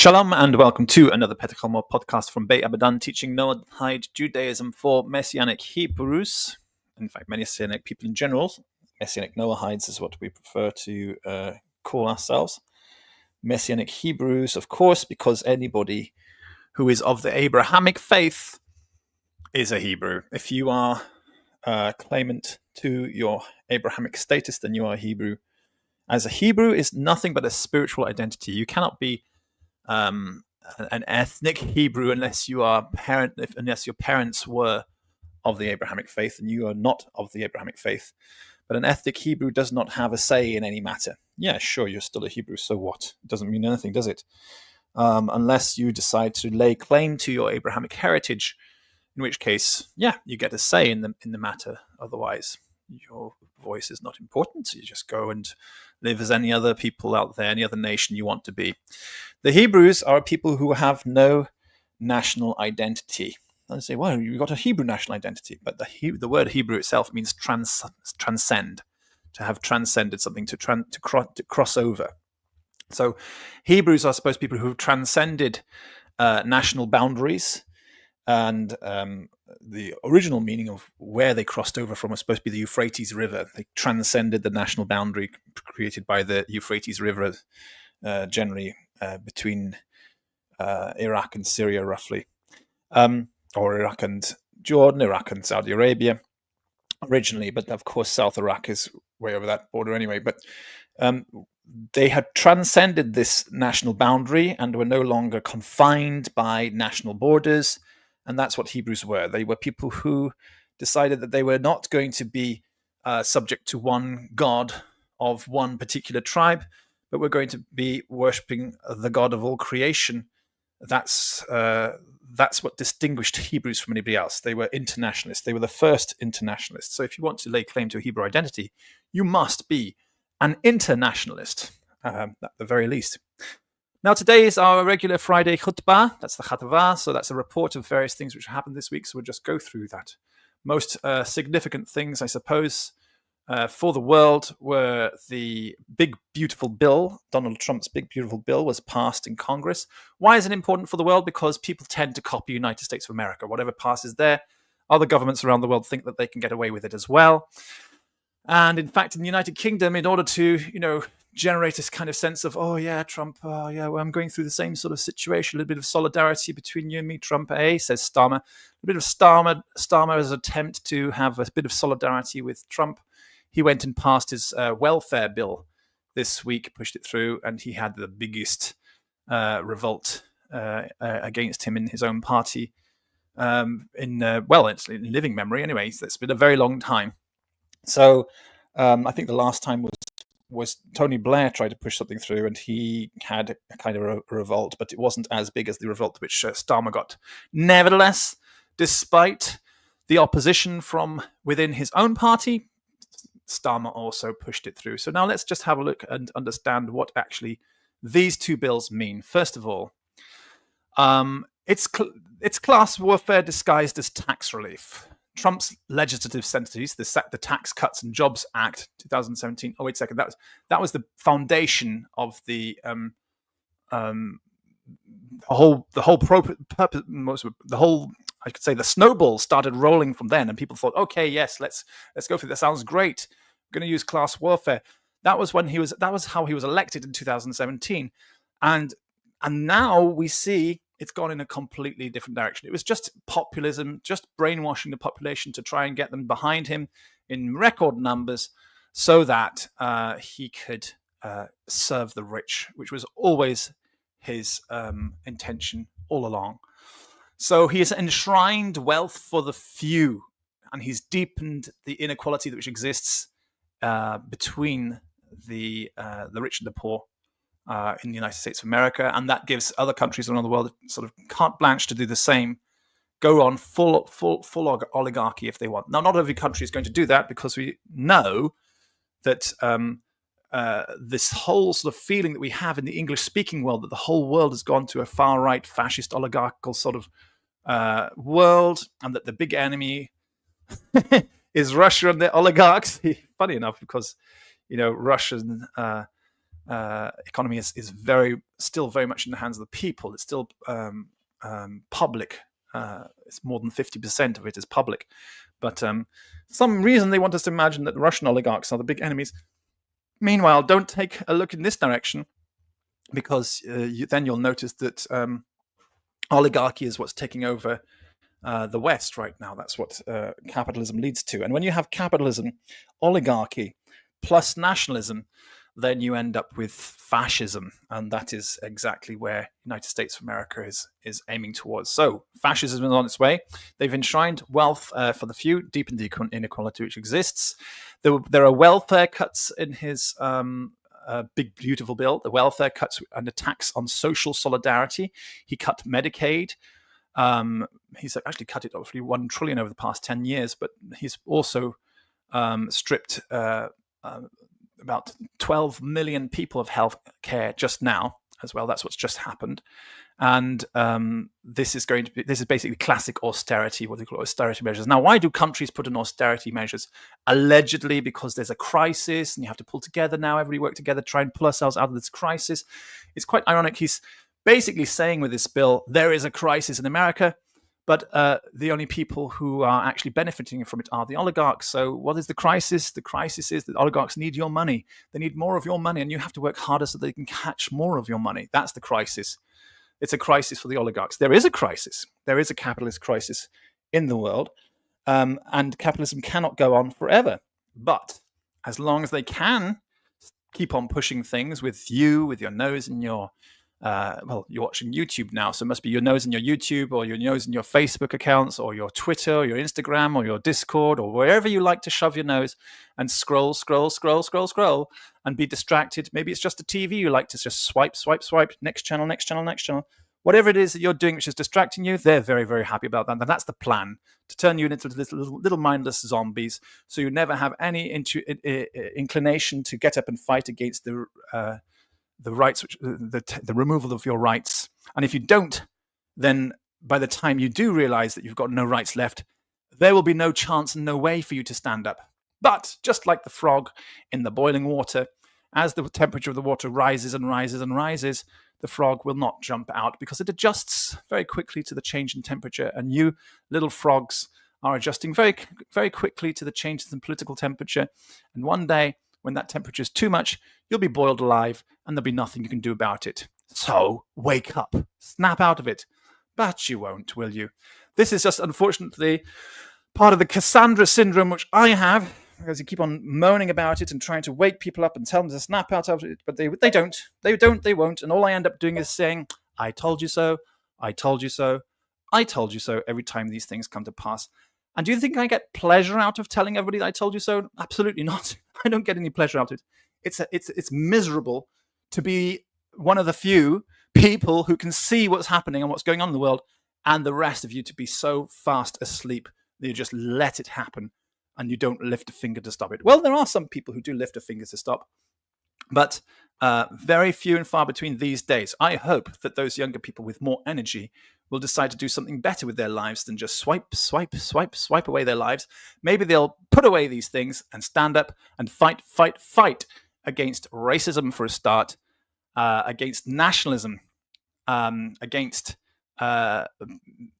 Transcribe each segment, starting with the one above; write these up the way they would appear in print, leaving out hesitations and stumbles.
Shalom and welcome to another Petachalmor podcast from Beit Abadan, teaching Noahide Judaism for Messianic Hebrews. In fact, Messianic people in general. Messianic Noahides is what we prefer to call ourselves. Messianic Hebrews, of course, because anybody who is of the Abrahamic faith is a Hebrew. If you are claimant to your Abrahamic status, then you are a Hebrew. As a Hebrew is nothing but a spiritual identity. You cannot be an ethnic Hebrew unless your parents were of the Abrahamic faith, and you are not of the Abrahamic faith. But an ethnic Hebrew does not have a say in any matter. Yeah, sure, you're still a Hebrew, so what? It doesn't mean anything, does it? Unless you decide to lay claim to your Abrahamic heritage, in which case, yeah, you get a say in the matter. Otherwise, your voice is not important. So you just go and live as any other people out there, any other nation you want to be. The Hebrews are people who have no national identity. And they say, well, you've got a Hebrew national identity, but the word Hebrew itself means transcend, to have transcended something, to cross over. So Hebrews are supposed to be people who have transcended national boundaries, and the original meaning of where they crossed over from was supposed to be the Euphrates River. They transcended the national boundary created by the Euphrates River, generally between Iraq and Syria, roughly, or Iraq and Jordan, Iraq and Saudi Arabia originally, but of course South Iraq is way over that border anyway. But they had transcended this national boundary and were no longer confined by national borders. And that's what Hebrews were. They were people who decided that they were not going to be subject to one God of one particular tribe, but were going to be worshipping the God of all creation. That's what distinguished Hebrews from anybody else. They were internationalists. They were the first internationalists. So if you want to lay claim to a Hebrew identity, you must be an internationalist, at the very least. Now, today is our regular Friday Khutba. That's the Khutba. So that's a report of various things which happened this week. So we'll just go through that. Most significant things, I suppose, for the world were the big, beautiful bill. Donald Trump's big, beautiful bill was passed in Congress. Why is it important for the world? Because people tend to copy United States of America. Whatever passes there, other governments around the world think that they can get away with it as well. And in fact, in the United Kingdom, in order to, generate this kind of sense of, oh yeah, Trump, well, I'm going through the same sort of situation, a little bit of solidarity between you and me, Trump, says Starmer. A bit of Starmer's attempt to have a bit of solidarity with Trump. He went and passed his welfare bill this week, pushed it through, and he had the biggest revolt against him in his own party in living memory anyway. So it's been a very long time. So I think the last time was Tony Blair tried to push something through, and he had a kind of a revolt, but it wasn't as big as the revolt which Starmer got. Nevertheless, despite the opposition from within his own party, Starmer also pushed it through. So now let's just have a look and understand what actually these two bills mean. First of all, it's class warfare disguised as tax relief. Trump's legislative sentences, the Tax Cuts and Jobs Act, 2017. Oh, wait a second. That was the foundation of the whole purpose. The whole, I could say, the snowball started rolling from then, and people thought, okay, yes, let's go for it. That sounds great. We're going to use class warfare. That was how he was elected in 2017, and now we see it's gone in a completely different direction. It was just populism, just brainwashing the population to try and get them behind him in record numbers so that he could serve the rich, which was always his intention all along. So he has enshrined wealth for the few, and he's deepened the inequality which exists between the rich and the poor in the United States of America, and that gives other countries around the world sort of carte blanche to do the same, go on full oligarchy if they want. Now, not every country is going to do that, because we know that this whole sort of feeling that we have in the English-speaking world, that the whole world has gone to a far-right, fascist, oligarchical sort of world, and that the big enemy is Russia and the oligarchs. Funny enough, because Russian economy is still very much in the hands of the people. It's still public. It's more than 50% of it is public. But some reason they want us to imagine that the Russian oligarchs are the big enemies. Meanwhile, don't take a look in this direction, because then you'll notice that oligarchy is what's taking over the West right now. That's what capitalism leads to. And when you have capitalism, oligarchy, plus nationalism, then you end up with fascism. And that is exactly where United States of America is aiming towards. So fascism is on its way. They've enshrined wealth for the few, deepened the inequality which exists. There are welfare cuts in his big, beautiful bill, the welfare cuts and attacks on social solidarity. He cut Medicaid. He's actually cut it roughly $1 trillion over the past 10 years, but he's also stripped about 12 million people of health care just now as well. That's what's just happened. And this is basically classic austerity, what they call austerity measures. Now, why do countries put in austerity measures? Allegedly because there's a crisis and you have to pull together now, everybody work together, try and pull ourselves out of this crisis. It's quite ironic. He's basically saying with this bill, there is a crisis in America, but the only people who are actually benefiting from it are the oligarchs. So what is the crisis? The crisis is that oligarchs need your money. They need more of your money, and you have to work harder so they can catch more of your money. That's the crisis. It's a crisis for the oligarchs. There is a crisis. There is a capitalist crisis in the world, and capitalism cannot go on forever. But as long as they can keep on pushing things with your nose in your you're watching YouTube now, so it must be your nose in your YouTube or your nose in your Facebook accounts or your Twitter or your Instagram or your Discord or wherever you like to shove your nose and scroll and be distracted. Maybe it's just a TV you like to just swipe, next channel. Whatever it is that you're doing which is distracting you, they're very, very happy about that. And that's the plan, to turn you into little mindless zombies, so you never have any inclination to get up and fight against the rights, the removal of your rights. And if you don't, then by the time you do realize that you've got no rights left, there will be no chance and no way for you to stand up. But just like the frog in the boiling water, as the temperature of the water rises and rises and rises, the frog will not jump out because it adjusts very quickly to the change in temperature. And you little frogs are adjusting very, very quickly to the changes in political temperature. And one day, when that temperature is too much, you'll be boiled alive and there'll be nothing you can do about it. So wake up, snap out of it. But you won't, will you? This is just, unfortunately, part of the Cassandra syndrome, which I have, because you keep on moaning about it and trying to wake people up and tell them to snap out of it, but they don't. They won't. And all I end up doing is saying, I told you so, I told you so, I told you so, every time these things come to pass. And do you think I get pleasure out of telling everybody that I told you so? Absolutely not. I don't get any pleasure out of it. It's miserable to be one of the few people who can see what's happening and what's going on in the world, and the rest of you to be so fast asleep that you just let it happen and you don't lift a finger to stop it. Well, there are some people who do lift a finger to stop, but very few and far between these days. I hope that those younger people with more energy will decide to do something better with their lives than just swipe away their lives. Maybe they'll put away these things and stand up and fight against racism for a start, against nationalism, against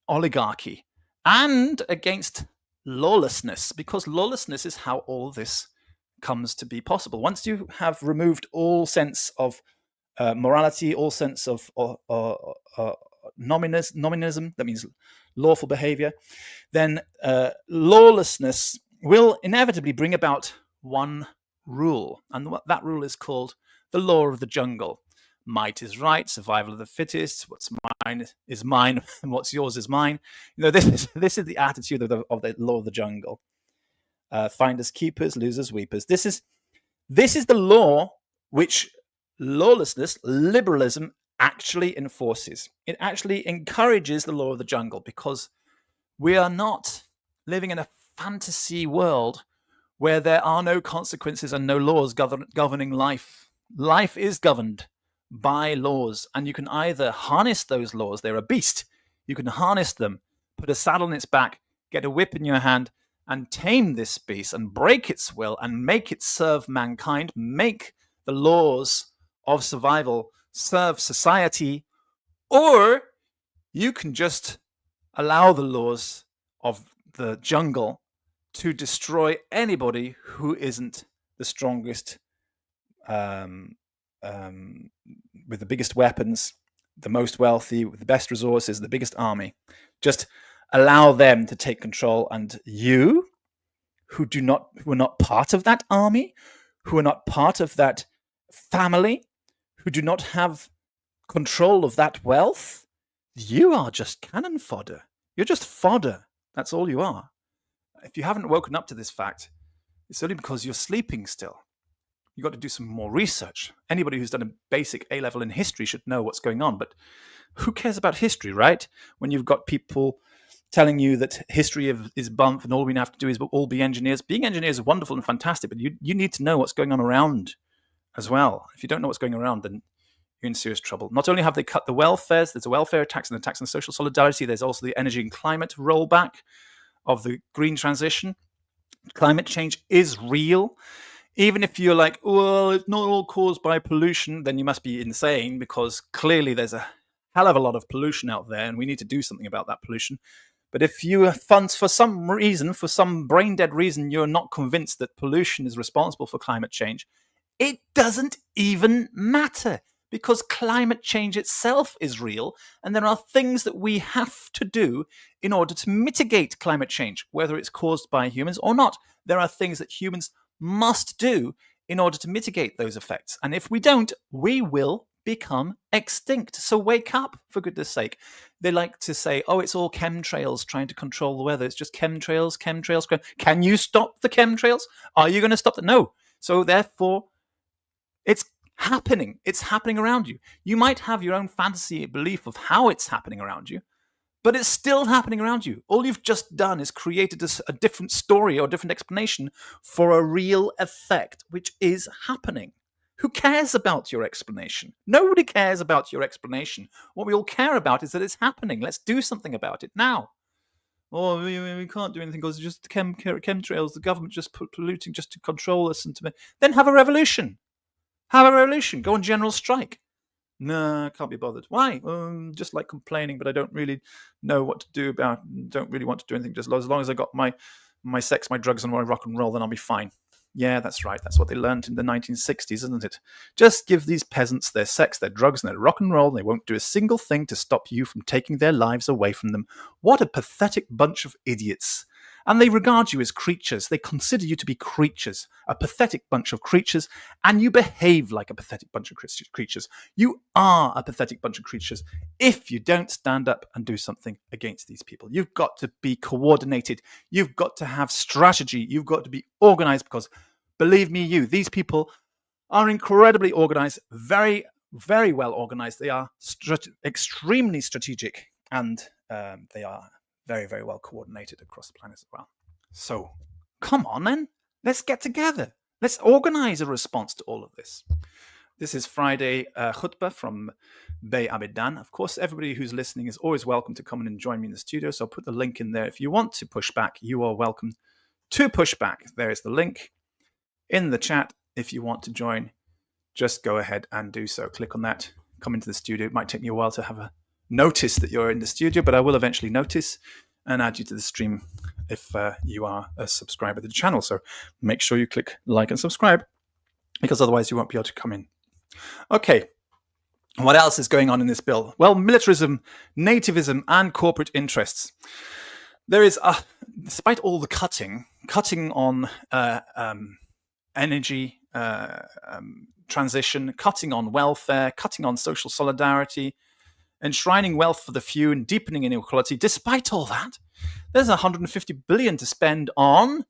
oligarchy, and against lawlessness, because lawlessness is how all this comes to be possible. Once you have removed all sense of morality, all sense of nominism, that means lawful behavior, then lawlessness will inevitably bring about one rule. And that rule is called the law of the jungle. Might is right, survival of the fittest, what's mine is mine, and what's yours is mine. This is the attitude of the law of the jungle. Finders keepers, losers weepers. This is the law which lawlessness, liberalism, actually enforces. It actually encourages the law of the jungle, because we are not living in a fantasy world where there are no consequences and no laws governing life. Life is governed by laws, and you can either harness those laws. They're a beast. You can harness them, put a saddle on its back, get a whip in your hand, and tame this beast and break its will and make it serve mankind, make the laws of survival serve society, or you can just allow the laws of the jungle to destroy anybody who isn't the strongest, with the biggest weapons, the most wealthy, with the best resources, the biggest army. Just allow them to take control, and you, who are not part of that army, who are not part of that family, who do not have control of that wealth, you are just cannon fodder. You're just fodder. That's all you are. If you haven't woken up to this fact, it's only because you're sleeping still. You've got to do some more research. Anybody who's done a basic A-level in history should know what's going on, but who cares about history, right? When you've got people telling you that history is bump and all we have to do is all be engineers. Being engineers is wonderful and fantastic, but you need to know what's going on around as well. If you don't know what's going around, then you're in serious trouble. Not only have they cut the welfares, there's a welfare tax and a tax on social solidarity, there's also the energy and climate rollback of the green transition. Climate change is real. Even if you're like, well, it's not all caused by pollution, then you must be insane, because clearly there's a hell of a lot of pollution out there and we need to do something about that pollution. But if you for some reason, for some brain dead reason, you're not convinced that pollution is responsible for climate change, it doesn't even matter, because climate change itself is real, and there are things that we have to do in order to mitigate climate change, whether it's caused by humans or not. There are things that humans must do in order to mitigate those effects. And if we don't, we will become extinct. So wake up, for goodness sake. They like to say, oh, it's all chemtrails trying to control the weather. It's just chemtrails. Can you stop the chemtrails? Are you going to stop them? No. So therefore, it's happening. It's happening around you. You might have your own fantasy belief of how it's happening around you, but it's still happening around you. All you've just done is created a different story or a different explanation for a real effect, which is happening. Who cares about your explanation? Nobody cares about your explanation. What we all care about is that it's happening. Let's do something about it now. Oh, we can't do anything because it's just chemtrails, the government just polluting just to control us. Then have a revolution. Have a revolution. Go on general strike. No, I can't be bothered. Why? Just like complaining, but I don't really know what to do about it. Don't really want to do anything. Just as long as I got my sex, my drugs, and my rock and roll, then I'll be fine. Yeah, that's right. That's what they learned in the 1960s, isn't it? Just give these peasants their sex, their drugs, and their rock and roll, and they won't do a single thing to stop you from taking their lives away from them. What a pathetic bunch of idiots. And they regard you as creatures. They consider you to be creatures, a pathetic bunch of creatures, and you behave like a pathetic bunch of creatures. You are a pathetic bunch of creatures if you don't stand up and do something against these people. You've got to be coordinated. You've got to have strategy. You've got to be organized, because believe me, these people are incredibly organized, very, very well organized. They are extremely strategic, and they are very, very well coordinated across the planet as well. So come on then, let's get together. Let's organize a response to all of this. This is Friday Khutba from Bay Abidan. Of course, everybody who's listening is always welcome to come in and join me in the studio. So I'll put the link in there. If you want to push back, you are welcome to push back. There is the link in the chat. If you want to join, just go ahead and do so. Click on that, come into the studio. It might take me a while to have a notice that you're in the studio, but I will eventually notice and add you to the stream if you are a subscriber to the channel. So make sure you click like and subscribe, because otherwise you won't be able to come in. Okay, what else is going on in this bill? Well, militarism, nativism, and corporate interests. There is, despite all the cutting on energy transition, cutting on welfare, cutting on social solidarity, enshrining wealth for the few and deepening inequality. Despite all that, there's 150 billion to spend on,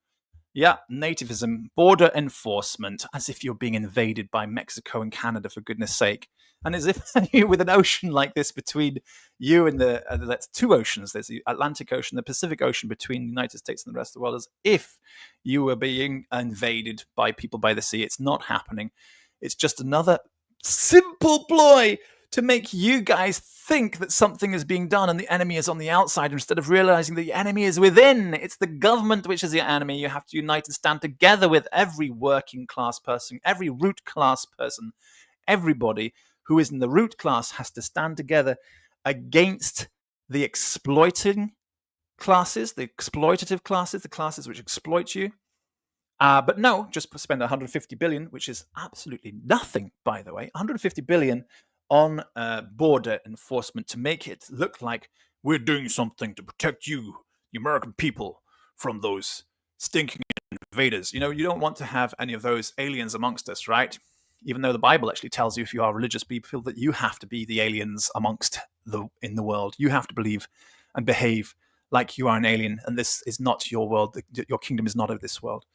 nativism, border enforcement, as if you're being invaded by Mexico and Canada, for goodness sake. And as if with an ocean like this between you and that's two oceans, there's the Atlantic Ocean, the Pacific Ocean between the United States and the rest of the world, as if you were being invaded by people by the sea. It's not happening. It's just another simple ploy to make you guys think that something is being done and the enemy is on the outside, instead of realizing the enemy is within. It's the government which is the enemy. You have to unite and stand together with every working class person, every root class person, everybody who is in the root class has to stand together against the exploiting classes, the exploitative classes, the classes which exploit you. But no, just spend 150 billion, which is absolutely nothing, by the way, 150 billion on border enforcement to make it look like we're doing something to protect you, the American people, from those stinking invaders. You don't want to have any of those aliens amongst us, right? Even though the Bible actually tells you, if you are religious people, that you have to be the aliens in the world. You have to believe and behave like you are an alien, and this is not your world. Your kingdom is not of this world.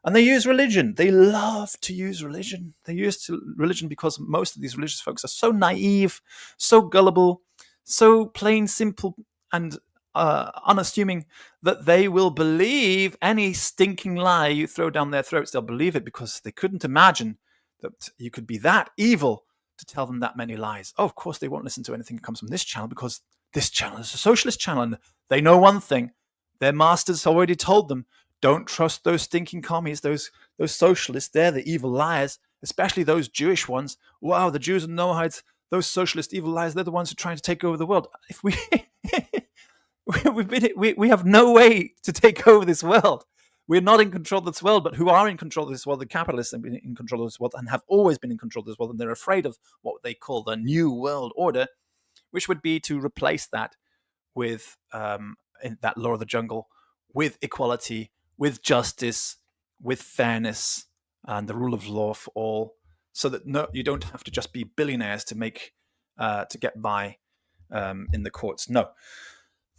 And they use religion. They love to use religion. They use religion because most of these religious folks are so naive, so gullible, so plain, simple, and unassuming that they will believe any stinking lie you throw down their throats. They'll believe it because they couldn't imagine that you could be that evil to tell them that many lies. Oh, of course, they won't listen to anything that comes from this channel because this channel is a socialist channel, and they know one thing. Their masters already told them, don't trust those stinking commies, those socialists. They're the evil liars, especially those Jewish ones. Wow, the Jews and Noahides, those socialist evil liars, they're the ones who are trying to take over the world. If we have no way to take over this world. We're not in control of this world, but who are in control of this world? The capitalists have been in control of this world and have always been in control of this world, and they're afraid of what they call the New World Order, which would be to replace that with that law of the jungle, with equality, with justice, with fairness, and the rule of law for all, so that you don't have to just be billionaires to get by in the courts. No.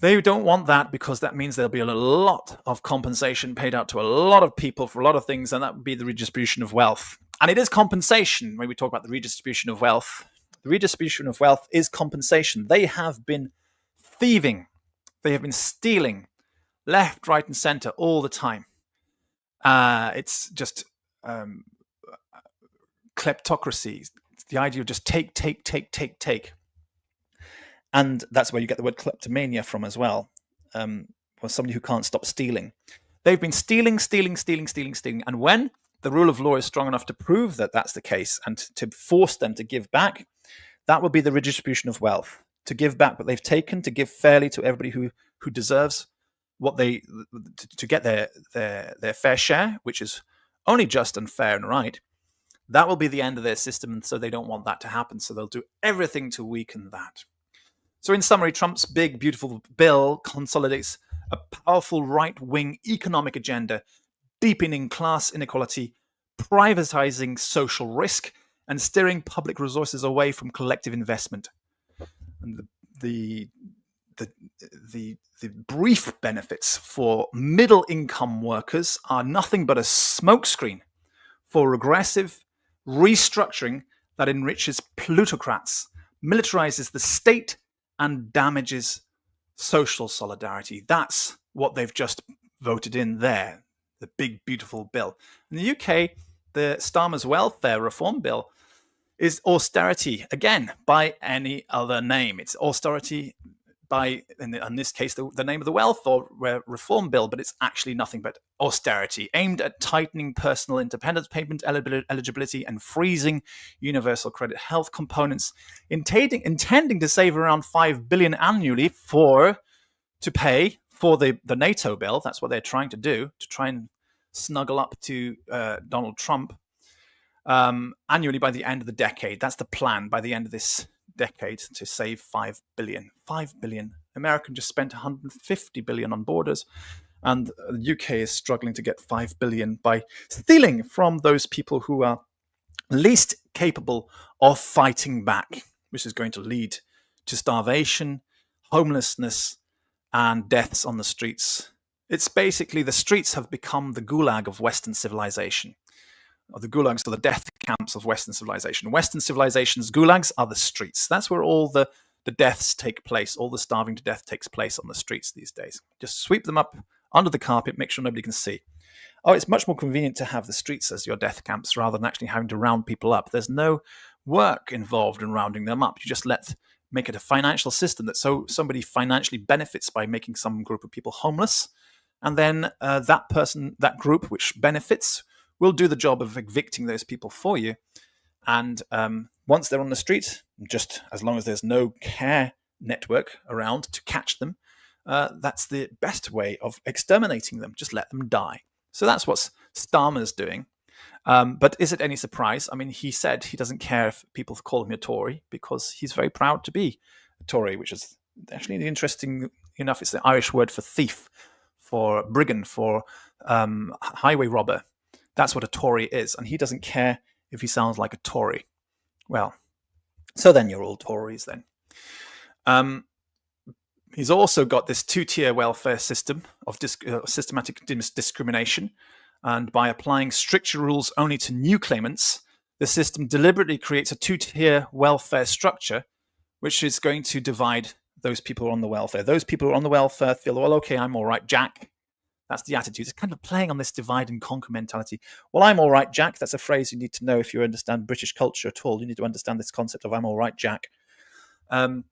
They don't want that because that means there'll be a lot of compensation paid out to a lot of people for a lot of things, and that would be the redistribution of wealth. And it is compensation when we talk about the redistribution of wealth. The redistribution of wealth is compensation. They have been thieving. They have been stealing left, right, and center all the time. It's just kleptocracy. It's the idea of just take. And that's where you get the word kleptomania from as well, or somebody who can't stop stealing. They've been stealing. And when the rule of law is strong enough to prove that that's the case and to force them to give back, that will be the redistribution of wealth. To give back what they've taken, to give fairly to everybody who deserves what to get their fair share, which is only just and fair and right. That will be the end of their system, and so they don't want that to happen. So they'll do everything to weaken that. So in summary, Trump's big, beautiful bill consolidates a powerful right-wing economic agenda, deepening class inequality, privatizing social risk, and steering public resources away from collective investment. And the brief benefits for middle-income workers are nothing but a smokescreen for regressive restructuring that enriches plutocrats, militarizes the state, and damages social solidarity. That's what they've just voted in there, the big, beautiful bill. In the UK, the Starmer's Welfare Reform Bill is austerity, again, by any other name. It's austerity by, in this case, the name of the Welfare Reform Bill, but it's actually nothing but austerity, aimed at tightening personal independence payment eligibility and freezing universal credit health components, intending to save around $5 billion annually to pay for the NATO bill. That's what they're trying to do, to try and snuggle up to Donald Trump annually by the end of the decade. That's the plan, by the end of this decade, to save $5 billion. $5 billion. America just spent $150 billion on borders, and the UK is struggling to get $5 billion by stealing from those people who are least capable of fighting back, which is going to lead to starvation, homelessness, and deaths on the streets. It's basically, the streets have become the gulag of Western civilization. Or the gulags are the death camps of Western civilization. Western civilization's gulags are the streets. That's where all the deaths take place. All the starving to death takes place on the streets these days. Just sweep them up under the carpet, make sure nobody can see. Oh, it's much more convenient to have the streets as your death camps rather than actually having to round people up. There's no work involved in rounding them up. You just make it a financial system that somebody financially benefits by making some group of people homeless, and then that group which benefits will do the job of evicting those people for you, And once they're on the street, just as long as there's no care network around to catch them, that's the best way of exterminating them. Just let them die. So that's what Starmer's doing. But is it any surprise? I mean, he said he doesn't care if people call him a Tory because he's very proud to be a Tory, which is actually interesting enough. It's the Irish word for thief, for brigand, for highway robber. That's what a Tory is. And he doesn't care if he sounds like a Tory. Well, so then you're all Tories then. He's also got this two-tier welfare system of systematic discrimination. And by applying stricter rules only to new claimants, the system deliberately creates a two-tier welfare structure, which is going to divide those people who are on the welfare. Those people who are on the welfare feel, well, okay, I'm all right, Jack. That's the attitude. It's kind of playing on this divide and conquer mentality. Well, I'm all right, Jack. That's a phrase you need to know if you understand British culture at all. You need to understand this concept of I'm all right, Jack. When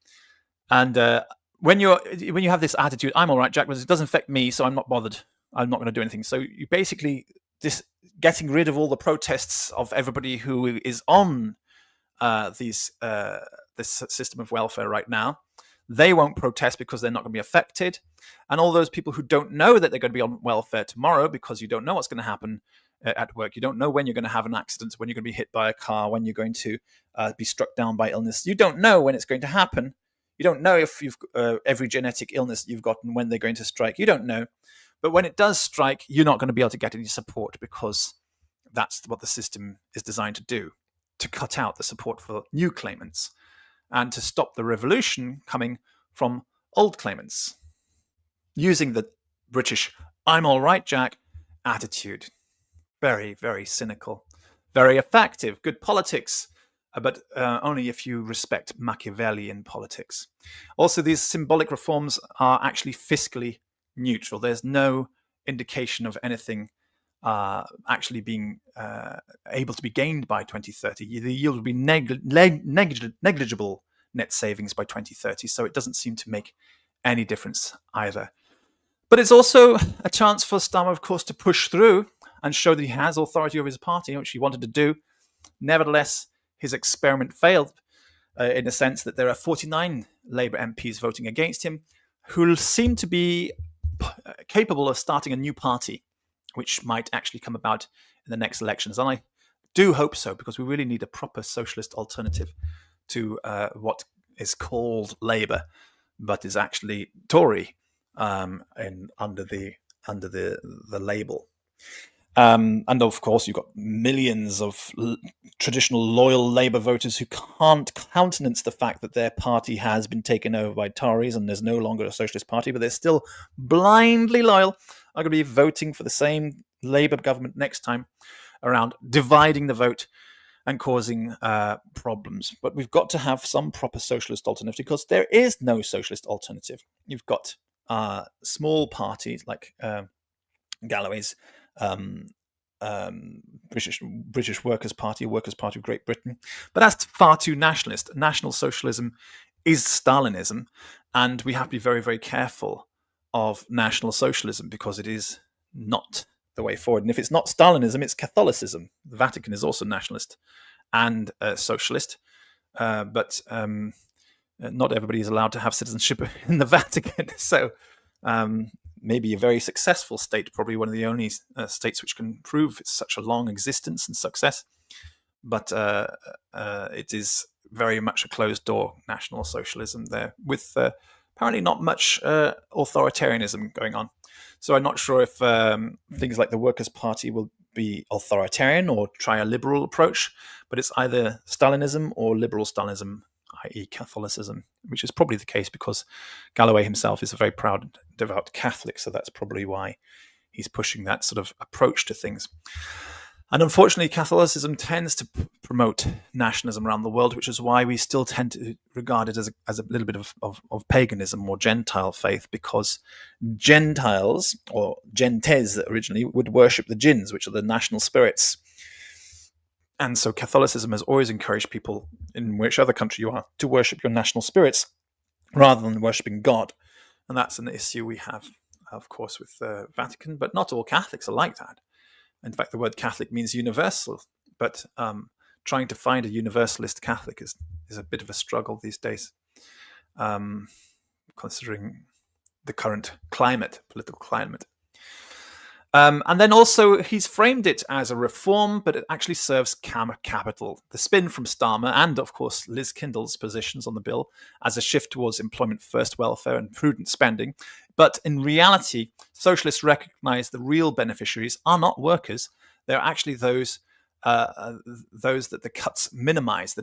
you have this attitude, I'm all right, Jack, but it doesn't affect me, so I'm not bothered. I'm not going to do anything. So you basically getting rid of all the protests of everybody who is on this system of welfare right now. They won't protest because they're not going to be affected. And all those people who don't know that they're going to be on welfare tomorrow because you don't know what's going to happen at work. You don't know when you're going to have an accident, when you're going to be hit by a car, when you're going to be struck down by illness. You don't know when it's going to happen. You don't know if you've every genetic illness you've gotten, when they're going to strike. You don't know. But when it does strike, you're not going to be able to get any support because that's what the system is designed to do, to cut out the support for new claimants and to stop the revolution coming from old claimants using the British I'm all right, Jack attitude. Very, very cynical, very effective, good politics, but only if you respect Machiavellian politics. Also, these symbolic reforms are actually fiscally neutral. There's no indication of anything actually being able to be gained by 2030. The yield will be negligible net savings by 2030, so it doesn't seem to make any difference either. But it's also a chance for Starmer, of course, to push through and show that he has authority over his party, which he wanted to do. Nevertheless, his experiment failed in the sense that there are 49 Labour MPs voting against him who seem to be capable of starting a new party, which might actually come about in the next elections. And I do hope so, because we really need a proper socialist alternative to what is called Labour, but is actually Tory under the label. And of course, you've got millions of traditional loyal Labour voters who can't countenance the fact that their party has been taken over by Tories and there's no longer a socialist party, but they're still blindly loyal, are going to be voting for the same Labour government next time around, dividing the vote and causing problems. But we've got to have some proper socialist alternative, because there is no socialist alternative. You've got small parties like Galloway's British Workers' Party, Workers' Party of Great Britain, but that's far too nationalist. National socialism is Stalinism, and we have to be very, very careful of National Socialism, because it is not the way forward. And if it's not Stalinism, it's Catholicism. The Vatican is also nationalist and socialist, but not everybody is allowed to have citizenship in the Vatican. So maybe a very successful state, probably one of the only states which can prove it's such a long existence and success. But it is very much a closed door National Socialism there, with apparently not much authoritarianism going on. So I'm not sure if things like the Workers' Party will be authoritarian or try a liberal approach, but it's either Stalinism or liberal Stalinism, i.e. Catholicism, which is probably the case because Galloway himself is a very proud, devout Catholic, so that's probably why he's pushing that sort of approach to things. And unfortunately, Catholicism tends to promote nationalism around the world, which is why we still tend to regard it as a little bit of paganism or Gentile faith, because Gentiles, or gentes originally, would worship the jinns, which are the national spirits. And so Catholicism has always encouraged people, in whichever country you are, to worship your national spirits rather than worshipping God. And that's an issue we have, of course, with the Vatican, but not all Catholics are like that. In fact, the word Catholic means universal, but trying to find a universalist Catholic is a bit of a struggle these days, considering the current political climate. And then also he's framed it as a reform, but it actually serves capital. The spin from Starmer and, of course, Liz Kindle's positions on the bill as a shift towards employment first welfare and prudent spending. But in reality, socialists recognize the real beneficiaries are not workers. They're actually those that the cuts minimize. The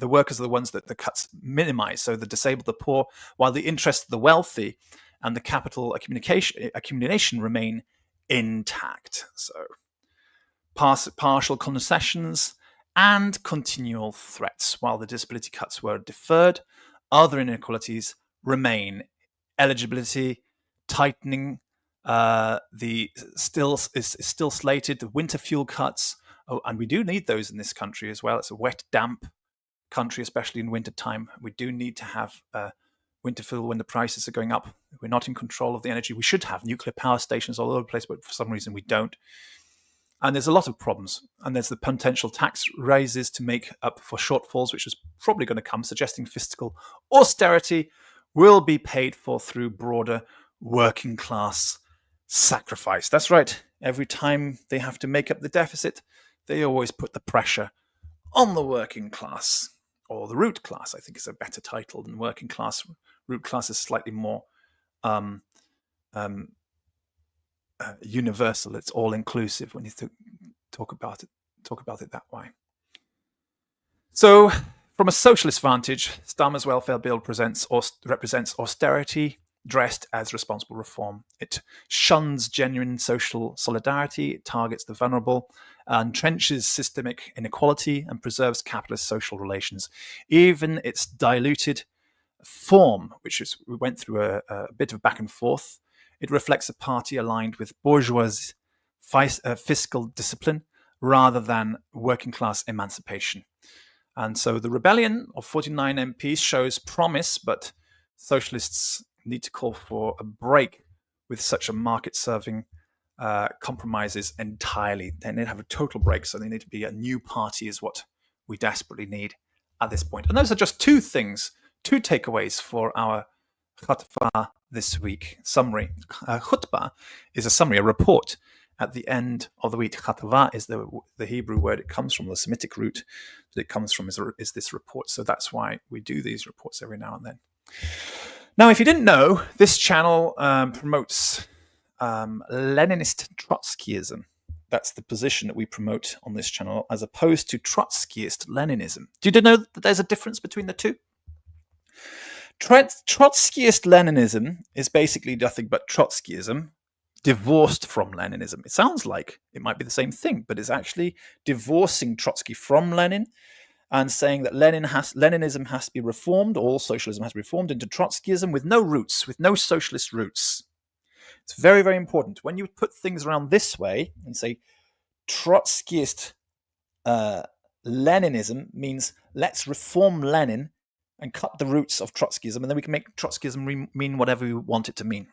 workers are the ones that the cuts minimize. So the disabled, the poor, while the interests of the wealthy and the capital accumulation remain intact. So partial concessions and continual threats. While the disability cuts were deferred, other inequalities remain. Eligibility tightening still slated. The winter fuel cuts, and we do need those in this country as well. It's a wet, damp country, especially in winter time. We do need to have winter fuel when the prices are going up. We're not in control of the energy. We should have nuclear power stations all over the place, but for some reason we don't. And there's a lot of problems. And there's the potential tax raises to make up for shortfalls, which is probably going to come, suggesting fiscal austerity will be paid for through broader working class sacrifice. That's right. Every time they have to make up the deficit, they always put the pressure on the working class, or the root class, I think is a better title than working class. Root class is slightly more universal. It's all inclusive when you talk about it that way. So, from a socialist vantage, Starmer's welfare bill represents austerity dressed as responsible reform. It shuns genuine social solidarity, it targets the vulnerable, entrenches systemic inequality, and preserves capitalist social relations. Even its diluted form, we went through a bit of back and forth, it reflects a party aligned with bourgeois fiscal discipline rather than working class emancipation. And so the rebellion of 49 MPs shows promise, but socialists need to call for a break with such a market-serving compromises entirely. They need to have a total break, so they need to be a new party is what we desperately need at this point. And those are just two takeaways for our Khutba this week. Summary. Khutba is a summary, a report at the end of the week. Khutba is the Hebrew word. It comes from the Semitic root that it comes from is this report. So that's why we do these reports every now and then. Now, if you didn't know, this channel promotes Leninist Trotskyism. That's the position that we promote on this channel, as opposed to Trotskyist Leninism. Do you know that there's a difference between the two? Trotskyist Leninism is basically nothing but Trotskyism divorced from Leninism. It sounds like it might be the same thing, but it's actually divorcing Trotsky from Lenin and saying that Leninism has to be reformed, all socialism has to be reformed into Trotskyism with no roots, with no socialist roots. It's very, very important. When you put things around this way and say Trotskyist Leninism means let's reform Lenin and cut the roots of Trotskyism, and then we can make Trotskyism mean whatever we want it to mean.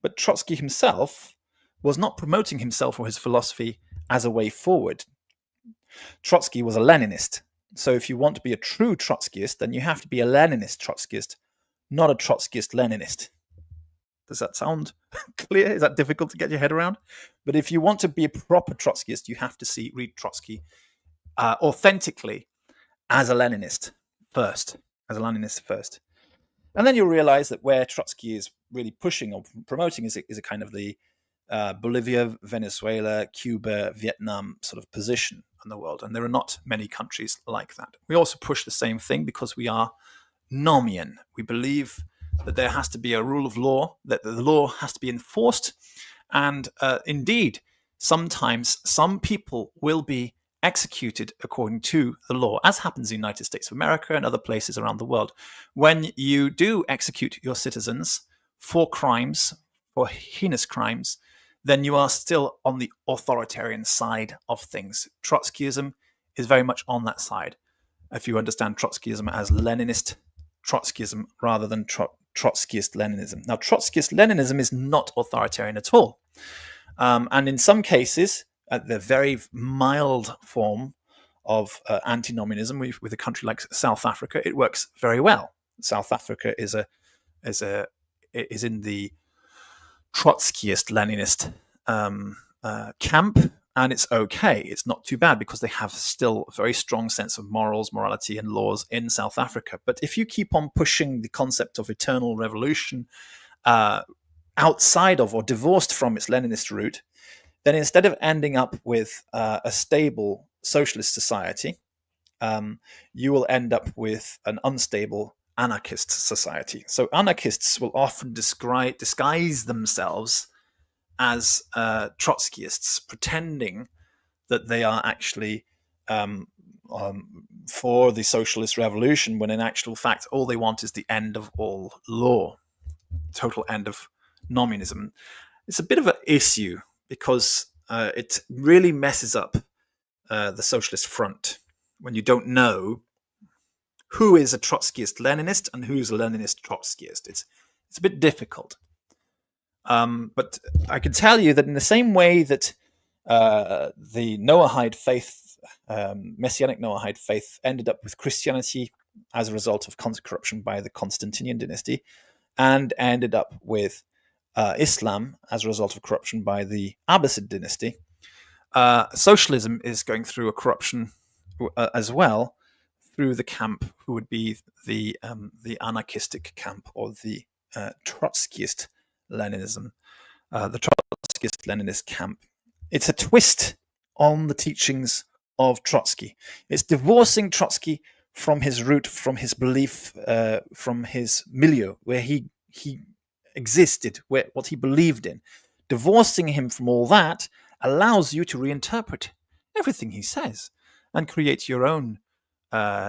But Trotsky himself was not promoting himself or his philosophy as a way forward. Trotsky was a Leninist. So if you want to be a true Trotskyist, then you have to be a Leninist Trotskyist, not a Trotskyist Leninist. Does that sound clear? Is that difficult to get your head around? But if you want to be a proper Trotskyist, you have to read Trotsky authentically as a Leninist first. And then you'll realize that where Trotsky is really pushing or promoting is a kind of the Bolivia, Venezuela, Cuba, Vietnam sort of position in the world. And there are not many countries like that. We also push the same thing because we are Nomian. We believe that there has to be a rule of law, that the law has to be enforced. And indeed, sometimes some people will be executed according to the law, as happens in the United States of America and other places around the world. When you do execute your citizens for crimes, for heinous crimes, then you are still on the authoritarian side of things. Trotskyism is very much on that side. If you understand Trotskyism as Leninist Trotskyism rather than Trotskyist Leninism. Now, Trotskyist Leninism is not authoritarian at all. And in some cases, the very mild form of antinomianism with a country like South Africa, it works very well. South Africa is in the Trotskyist Leninist camp, and it's okay. It's not too bad because they have still a very strong sense of morals, morality, and laws in South Africa. But if you keep on pushing the concept of eternal revolution outside of or divorced from its Leninist root, then instead of ending up with a stable socialist society, you will end up with an unstable anarchist society. So anarchists will often disguise themselves as Trotskyists, pretending that they are actually for the socialist revolution, when in actual fact all they want is the end of all law, total end of nomianism. It's a bit of an issue because it really messes up the socialist front when you don't know who is a Trotskyist Leninist and who's a Leninist Trotskyist. It's a bit difficult. But I can tell you that in the same way that the Noahide faith, Messianic Noahide faith, ended up with Christianity as a result of corruption by the Constantinian dynasty, and ended up with Islam as a result of corruption by the Abbasid dynasty, socialism is going through a corruption as well, through the camp who would be the anarchistic camp, or the Trotskyist Leninism, the Trotskyist Leninist camp. It's a twist on the teachings of Trotsky. It's divorcing Trotsky from his root, from his belief, from his milieu, where he existed, what he believed in. Divorcing him from all that allows you to reinterpret everything he says and create your own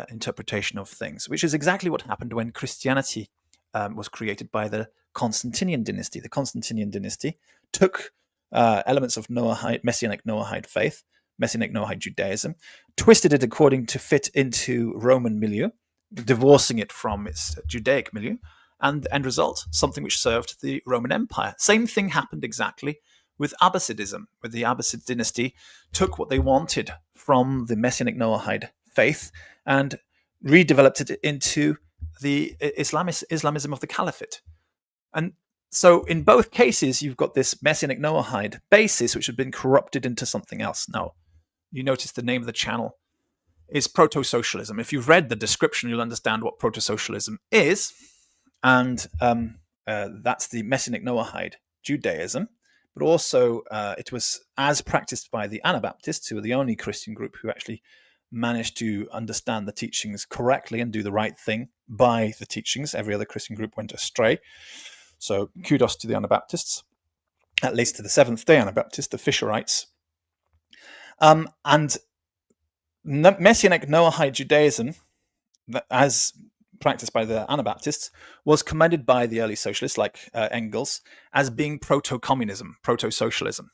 interpretation of things, which is exactly what happened when Christianity was created by the Constantinian dynasty. The Constantinian dynasty took elements of Messianic Noahide faith, Messianic Noahide Judaism, twisted it according to fit into Roman milieu, divorcing it from its Judaic milieu, and the end result, something which served the Roman Empire. Same thing happened exactly with Abbasidism, where the Abbasid dynasty took what they wanted from the Messianic Noahide faith and redeveloped it into the Islamism of the Caliphate. And so in both cases, you've got this Messianic Noahide basis, which had been corrupted into something else. Now, you notice the name of the channel is Proto-Socialism. If you've read the description, you'll understand what Proto-Socialism is. And that's the Messianic Noahide Judaism. But also, it was as practiced by the Anabaptists, who are the only Christian group who actually managed to understand the teachings correctly and do the right thing by the teachings. Every other Christian group went astray. So kudos to the Anabaptists, at least to the Seventh-day Anabaptists, the Fisherites. And Messianic Noahide Judaism, as practiced by the Anabaptists, was commended by the early socialists like Engels as being proto-communism, proto-socialism.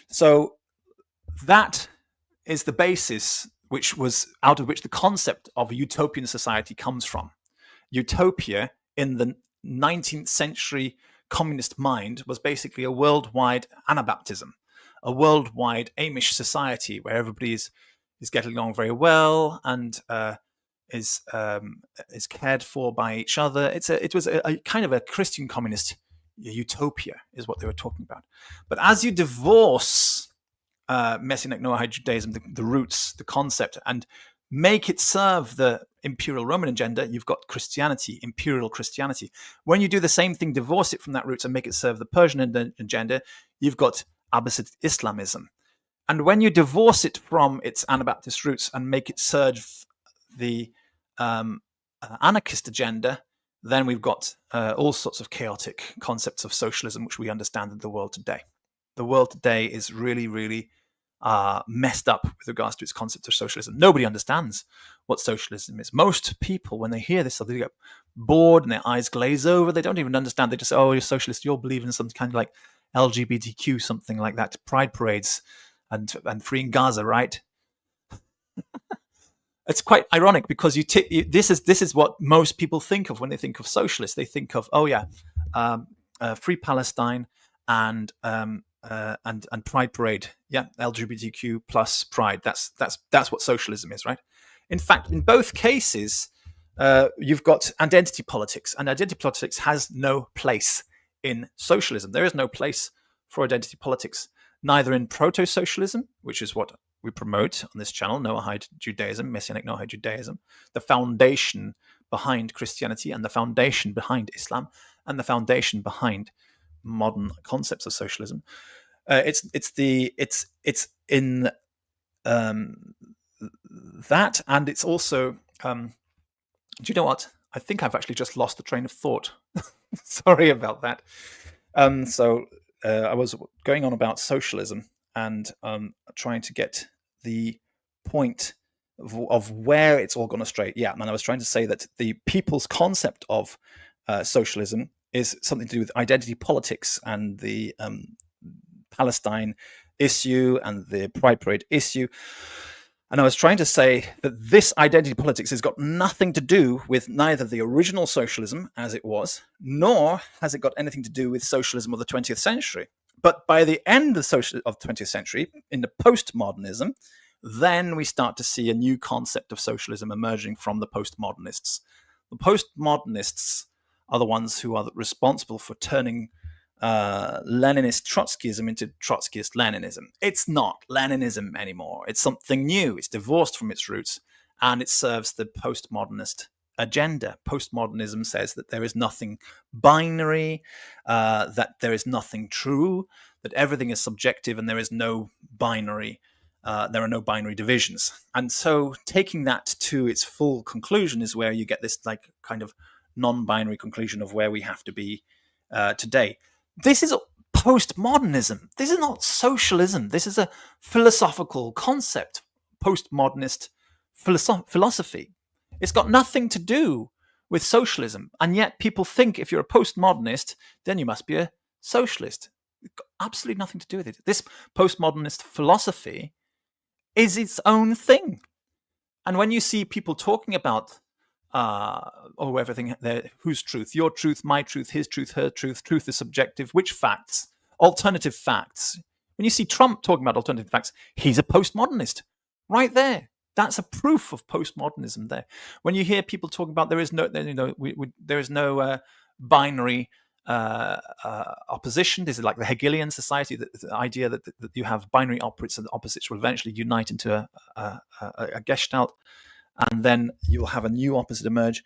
So that is the basis out of which the concept of a utopian society comes from. Utopia in the 19th century communist mind was basically a worldwide Anabaptism, a worldwide Amish society where everybody is getting along very well and is cared for by each other. It was a kind of a Christian communist utopia, is what they were talking about. But as you divorce Messianic Noahide Judaism, the roots, the concept, and make it serve the imperial Roman agenda, you've got Christianity, imperial Christianity. When you do the same thing, divorce it from that roots and make it serve the Persian agenda, you've got Abbasid Islamism. And when you divorce it from its Anabaptist roots and make it serve the anarchist agenda, then we've got all sorts of chaotic concepts of socialism, which we understand in the world today. The world today is really, really messed up with regards to its concept of socialism. Nobody understands what socialism is. Most people, when they hear this, they get bored and their eyes glaze over. They don't even understand. They just say, oh, you're socialist. You're believing in some kind of like LGBTQ, something like that, pride parades and freeing Gaza, right? It's quite ironic because this is what most people think of when they think of socialists. They think of, free Palestine and and Pride Parade. Yeah, LGBTQ plus Pride. That's what socialism is, right? In fact, in both cases, you've got identity politics, and identity politics has no place in socialism. There is no place for identity politics, neither in proto-socialism, which is what we promote on this channel, Noahide Judaism, Messianic Noahide Judaism, the foundation behind Christianity and the foundation behind Islam and the foundation behind modern concepts of socialism. It's in that, and it's also. Do you know what? I think I've actually just lost the train of thought. Sorry about that. I was going on about socialism and trying to get the point of where it's all gone astray. Yeah, and I was trying to say that the people's concept of socialism is something to do with identity politics and the Palestine issue and the Pride Parade issue. And I was trying to say that this identity politics has got nothing to do with neither the original socialism as it was, nor has it got anything to do with socialism of the 20th century. But by the end of the 20th century, in the postmodernism, then we start to see a new concept of socialism emerging from the postmodernists. The postmodernists are the ones who are responsible for turning Leninist Trotskyism into Trotskyist Leninism. It's not Leninism anymore. It's something new. It's divorced from its roots, and it serves the postmodernist agenda. Postmodernism says that there is nothing binary, that there is nothing true, that everything is subjective, and there is no binary. There are no binary divisions. And so taking that to its full conclusion is where you get this like kind of non-binary conclusion of where we have to be today. This is postmodernism. This is not socialism. This is a philosophical concept, postmodernist philosophy. It's got nothing to do with socialism. And yet people think if you're a postmodernist, then you must be a socialist. It's got absolutely nothing to do with it. This postmodernist philosophy is its own thing. And when you see people talking about everything there, whose truth, your truth, my truth, his truth, her truth, truth is subjective, which facts, alternative facts. When you see Trump talking about alternative facts, he's a postmodernist right there. That's a proof of postmodernism there. When you hear people talking about there is no binary opposition. This is like the Hegelian society, the idea that you have binary opposites and opposites will eventually unite into a gestalt, and then you'll have a new opposite emerge.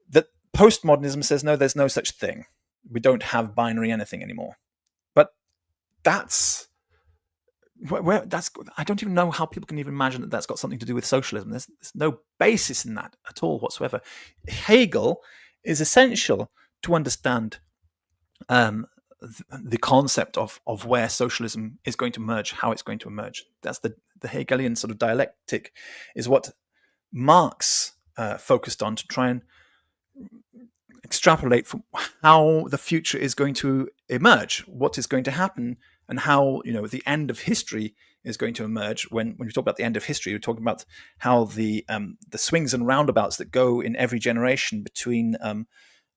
That postmodernism says, no, there's no such thing. We don't have binary anything anymore. But that's I don't even know how people can even imagine that that's got something to do with socialism. There's no basis in that at all whatsoever. Hegel is essential to understand the concept of where socialism is going to emerge, how it's going to emerge. That's the Hegelian sort of dialectic is what Marx focused on to try and extrapolate from how the future is going to emerge, what is going to happen, and how the end of history is going to emerge. When we talk about the end of history, we're talking about how the swings and roundabouts that go in every generation between a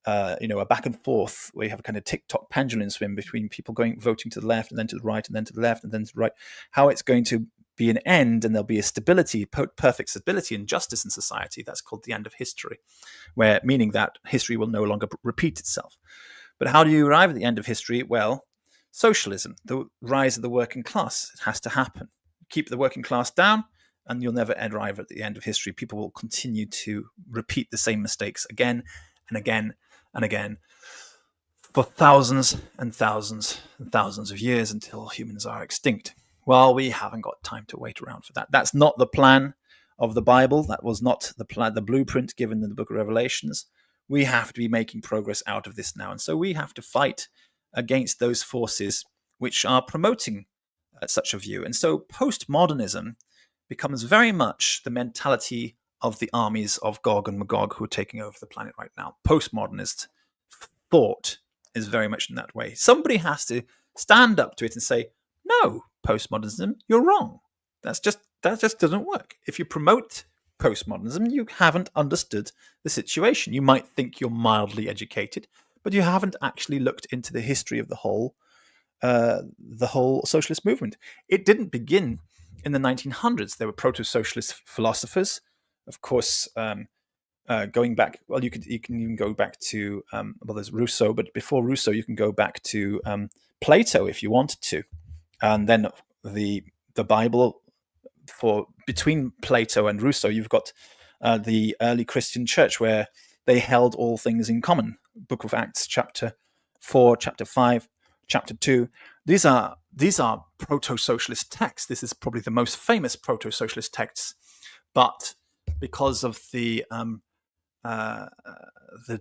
back and forth, where you have a kind of tick-tock pendulum swing between people voting to the left and then to the right and then to the left and then to the right, how it's going to be an end, and there'll be a stability, perfect stability and justice in society. That's called the end of history, meaning that history will no longer repeat itself. But how do you arrive at the end of history? Well, socialism, the rise of the working class, it has to happen. Keep the working class down, and you'll never arrive at the end of history. People will continue to repeat the same mistakes again and again and again for thousands and thousands and thousands of years until humans are extinct. Well, we haven't got time to wait around for that. That's not the plan of the Bible. That was not the blueprint given in the book of Revelations. We have to be making progress out of this now. And so we have to fight against those forces which are promoting such a view. And so postmodernism becomes very much the mentality of the armies of Gog and Magog who are taking over the planet right now. Postmodernist thought is very much in that way. Somebody has to stand up to it and say, no, postmodernism, you're wrong. That just doesn't work. If you promote postmodernism, you haven't understood the situation. You might think you're mildly educated, but you haven't actually looked into the history of the whole the whole socialist movement. It didn't begin in the 1900s. There were proto-socialist philosophers, of course. Going back, well, you can even go back to there's Rousseau, but before Rousseau, you can go back to Plato if you wanted to, and then the Bible. For between Plato and Rousseau, you've got the early Christian church where they held all things in common. Book of Acts, chapter 4, chapter 5, chapter 2. These are proto-socialist texts. This is probably the most famous proto-socialist texts, but because of the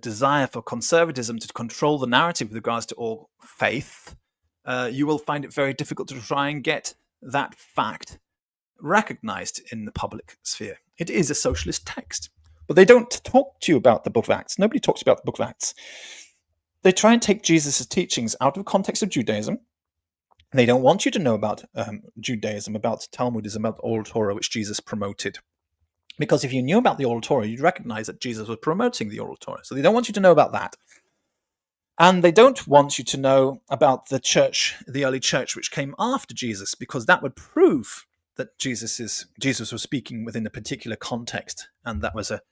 desire for conservatism to control the narrative with regards to all faith, you will find it very difficult to try and get that fact recognized in the public sphere. It is a socialist text, but they don't talk to you about the Book of Acts. Nobody talks about the Book of Acts. They try and take Jesus' teachings out of the context of Judaism. They don't want you to know about Judaism, about Talmudism, about the Oral Torah, which Jesus promoted. Because if you knew about the Oral Torah, you'd recognize that Jesus was promoting the Oral Torah. So they don't want you to know about that. And they don't want you to know about the church, the early church, which came after Jesus, because that would prove that Jesus was speaking within a particular context, and that was a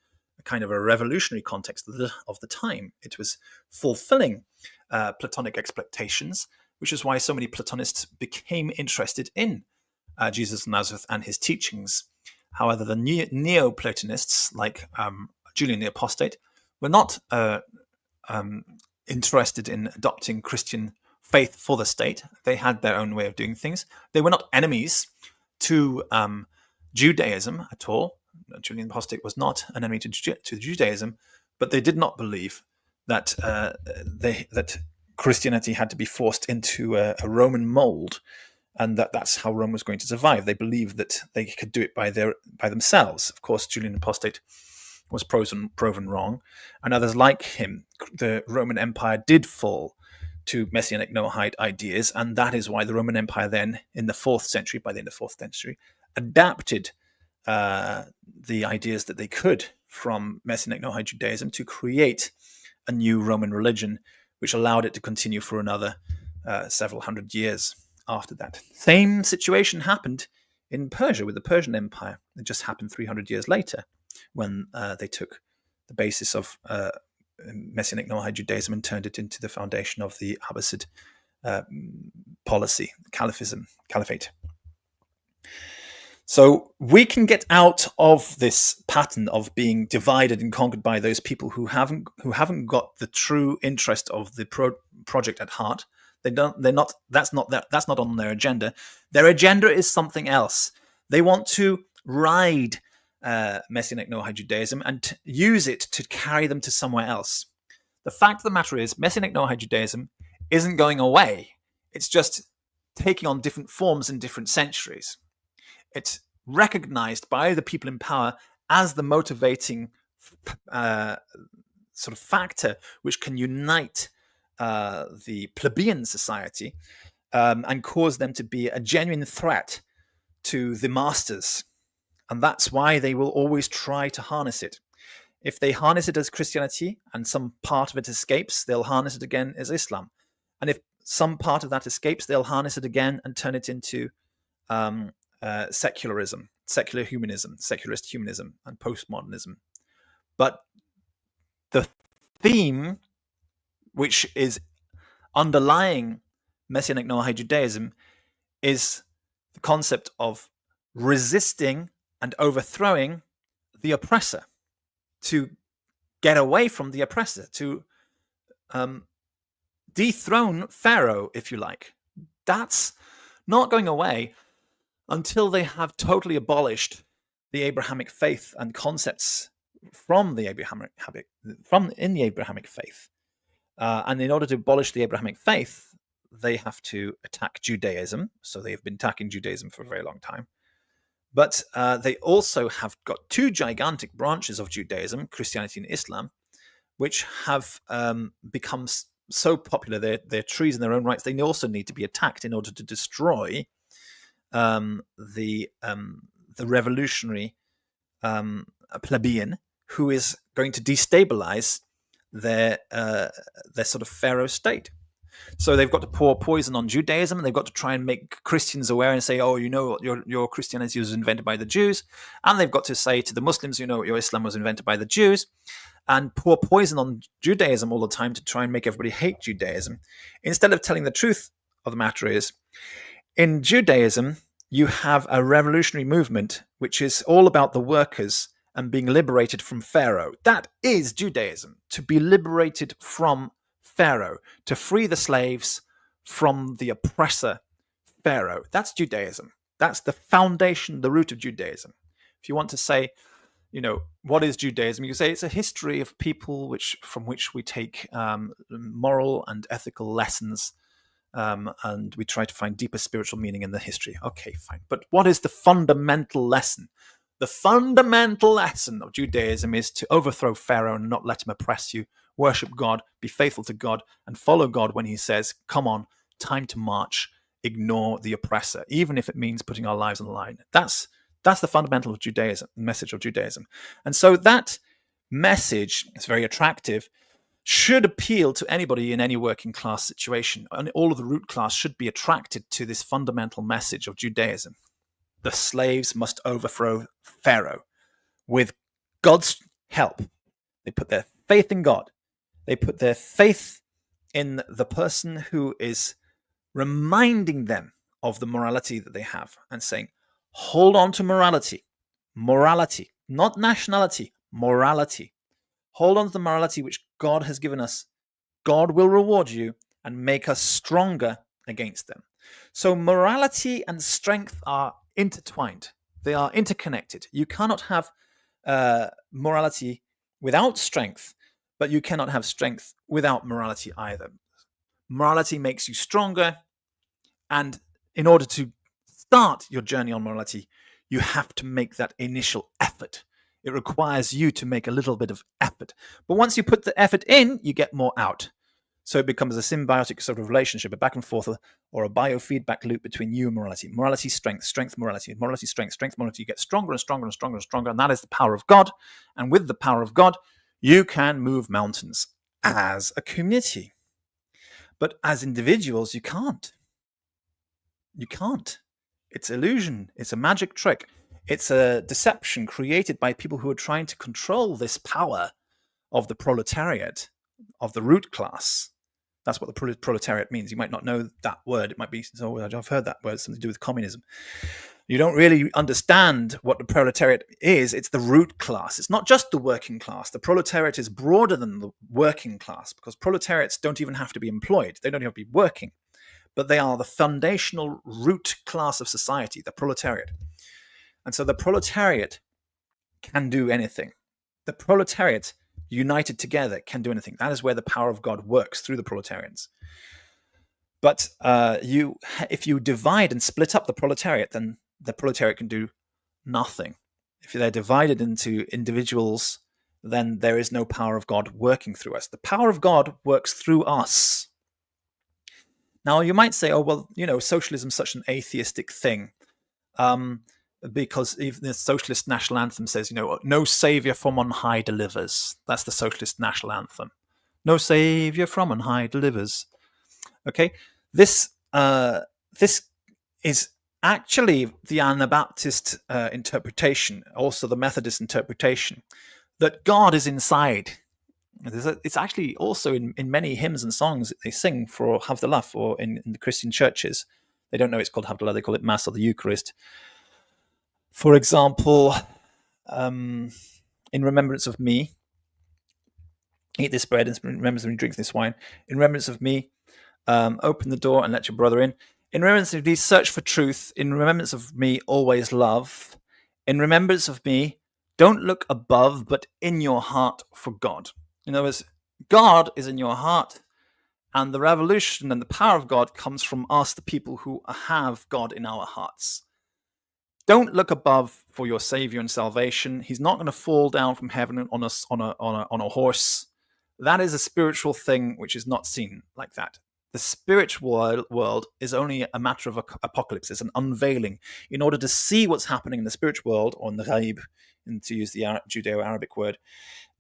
kind of a revolutionary context of the time. It was fulfilling Platonic expectations, which is why so many Platonists became interested in Jesus of Nazareth and his teachings. However, the Neoplatonists, like Julian the Apostate, were not interested in adopting Christian faith for the state. They had their own way of doing things. They were not enemies to Judaism at all. Julian the Apostate was not an enemy to Judaism, but they did not believe that that Christianity had to be forced into a Roman mold, and that's how Rome was going to survive. They believed that they could do it by themselves. Of course, Julian the Apostate was proven wrong, and others like him. The Roman Empire did fall to Messianic Noahide ideas, and that is why the Roman Empire then, in the 4th century, by the end of the 4th century, adapted the ideas that they could from Messianic Noahide Judaism to create a new Roman religion, which allowed it to continue for another several hundred years after that. Same situation happened in Persia with the Persian Empire. It just happened 300 years later when they took the basis of Messianic Noahide Judaism and turned it into the foundation of the Abbasid policy, caliphate. So we can get out of this pattern of being divided and conquered by those people who haven't got the true interest of the project at heart. That's not on their agenda. Their agenda is something else. They want to ride Messianic Noahide Judaism and use it to carry them to somewhere else. The fact of the matter is, Messianic Noahide Judaism isn't going away. It's just taking on different forms in different centuries. It's recognized by the people in power as the motivating sort of factor which can unite the plebeian society and cause them to be a genuine threat to the masters. And that's why they will always try to harness it. If they harness it as Christianity and some part of it escapes, they'll harness it again as Islam. And if some part of that escapes, they'll harness it again and turn it into secularism, secular humanism, secularist humanism, and postmodernism. But the theme which is underlying Messianic Noahide Judaism is the concept of resisting and overthrowing the oppressor, to get away from the oppressor, to dethrone Pharaoh, if you like. That's not going away until they have totally abolished the Abrahamic faith and concepts from the Abrahamic faith. And in order to abolish the Abrahamic faith, they have to attack Judaism. So they have been attacking Judaism for a very long time. But they also have got two gigantic branches of Judaism, Christianity and Islam, which have become so popular. They're trees in their own rights. They also need to be attacked in order to destroy the revolutionary plebeian who is going to destabilize their sort of pharaoh state. So they've got to pour poison on Judaism, and they've got to try and make Christians aware and say, oh, your Christianity was invented by the Jews. And they've got to say to the Muslims, your Islam was invented by the Jews, and pour poison on Judaism all the time to try and make everybody hate Judaism. Instead of telling the truth of the matter is, in Judaism, you have a revolutionary movement which is all about the workers and being liberated from Pharaoh. That is Judaism, to be liberated from Pharaoh, to free the slaves from the oppressor Pharaoh. That's Judaism. That's the foundation, the root of Judaism. If you want to say, what is Judaism? You can say it's a history of people from which we take moral and ethical lessons, and we try to find deeper spiritual meaning in the history. Okay, fine. But what is the fundamental lesson? The fundamental lesson of Judaism is to overthrow Pharaoh and not let him oppress you, worship God, be faithful to God, and follow God when he says, come on, time to march, ignore the oppressor, even if it means putting our lives on the line. That's the fundamental of Judaism, the message of Judaism. And so that message is very attractive, should appeal to anybody in any working class situation. And all of the root class should be attracted to this fundamental message of Judaism. The slaves must overthrow Pharaoh with God's help. They put their faith in God. They put their faith in the person who is reminding them of the morality that they have and saying, hold on to morality. Morality, not nationality, morality. Hold on to the morality which God has given us. God will reward you and make us stronger against them. So morality and strength are intertwined. They are interconnected. You cannot have morality without strength, but you cannot have strength without morality either. Morality makes you stronger, and in order to start your journey on morality, you have to make that initial effort. It requires you to make a little bit of effort. But once you put the effort in, you get more out. So it becomes a symbiotic sort of relationship, a back and forth, or a biofeedback loop between you and morality. Morality, strength, strength, morality. Morality, strength, strength, morality. You get stronger and stronger and stronger and stronger, and that is the power of God. And with the power of God, you can move mountains as a community. But as individuals, you can't. You can't. It's illusion. It's a magic trick. It's a deception created by people who are trying to control this power of the proletariat, of the root class. That's what the proletariat means. You might not know that word. It might be, oh, I've heard that word, something to do with communism. You don't really understand what the proletariat is. It's the root class. It's not just the working class. The proletariat is broader than the working class, because proletariats don't even have to be employed. They don't even have to be working. But they are the foundational root class of society, the proletariat. And so the proletariat can do anything. The proletariat united together can do anything. That is where the power of God works, through the proletarians. But if you divide and split up the proletariat, then the proletariat can do nothing. If they're divided into individuals, then there is no power of God working through us. The power of God works through us. Now, you might say, oh, well, socialism is such an atheistic thing. Because even the socialist national anthem says, no savior from on high delivers. That's the socialist national anthem. No savior from on high delivers. Okay, this is actually the Anabaptist interpretation, also the Methodist interpretation, that God is inside. It's actually also in many hymns and songs that they sing for Havdalah, or in the Christian churches. They don't know it's called Havdalah, they call it Mass or the Eucharist. For example, in remembrance of me, eat this bread, in remembrance of me, drink this wine. In remembrance of me, open the door and let your brother in. In remembrance of me, search for truth. In remembrance of me, always love. In remembrance of me, don't look above, but in your heart for God. In other words, God is in your heart, and the revolution and the power of God comes from us, the people who have God in our hearts. Don't look above for your savior and salvation. He's not going to fall down from heaven on a horse. That is a spiritual thing which is not seen like that. The spiritual world is only a matter of apocalypse. It's an unveiling. In order to see what's happening in the spiritual world, or in the ghaib, and to use the Judeo-Arabic word,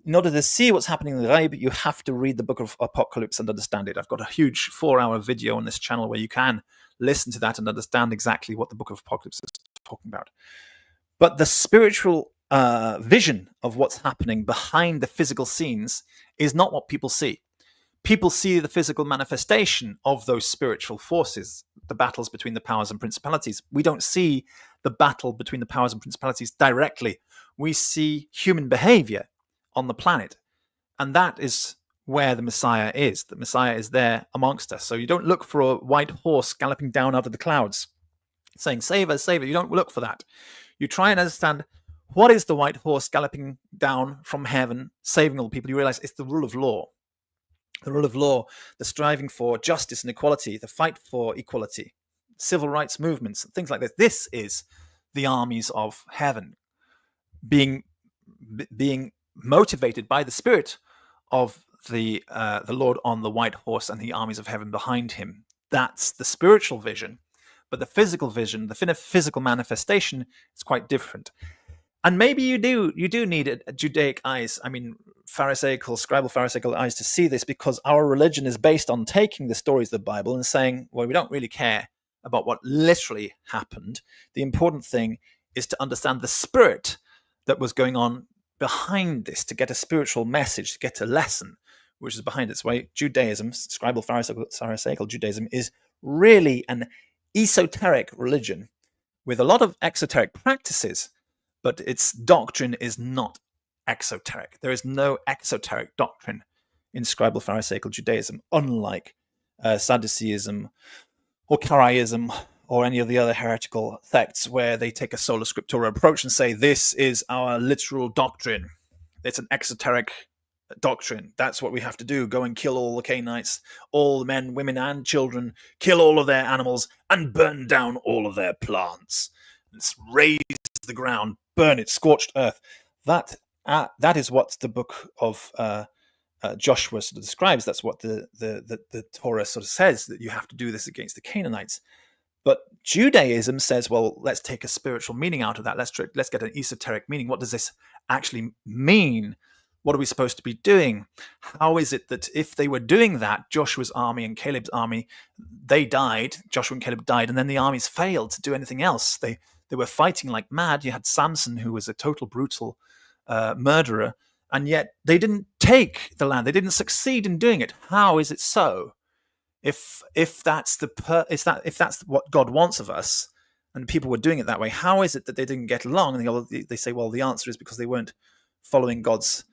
in order to see what's happening in the Ghaib, you have to read the book of Apocalypse and understand it. I've got a huge 4-hour video on this channel where you can listen to that and understand exactly what the book of Apocalypse is talking about. But the spiritual vision of what's happening behind the physical scenes is not what people see. People see the physical manifestation of those spiritual forces, the battles between the powers and principalities. We don't see the battle between the powers and principalities directly. We see human behavior on the planet. And that is where the Messiah is. The Messiah is there amongst us. So you don't look for a white horse galloping down out of the clouds saying, "Save us, save us." You don't look for that. You try and understand, what is the white horse galloping down from heaven, saving all people? You realize it's the rule of law. The rule of law, the striving for justice and equality, the fight for equality, civil rights movements, things like this. This is the armies of heaven being motivated by the spirit of the Lord on the white horse and the armies of heaven behind him. That's the spiritual vision. But the physical vision, the physical manifestation, is quite different. And maybe you do need a Judaic eyes, scribal Pharisaical eyes to see this, because our religion is based on taking the stories of the Bible and saying, well, we don't really care about what literally happened. The important thing is to understand the spirit that was going on behind this, to get a spiritual message, to get a lesson, which is behind it. Why Judaism, scribal Pharisaical Judaism, is really an esoteric religion with a lot of exoteric practices, but its doctrine is not exoteric. There is no exoteric doctrine in scribal Pharisaical Judaism, unlike Sadduceeism or Karaism or any of the other heretical sects where they take a sola scriptura approach and say, this is our literal doctrine. It's an exoteric doctrine. That's what we have to do. Go and kill all the Canaanites, all the men, women, and children, kill all of their animals, and burn down all of their plants. Let's raise the ground, burn it, scorched earth. That is what the book of Joshua sort of describes. That's what the Torah sort of says, that you have to do this against the Canaanites. But Judaism says, well, let's take a spiritual meaning out of that. Let's get an esoteric meaning. What does this actually mean? What are we supposed to be doing? How is it that if they were doing that, Joshua's army and Caleb's army, they died, Joshua and Caleb died, and then the armies failed to do anything else. They were fighting like mad. You had Samson, who was a total brutal murderer, and yet they didn't take the land. They didn't succeed in doing it. How is it so? If that's what God wants of us, and people were doing it that way, how is it that they didn't get along? And they say, well, the answer is because they weren't following God's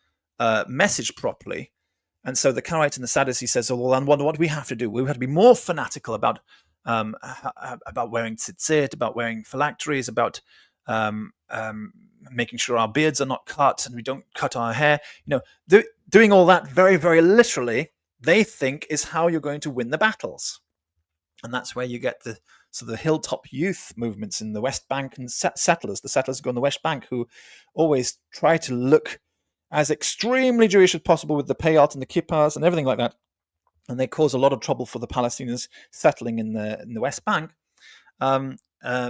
message properly. And so the Karaite and the Sadducee says, oh, well, and what do we have to do? We have to be more fanatical about wearing tzitzit, about wearing phylacteries, about making sure our beards are not cut and we don't cut our hair. Doing all that very, very literally, they think is how you're going to win the battles. And that's where you get the hilltop youth movements in the West Bank and settlers. The settlers who go on the West Bank, who always try to look as extremely Jewish as possible with the payot and the kippahs and everything like that. And they cause a lot of trouble for the Palestinians settling in the West Bank,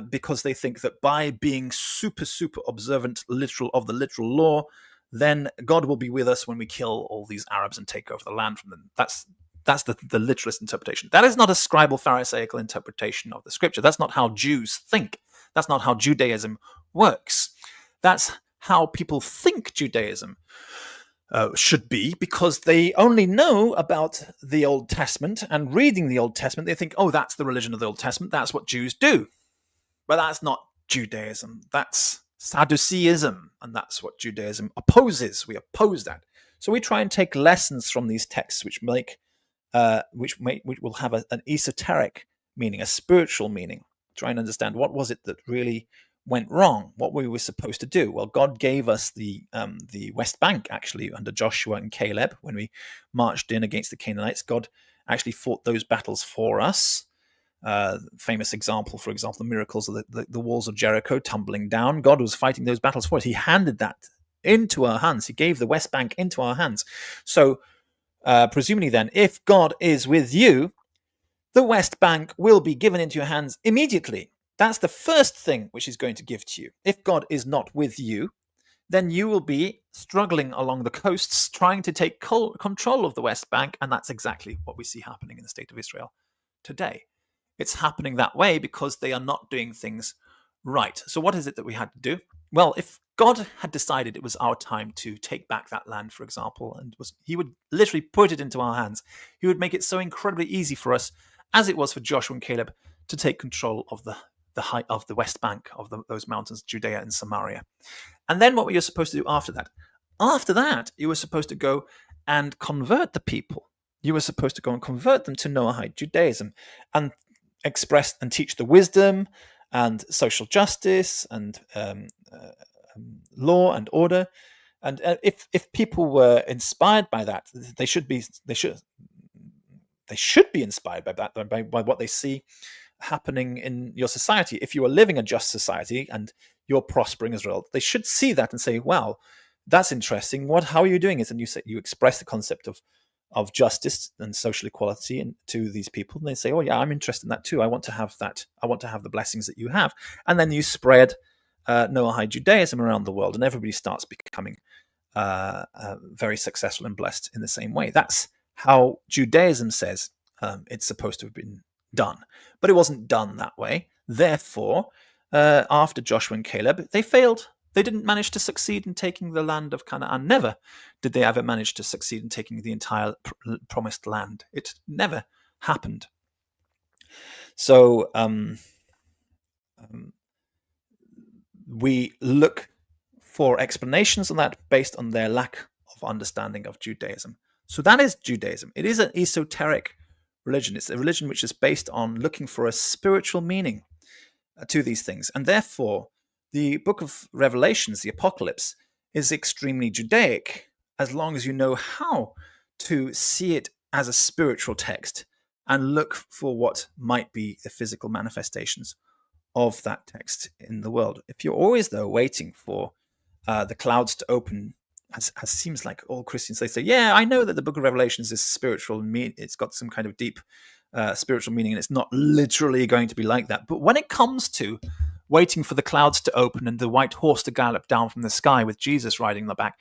because they think that by being super, super observant of the literal law, then God will be with us when we kill all these Arabs and take over the land from them. That's the literalist interpretation. That is not a scribal Pharisaical interpretation of the scripture. That's not how Jews think. That's not how Judaism works. That's how people think Judaism should be, because they only know about the Old Testament, and reading the Old Testament, they think, oh, that's the religion of the Old Testament. That's what Jews do. But that's not Judaism. That's Sadduceeism, and that's what Judaism opposes. We oppose that. So we try and take lessons from these texts, which will have an esoteric meaning, a spiritual meaning. Try and understand, what was it that really went wrong? What we were supposed to do? Well, God gave us the West Bank, actually, under Joshua and Caleb. When we marched in against the Canaanites, God actually fought those battles for us. Famous example, for example, the miracles of the walls of Jericho tumbling down. God was fighting those battles for us. He handed that into our hands. He gave the West Bank into our hands. So presumably then, if God is with you, the West Bank will be given into your hands immediately. That's the first thing which he's going to give to you. If God is not with you, then you will be struggling along the coasts trying to take control of the West Bank. And that's exactly what we see happening in the state of Israel today. It's happening that way because they are not doing things right. So what is it that we had to do? Well, if God had decided it was our time to take back that land, for example, and he would literally put it into our hands, he would make it so incredibly easy for us, as it was for Joshua and Caleb, to take control of the height of the West Bank of those mountains, Judea and Samaria. And then what were you supposed to do after that? After that, you were supposed to go and convert the people. You were supposed to go and convert them to Noahide Judaism and express and teach the wisdom and social justice and law and order. And if people were inspired by that, they should be inspired by that, by what they see happening in your society. If you are living a just society and you're prospering as well, they should see that and say, "Wow, that's interesting. How are you doing it?" And you express the concept of justice and social equality to these people, and they say, "Oh yeah, I'm interested in that too. I want to have that. I want to have the blessings that you have." And then you spread Noahide Judaism around the world, and everybody starts becoming very successful and blessed in the same way. That's how Judaism says it's supposed to have been done, but it wasn't done that way. Therefore, after Joshua and Caleb, they failed. They didn't manage to succeed in taking the land of Canaan. Never did they ever manage to succeed in taking the entire promised land. It never happened. So we look for explanations on that based on their lack of understanding of Judaism. So that is Judaism. It is an esoteric religion. It's a religion which is based on looking for a spiritual meaning to these things. And therefore, the book of Revelations, the Apocalypse, is extremely Judaic, as long as you know how to see it as a spiritual text and look for what might be the physical manifestations of that text in the world. If you're always, though, waiting for the clouds to open, as seems like all Christians, they say, yeah, I know that the book of Revelations is spiritual and it's got some kind of deep spiritual meaning, and it's not literally going to be like that. But when it comes to waiting for the clouds to open and the white horse to gallop down from the sky with Jesus riding on the back,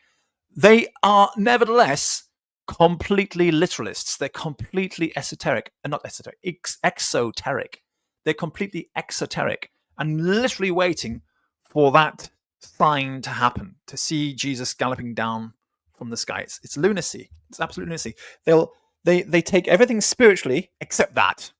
they are nevertheless completely literalists. They're completely esoteric, not esoteric, exoteric. They're completely exoteric and literally waiting for that sign to happen, to see Jesus galloping down from the sky. It's lunacy. It's absolute lunacy. They take everything spiritually except that.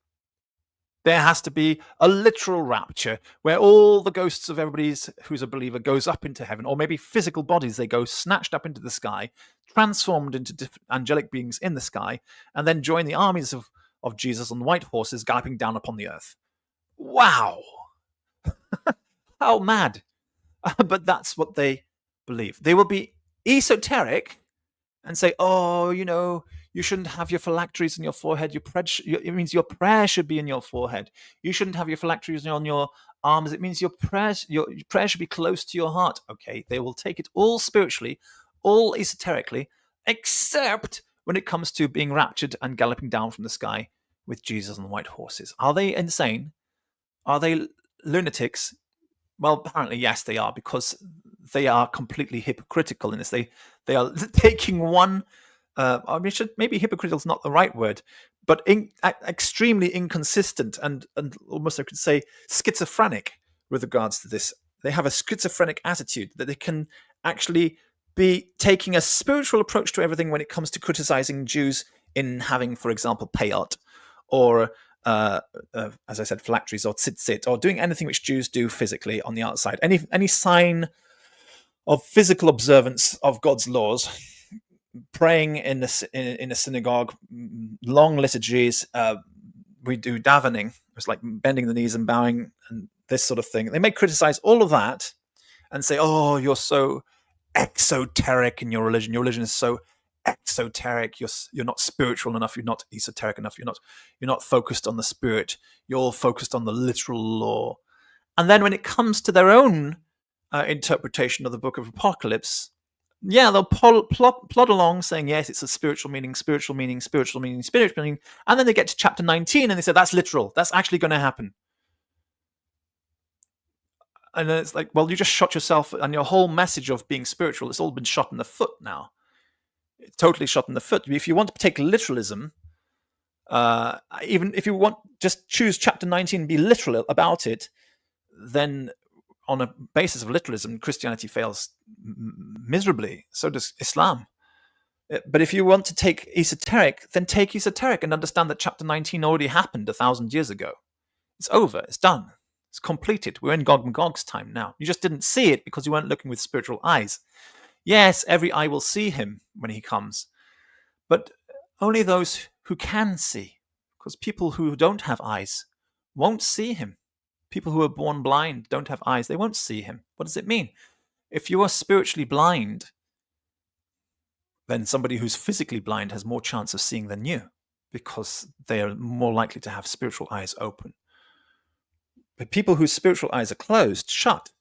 There has to be a literal rapture where all the ghosts of everybody who's a believer goes up into heaven, or maybe physical bodies, they go snatched up into the sky, transformed into different angelic beings in the sky, and then join the armies of Jesus on white horses galloping down upon the earth. Wow! How mad! But that's what they believe. They will be esoteric and say, oh, you shouldn't have your phylacteries on your forehead. It means your prayer should be in your forehead. You shouldn't have your phylacteries on your arms. It means your prayer should be close to your heart. Okay, they will take it all spiritually, all esoterically, except when it comes to being raptured and galloping down from the sky with Jesus on white horses. Are they insane? Are they lunatics? Well, apparently, yes, they are, because they are completely hypocritical in this. They are taking one. Maybe hypocritical is not the right word, but extremely inconsistent and almost, I could say, schizophrenic with regards to this. They have a schizophrenic attitude that they can actually be taking a spiritual approach to everything when it comes to criticizing Jews in having, for example, payot, or as I said, phylacteries or tzitzit, or doing anything which Jews do physically on the outside. Any sign of physical observance of God's laws, praying in a synagogue, long liturgies, we do davening. It's like bending the knees and bowing and this sort of thing. They may criticize all of that and say, oh, you're so exoteric in your religion. Your religion is so exoteric. You're not spiritual enough. You're not esoteric enough. You're not focused on the spirit. You're focused on the literal law. And then when it comes to their own interpretation of the book of Apocalypse, yeah, they'll plod along saying, yes, it's a spiritual meaning, spiritual meaning, spiritual meaning, spiritual meaning. And then they get to chapter 19 and they say, that's literal. That's actually going to happen. And then it's like, well, you just shot yourself, and your whole message of being spiritual, it's all been shot in the foot now. It's totally shot in the foot. If you want to take literalism, even if you want, just choose chapter 19 and be literal about it, then on a basis of literalism, Christianity fails miserably. So does Islam. But if you want to take esoteric, then take esoteric and understand that chapter 19 already happened 1,000 years ago. It's over. It's done. It's completed. We're in Gog and Magog's time now. You just didn't see it because you weren't looking with spiritual eyes. Yes, every eye will see him when he comes, but only those who can see, because people who don't have eyes won't see him. People who are born blind don't have eyes. They won't see him. What does it mean? If you are spiritually blind, then somebody who's physically blind has more chance of seeing than you, because they are more likely to have spiritual eyes open. But people whose spiritual eyes are closed, shut,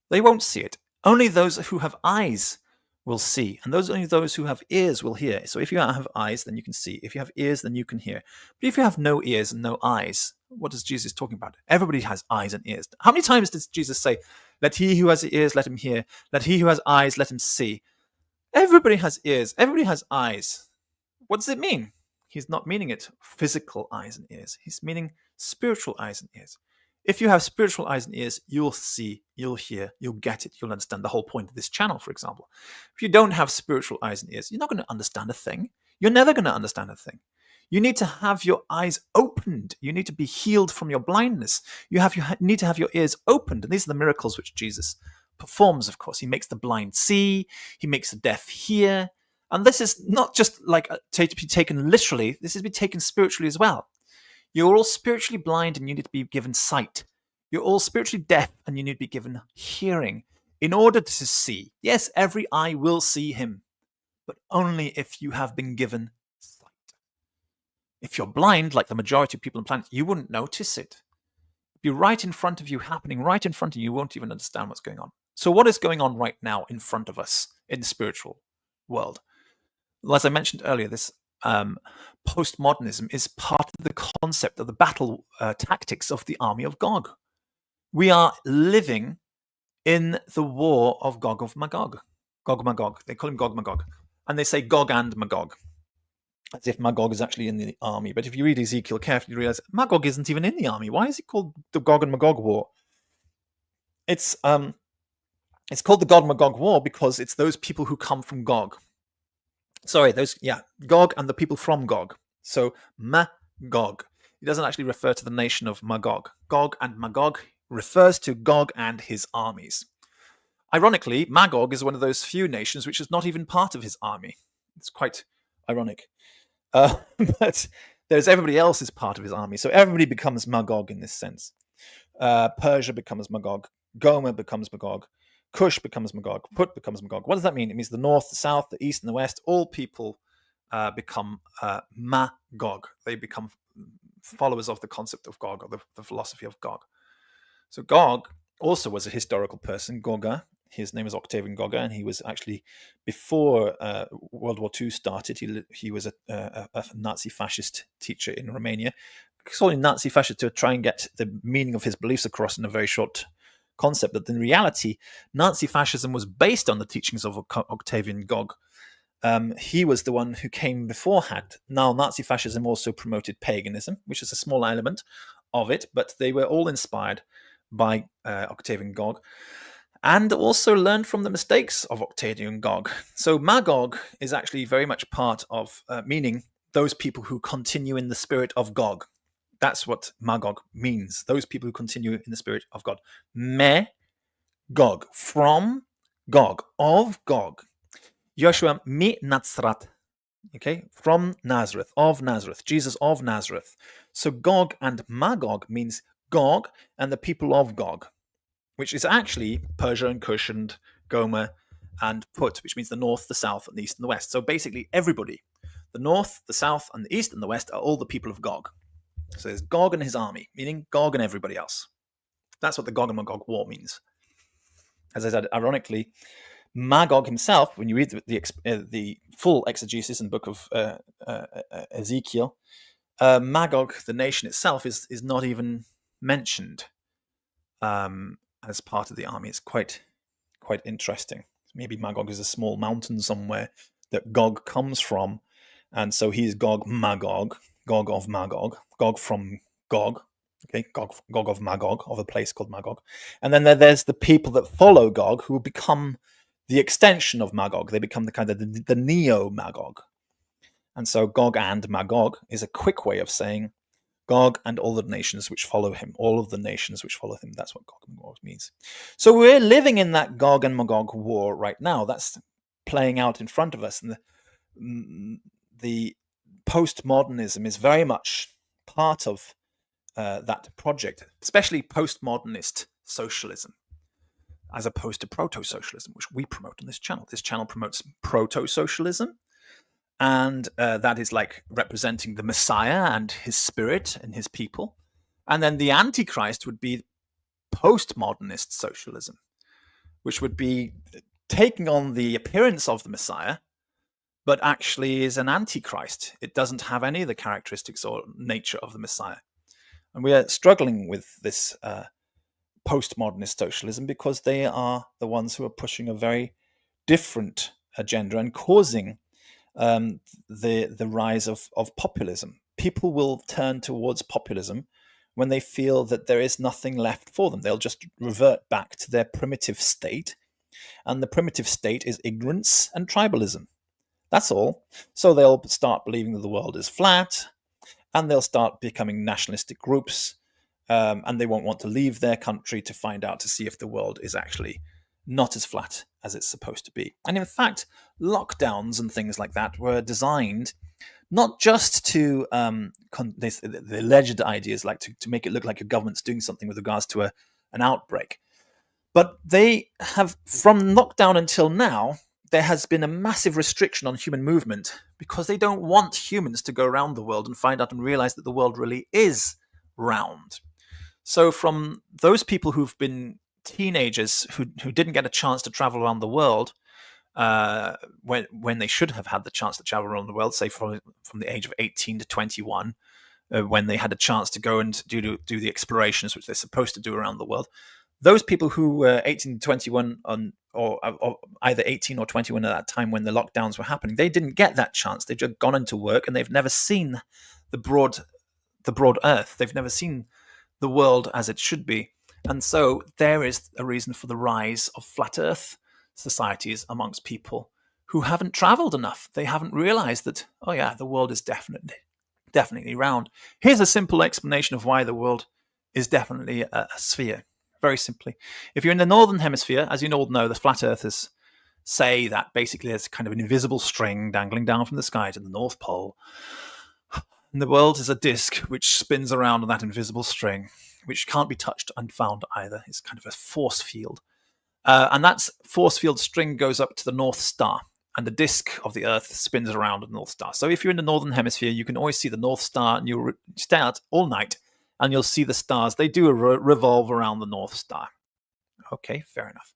they won't see it. Only those who have eyes will see, and only those who have ears will hear. So if you have eyes, then you can see. If you have ears, then you can hear. But if you have no ears and no eyes, what is Jesus talking about? Everybody has eyes and ears. How many times does Jesus say, let he who has ears, let him hear. Let he who has eyes, let him see. Everybody has ears. Everybody has eyes. What does it mean? He's not meaning it physical eyes and ears. He's meaning spiritual eyes and ears. If you have spiritual eyes and ears, you'll see, you'll hear, you'll get it, you'll understand the whole point of this channel, for example. If you don't have spiritual eyes and ears, you're not going to understand a thing. You're never going to understand a thing. You need to have your eyes opened. You need to be healed from your blindness. You need to have your ears opened. And these are the miracles which Jesus performs, of course. He makes the blind see. He makes the deaf hear. And this is not just like to be taken literally. This is to be taken spiritually as well. You're all spiritually blind and you need to be given sight. You're all spiritually deaf and you need to be given hearing in order to see. Yes, every eye will see him, but only if you have been given sight. If you're blind, like the majority of people on the planet, you wouldn't notice it. It'd be right in front of you, happening right in front of you. You won't even understand what's going on. So what is going on right now in front of us in the spiritual world? Well, as I mentioned earlier, this postmodernism is part of the concept of the battle tactics of the army of Gog. We are living in the war of Gog of Magog. Gog Magog. They call him Gog Magog. And they say Gog and Magog, as if Magog is actually in the army. But if you read Ezekiel carefully, you realize Magog isn't even in the army. Why is it called the Gog and Magog War? It's called the Gog Magog War because it's those people who come from Gog. Gog and the people from Gog. So Magog. It doesn't actually refer to the nation of Magog. Gog and Magog refers to Gog and his armies. Ironically, Magog is one of those few nations which is not even part of his army. It's quite ironic. But there's everybody else is part of his army. So everybody becomes Magog in this sense. Persia becomes Magog. Gomer becomes Magog. Cush becomes Magog. Put becomes Magog. What does that mean? It means the north, the south, the east, and the west. All people become Magog. They become followers of the concept of Gog, or the philosophy of Gog. So Gog also was a historical person, Goga. His name is Octavian Goga, and he was actually, before World War II started, he was a Nazi fascist teacher in Romania. He's only Nazi fascist to try and get the meaning of his beliefs across in a very short concept, but in reality, Nazi fascism was based on the teachings of Octavian Gog. He was the one who came beforehand. Now, Nazi fascism also promoted paganism, which is a small element of it, but they were all inspired by Octavian Gog, and also learned from the mistakes of Octavian Gog. So Magog is actually very much part of, meaning those people who continue in the spirit of Gog. That's what Magog means. Those people who continue in the spirit of God. Gog, from Gog, of Gog. Joshua mi Nazrat. Okay, from Nazareth, of Nazareth, Jesus of Nazareth. So Gog and Magog means Gog and the people of Gog, which is actually Persia and Cush and Gomer and Put, which means the north, the south, and the east and the west. So basically everybody, the north, the south, and the east and the west are all the people of Gog. So there's Gog and his army, meaning Gog and everybody else. That's what the Gog and Magog war means. As I said, ironically, Magog himself, when you read the full exegesis in the book of Ezekiel, Magog, the nation itself, is not even mentioned. as part of the army. It's quite interesting. Maybe Magog is a small mountain somewhere that Gog comes from, and so he's Gog Magog, Gog of Magog, Gog from Gog. Okay, Gog of Magog, of a place called Magog. And then there's the people that follow Gog who become the extension of Magog. They become the kind of the neo-Magog. And so Gog and Magog is a quick way of saying Gog and all the nations which follow him. All of the nations which follow him. That's what Gog and Magog means. So we're living in that Gog and Magog war right now. That's playing out in front of us. And the postmodernism is very much part of that project, especially postmodernist socialism, as opposed to proto-socialism, which we promote on this channel. This channel promotes proto-socialism, and that is like representing the Messiah and his spirit and his people. And then the Antichrist would be postmodernist socialism, which would be taking on the appearance of the Messiah, but actually is an Antichrist. It doesn't have any of the characteristics or nature of the Messiah. And we are struggling with this postmodernist socialism because they are the ones who are pushing a very different agenda and causing the rise of populism. People will turn towards populism when they feel that there is nothing left for them. They'll just revert back to their primitive state, and the primitive state is ignorance and tribalism. That's all. So they'll start believing that the world is flat, and they'll start becoming nationalistic groups, and they won't want to leave their country to find out, to see if the world is actually not as flat as it's supposed to be. And in fact, lockdowns and things like that were designed not just to, the alleged ideas like to make it look like your government's doing something with regards to an outbreak, but they have, from lockdown until now, there has been a massive restriction on human movement because they don't want humans to go around the world and find out and realize that the world really is round. So from those people who've been teenagers who didn't get a chance to travel around the world when they should have had the chance to travel around the world, say from the age of 18 to 21, when they had a chance to go and do the explorations which they're supposed to do around the world. Those people who were 18 to 21 or either 18 or 21 at that time when the lockdowns were happening, they didn't get that chance. They've just gone into work and they've never seen the broad earth. They've never seen the world as it should be. And so there is a reason for the rise of flat earth societies amongst people who haven't traveled enough. They haven't realized that, oh yeah, the world is definitely round. Here's a simple explanation of why the world is definitely a sphere. Very simply, if you're in the northern hemisphere, as you all know, the flat earthers say that basically there's kind of an invisible string dangling down from the sky to the North Pole. And the world is a disk which spins around on that invisible string, which can't be touched and found either. It's kind of a force field. And that force field string goes up to the North Star, and the disk of the Earth spins around the North Star. So if you're in the northern hemisphere, you can always see the North Star, and you'll stay out all night, and you'll see the stars. They do revolve around the North Star. Okay, fair enough.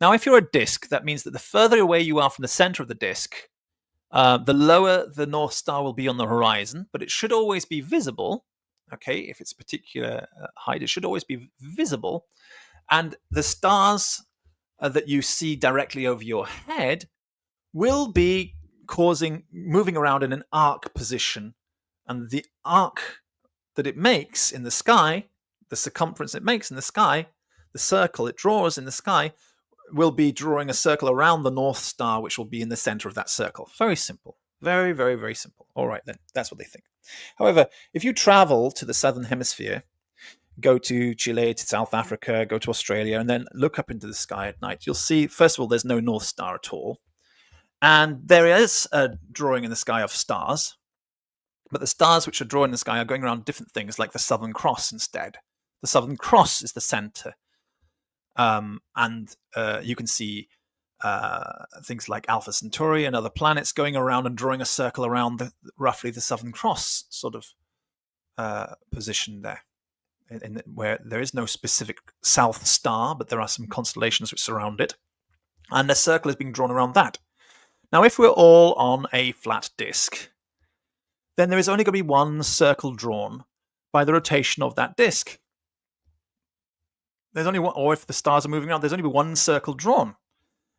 Now, if you're a disk, that means that the further away you are from the center of the disk, the lower the North Star will be on the horizon, but it should always be visible. Okay, if it's a particular height, it should always be visible. And the stars that you see directly over your head will be moving around in an arc position. And the arc that it makes in the sky, the circumference it makes in the sky, the circle it draws in the sky, will be drawing a circle around the North Star, which will be in the center of that circle. Very simple. Very, very, very simple. All right, then. That's what they think. However, if you travel to the southern hemisphere, go to Chile, to South Africa, go to Australia, and then look up into the sky at night, you'll see, first of all, there's no North Star at all. And there is a drawing in the sky of stars, but the stars which are drawn in the sky are going around different things, like the Southern Cross instead. The Southern Cross is the center. And you can see things like Alpha Centauri and other planets going around and drawing a circle around roughly the Southern Cross sort of position there, where there is no specific South Star, but there are some constellations which surround it. And a circle is being drawn around that. Now, if we're all on a flat disk, then there is only going to be one circle drawn by the rotation of that disk. there's only one, or if the stars are moving around, there's only one circle drawn.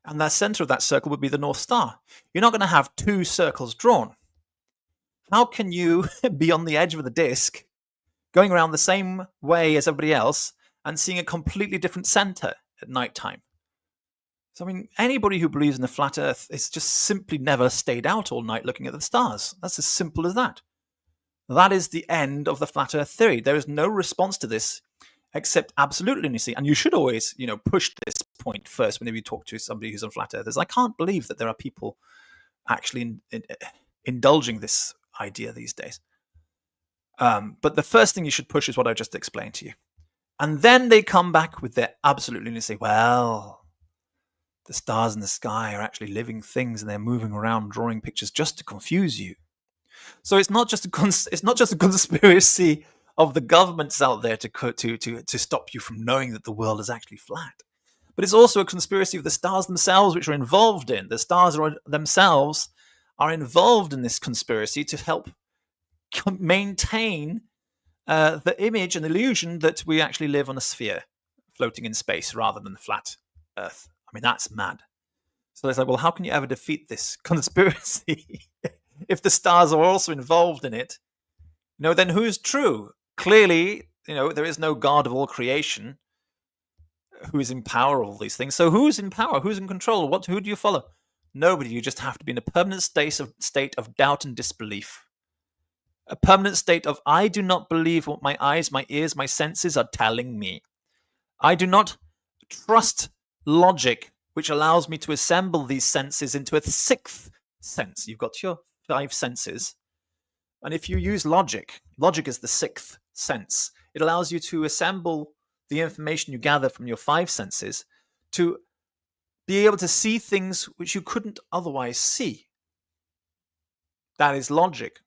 And the center of that circle would be the North Star. You're not going to have two circles drawn. How can you be on the edge of the disk, going around the same way as everybody else, and seeing a completely different center at night time? So, I mean, anybody who believes in the flat Earth is just simply never stayed out all night looking at the stars. That's as simple as that. That is the end of the flat Earth theory. There is no response to this except absolute lunacy. And you should always, push this point first whenever you talk to somebody who's on flat earthers. I can't believe that there are people actually indulging this idea these days. But the first thing you should push is what I just explained to you. And then they come back with their absolute lunacy. Well, the stars in the sky are actually living things and they're moving around drawing pictures just to confuse you. So it's not just a conspiracy of the governments out there to stop you from knowing that the world is actually flat. But it's also a conspiracy of the stars themselves, which are involved in. The stars themselves are involved in this conspiracy to help maintain the image and illusion that we actually live on a sphere floating in space rather than the flat Earth. I mean, that's mad. So they say, well, how can you ever defeat this conspiracy if the stars are also involved in it? Then who's true? Clearly, there is no God of all creation who is in power of all these things. So who's in power? Who's in control? Who do you follow? Nobody. You just have to be in a permanent state of doubt and disbelief. A permanent state of, I do not believe what my eyes, my ears, my senses are telling me. I do not trust logic, which allows me to assemble these senses into a sixth sense. You've got your 5 senses. And if you use logic is the 6th sense. It allows you to assemble the information you gather from your 5 senses to be able to see things which you couldn't otherwise see. That is logic.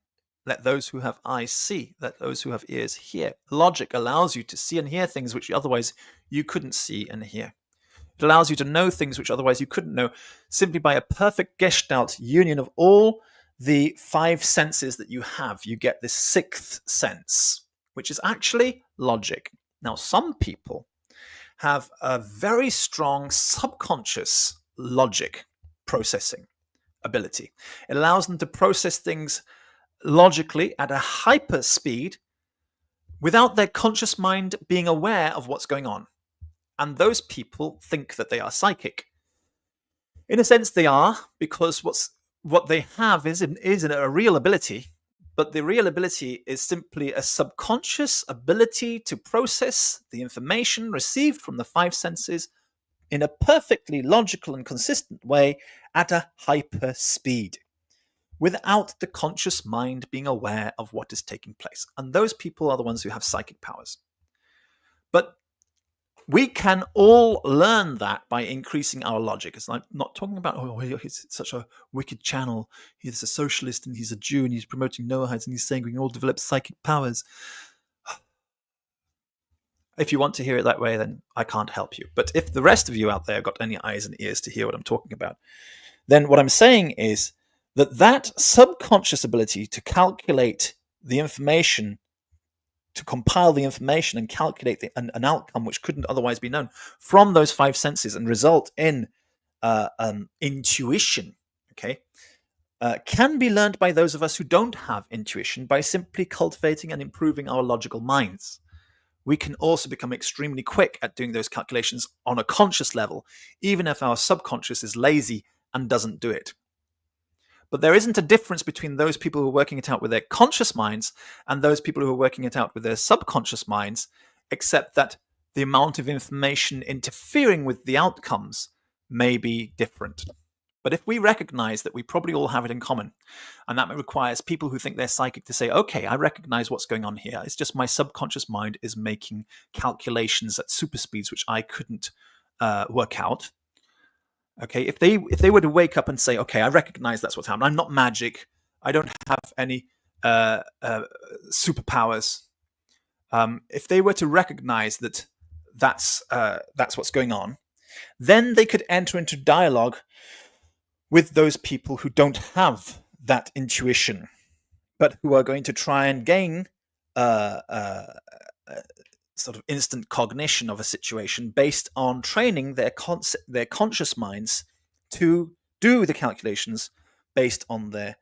Let those who have eyes see. Let those who have ears hear. Logic allows you to see and hear things which otherwise you couldn't see and hear. It allows you to know things which otherwise you couldn't know simply by a perfect Gestalt union of all the 5 senses that you have. You get this 6th sense, which is actually logic. Now, some people have a very strong subconscious logic processing ability. It allows them to process things logically at a hyper speed without their conscious mind being aware of what's going on. And those people think that they are psychic. In a sense, they are, because what they have is a real ability, but the real ability is simply a subconscious ability to process the information received from the 5 senses in a perfectly logical and consistent way at a hyper speed, without the conscious mind being aware of what is taking place. And those people are the ones who have psychic powers. But we can all learn that by increasing our logic. It's like not talking about, he's such a wicked channel. He's a socialist and he's a Jew and he's promoting Noahides and he's saying we can all develop psychic powers. If you want to hear it that way, then I can't help you. But if the rest of you out there got any eyes and ears to hear what I'm talking about, then what I'm saying is that subconscious ability to calculate the information, to compile the information and calculate an outcome which couldn't otherwise be known from those 5 senses and result in intuition, can be learned by those of us who don't have intuition by simply cultivating and improving our logical minds. We can also become extremely quick at doing those calculations on a conscious level, even if our subconscious is lazy and doesn't do it. But there isn't a difference between those people who are working it out with their conscious minds and those people who are working it out with their subconscious minds, except that the amount of information interfering with the outcomes may be different. But if we recognize that we probably all have it in common, and that requires people who think they're psychic to say, okay, I recognize what's going on here. It's just my subconscious mind is making calculations at super speeds which I couldn't work out. Okay, if they were to wake up and say, okay, I recognize that's what's happening. I'm not magic. I don't have any superpowers. If they were to recognize that that's what's going on, then they could enter into dialogue with those people who don't have that intuition, but who are going to try and gain sort of instant cognition of a situation based on training their conscious minds to do the calculations based on their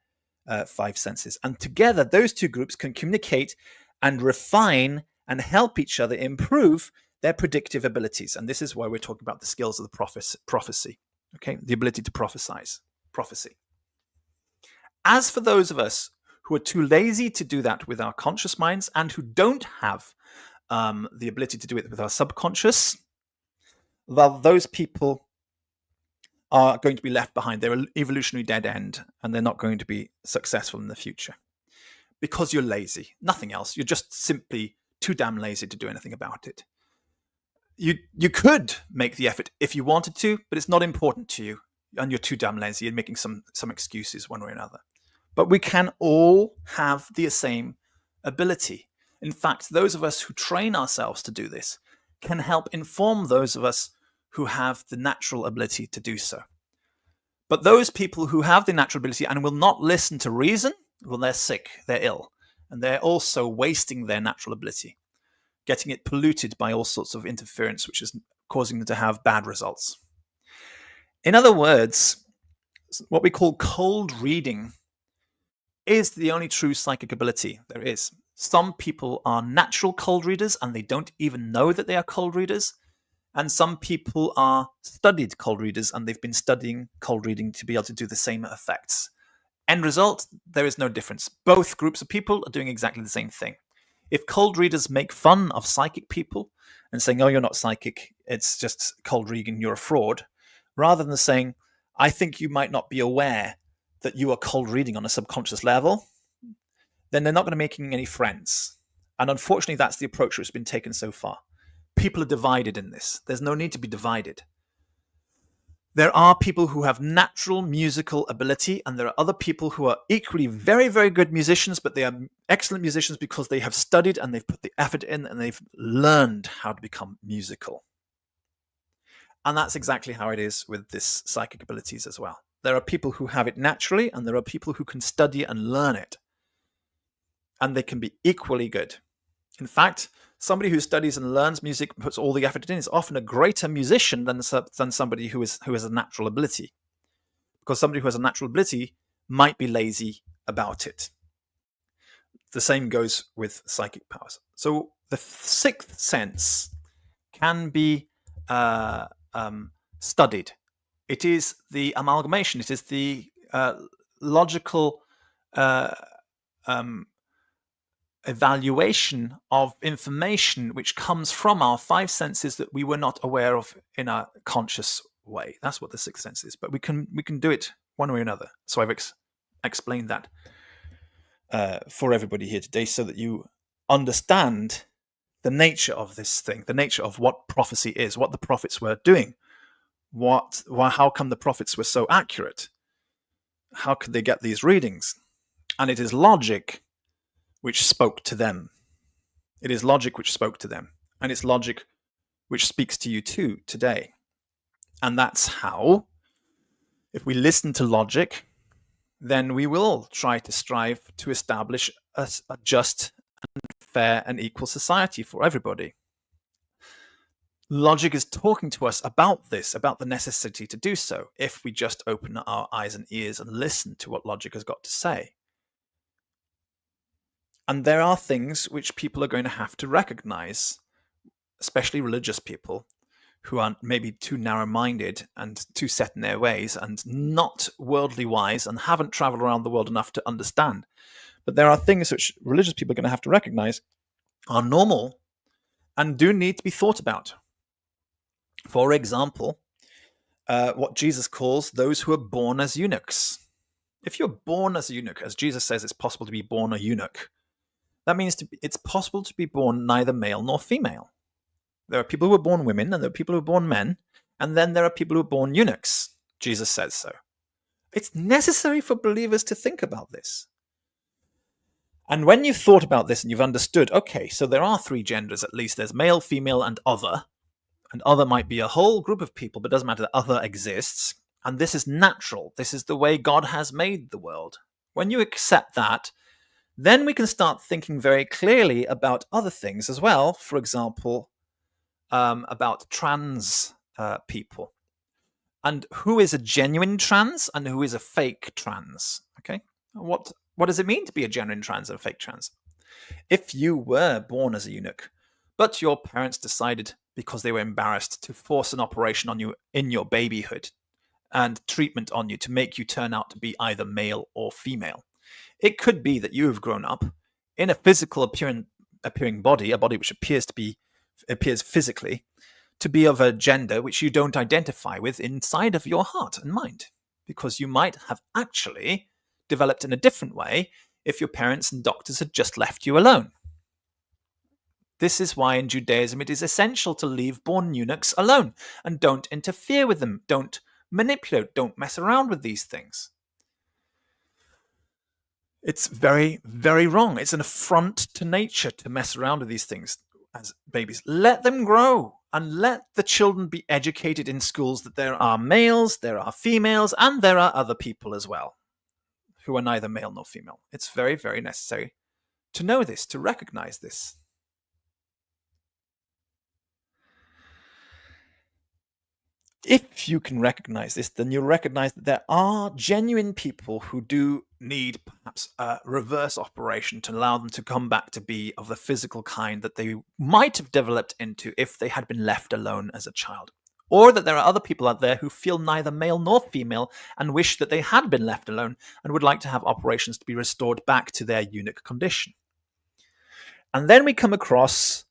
five senses. And together, those two groups can communicate and refine and help each other improve their predictive abilities. And this is why we're talking about the skills of the prophecy, okay? The ability to prophecy. As for those of us who are too lazy to do that with our conscious minds and who don't have the ability to do it with our subconscious, well, those people are going to be left behind. They're an evolutionary dead end, and they're not going to be successful in the future because you're lazy. Nothing else. You're just simply too damn lazy to do anything about it. You could make the effort if you wanted to, but it's not important to you, and you're too damn lazy and making some excuses one way or another. But we can all have the same ability. In fact, those of us who train ourselves to do this can help inform those of us who have the natural ability to do so. But those people who have the natural ability and will not listen to reason, well, they're sick, they're ill, and they're also wasting their natural ability, getting it polluted by all sorts of interference, which is causing them to have bad results. In other words, what we call cold reading is the only true psychic ability there is. Some people are natural cold readers and they don't even know that they are cold readers. And some people are studied cold readers and they've been studying cold reading to be able to do the same effects. End result, there is no difference. Both groups of people are doing exactly the same thing. If cold readers make fun of psychic people and saying, oh, you're not psychic, it's just cold reading, you're a fraud, rather than saying, I think you might not be aware that you are cold reading on a subconscious level, then they're not going to be making any friends. And unfortunately, that's the approach that's been taken so far. People are divided in this. There's no need to be divided. There are people who have natural musical ability, and there are other people who are equally very, very good musicians, but they are excellent musicians because they have studied and they've put the effort in and they've learned how to become musical. And that's exactly how it is with this psychic abilities as well. There are people who have it naturally, and there are people who can study and learn it. And they can be equally good. In fact, somebody who studies and learns music and puts all the effort in is often a greater musician than somebody who has a natural ability. Because somebody who has a natural ability might be lazy about it. The same goes with psychic powers. So the sixth sense can be studied. It is the amalgamation. It is the logical evaluation of information which comes from our five senses that we were not aware of in a conscious way. That's what the sixth sense is. But we can do it one way or another. So I've explained that for everybody here today, so that you understand the nature of this thing, the nature of what prophecy is, what the prophets were doing, how come the prophets were so accurate, how could they get these readings. And it is logic which spoke to them. It is logic which spoke to them. And it's logic which speaks to you too today. And that's how, if we listen to logic, then we will try to strive to establish a just and fair and equal society for everybody. Logic is talking to us about this, about the necessity to do so, if we just open our eyes and ears and listen to what logic has got to say. And there are things which people are going to have to recognize, especially religious people, who are maybe too narrow-minded and too set in their ways and not worldly wise and haven't traveled around the world enough to understand. But there are things which religious people are going to have to recognize are normal and do need to be thought about. For example, what Jesus calls those who are born as eunuchs. If you're born as a eunuch, as Jesus says it's possible to be born a eunuch, that means it's possible to be born neither male nor female. There are people who are born women, and there are people who are born men, and then there are people who are born eunuchs. Jesus says so. It's necessary for believers to think about this. And when you've thought about this and you've understood, okay, so there are three genders at least. There's male, female, and other. And other might be a whole group of people, but it doesn't matter that other exists. And this is natural. This is the way God has made the world. When you accept that, Then we can start thinking very clearly about other things as well. For example, about trans people, and who is a genuine trans and who is a fake trans. Okay, what does it mean to be a genuine trans and a fake trans? If you were born as a eunuch, but your parents decided, because they were embarrassed, to force an operation on you in your babyhood and treatment on you to make you turn out to be either male or female, it could be that you have grown up in a physical appearing body, a body which appears physically to be of a gender which you don't identify with inside of your heart and mind, because you might have actually developed in a different way if your parents and doctors had just left you alone. This is why in Judaism it is essential to leave born eunuchs alone and don't interfere with them, don't manipulate, don't mess around with these things. It's very, very wrong. It's an affront to nature to mess around with these things as babies. Let them grow and let the children be educated in schools that there are males, there are females, and there are other people as well who are neither male nor female. It's very, very necessary to know this, to recognize this. If you can recognize this, then you'll recognize that there are genuine people who do need perhaps a reverse operation to allow them to come back to be of the physical kind that they might have developed into if they had been left alone as a child. Or that there are other people out there who feel neither male nor female and wish that they had been left alone and would like to have operations to be restored back to their eunuch condition. And then we come across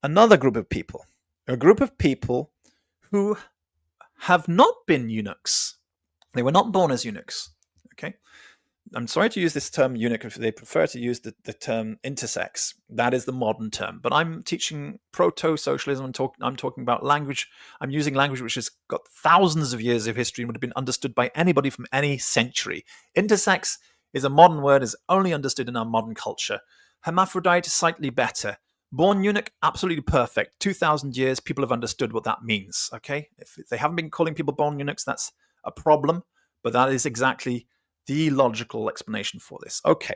another group of people, a group of people who have not been eunuchs. They were not born as eunuchs. Okay, I'm sorry to use this term eunuch if they prefer to use the term intersex. That is the modern term. But I'm teaching proto-socialism. I'm talking about language. I'm using language which has got thousands of years of history and would have been understood by anybody from any century. Intersex is a modern word, is only understood in our modern culture. Hermaphrodite, slightly better. Born eunuch, absolutely perfect. 2,000 years, people have understood what that means, okay? If they haven't been calling people born eunuchs, that's a problem, but that is exactly the logical explanation for this. Okay,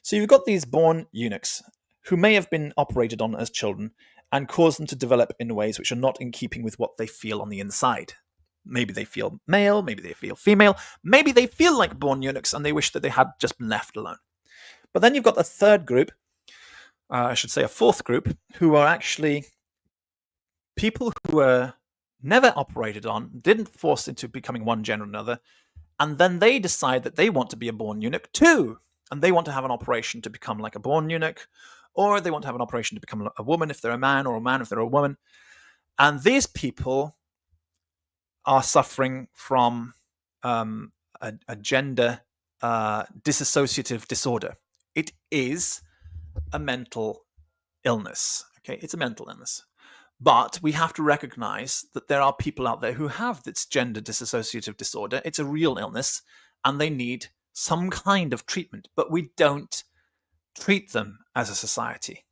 so you've got these born eunuchs who may have been operated on as children and caused them to develop in ways which are not in keeping with what they feel on the inside. Maybe they feel male, maybe they feel female, maybe they feel like born eunuchs and they wish that they had just been left alone. But then you've got a third group, I should say a fourth group, who are actually people who were never operated on, didn't force into becoming one gender or another, and then they decide that they want to be a born eunuch too, and they want to have an operation to become like a born eunuch, or they want to have an operation to become a woman if they're a man, or a man if they're a woman. And these people are suffering from a gender dissociative disorder. It is a mental illness. Okay, it's a mental illness. But we have to recognize that there are people out there who have this gender dissociative disorder. It's a real illness and they need some kind of treatment, but we don't treat them as a society.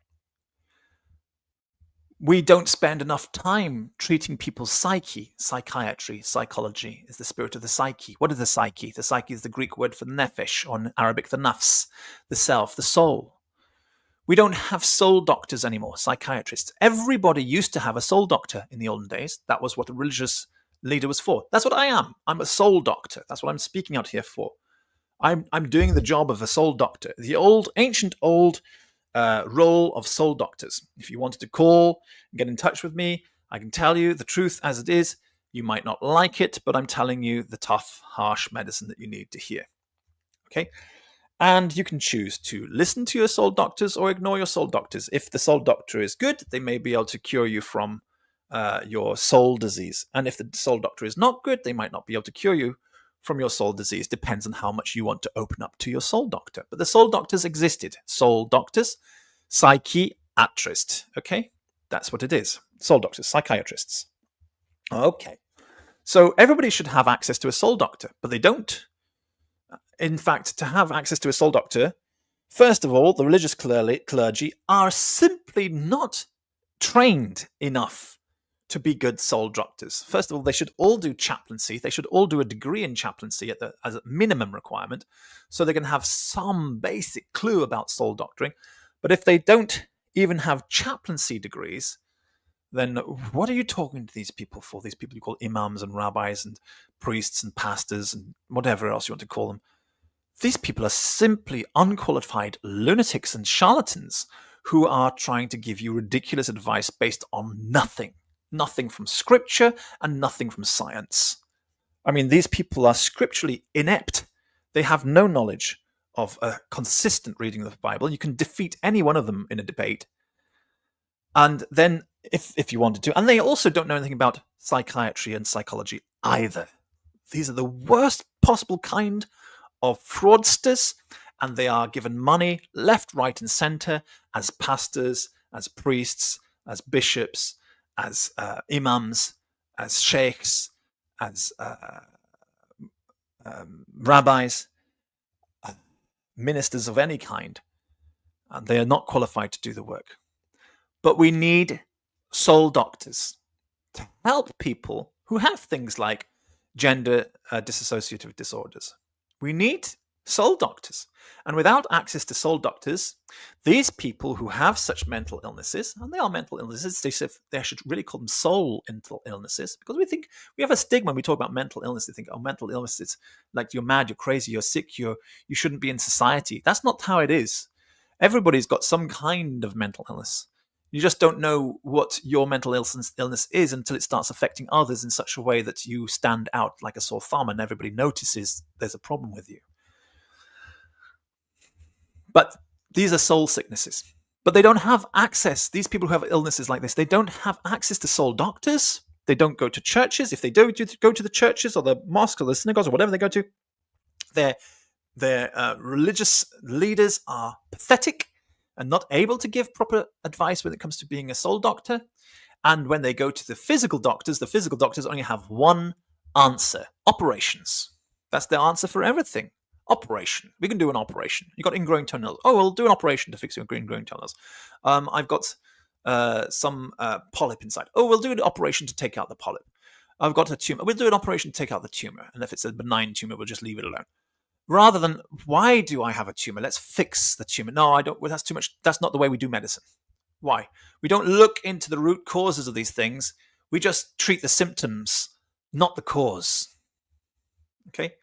We don't spend enough time treating people's psyche. Psychiatry, psychology is the spirit of the psyche. What is the psyche? The psyche is the Greek word for nephesh, or in Arabic, the nafs, the self, the soul. We don't have soul doctors anymore, psychiatrists. Everybody used to have a soul doctor in the olden days. That was what a religious leader was for. That's what I am. I'm a soul doctor. That's what I'm speaking out here for. I'm doing the job of a soul doctor. The ancient role of soul doctors. If you wanted to call and get in touch with me, I can tell you the truth as it is. You might not like it, but I'm telling you the tough, harsh medicine that you need to hear. Okay? And you can choose to listen to your soul doctors or ignore your soul doctors. If the soul doctor is good, they may be able to cure you from your soul disease. And if the soul doctor is not good, they might not be able to cure you from your soul disease. Depends on how much you want to open up to your soul doctor. But the soul doctors existed. Soul doctors, psychiatrists. Okay? That's what it is. Soul doctors, psychiatrists. Okay. So everybody should have access to a soul doctor, but they don't. In fact, to have access to a soul doctor, first of all, the religious clergy are simply not trained enough to be good soul doctors. First of all, they should all do chaplaincy. They should all do a degree in chaplaincy as a minimum requirement, so they can have some basic clue about soul doctoring. But if they don't even have chaplaincy degrees, then what are you talking to these people for? These people you call imams and rabbis and priests and pastors and whatever else you want to call them. These people are simply unqualified lunatics and charlatans who are trying to give you ridiculous advice based on nothing. Nothing from scripture and nothing from science. I mean, these people are scripturally inept. They have no knowledge of a consistent reading of the Bible. You can defeat any one of them in a debate. And then, if you wanted to, and they also don't know anything about psychiatry and psychology either. These are the worst possible kind of fraudsters, and they are given money left, right, and center as pastors, as priests, as bishops, as imams, as sheikhs, as rabbis, ministers of any kind, and they are not qualified to do the work. But we need soul doctors to help people who have things like gender dissociative disorders. We need soul doctors. And without access to soul doctors, these people who have such mental illnesses, and they are mental illnesses, they should really call them soul illnesses, because we think we have a stigma when we talk about mental illness. They think, oh, mental illness is like you're mad, you're crazy, you're sick, you shouldn't be in society. That's not how it is. Everybody's got some kind of mental illness. You just don't know what your mental illness is until it starts affecting others in such a way that you stand out like a sore thumb and everybody notices there's a problem with you. But these are soul sicknesses. But they don't have access. These people who have illnesses like this, they don't have access to soul doctors. They don't go to churches. If they do go to the churches or the mosques or the synagogues or whatever they go to, their religious leaders are pathetic and not able to give proper advice when it comes to being a soul doctor. And when they go to the physical doctors only have one answer: operations. That's their answer for everything. Operation. We can do an operation. You got ingrowing toenails. Oh, we'll do an operation to fix your ingrowing toenails. I've got some polyp inside. Oh, we'll do an operation to take out the polyp. I've got a tumor. We'll do an operation to take out the tumor. And if it's a benign tumor, we'll just leave it alone. Rather than, why do I have a tumor? Let's fix the tumor. No, I don't. Well, that's too much. That's not the way we do medicine. Why? We don't look into the root causes of these things. We just treat the symptoms, not the cause. Okay?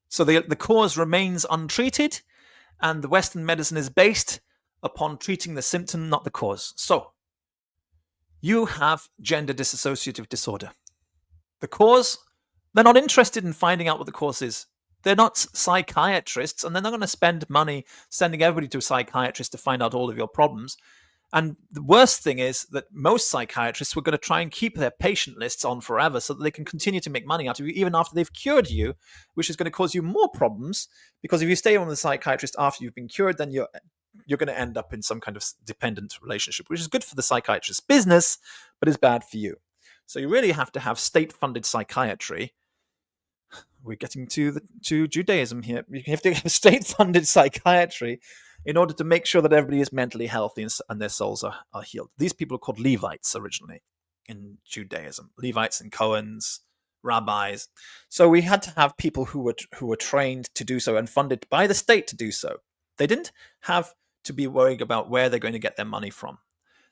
So the cause remains untreated, and the Western medicine is based upon treating the symptom, not the cause. So, you have gender dissociative disorder. The cause, they're not interested in finding out what the cause is. They're not psychiatrists, and they're not going to spend money sending everybody to a psychiatrist to find out all of your problems. And the worst thing is that most psychiatrists were going to try and keep their patient lists on forever so that they can continue to make money out of you even after they've cured you, which is going to cause you more problems, because if you stay on the psychiatrist after you've been cured, then you're going to end up in some kind of dependent relationship, which is good for the psychiatrist's business, but is bad for you. So you really have to have state-funded psychiatry. We're getting to Judaism here. You have to have state-funded psychiatry in order to make sure that everybody is mentally healthy and their souls are healed. These people are called Levites originally in Judaism. Levites and Cohens, rabbis. So we had to have people who were trained to do so and funded by the state to do so. They didn't have to be worried about where they're going to get their money from.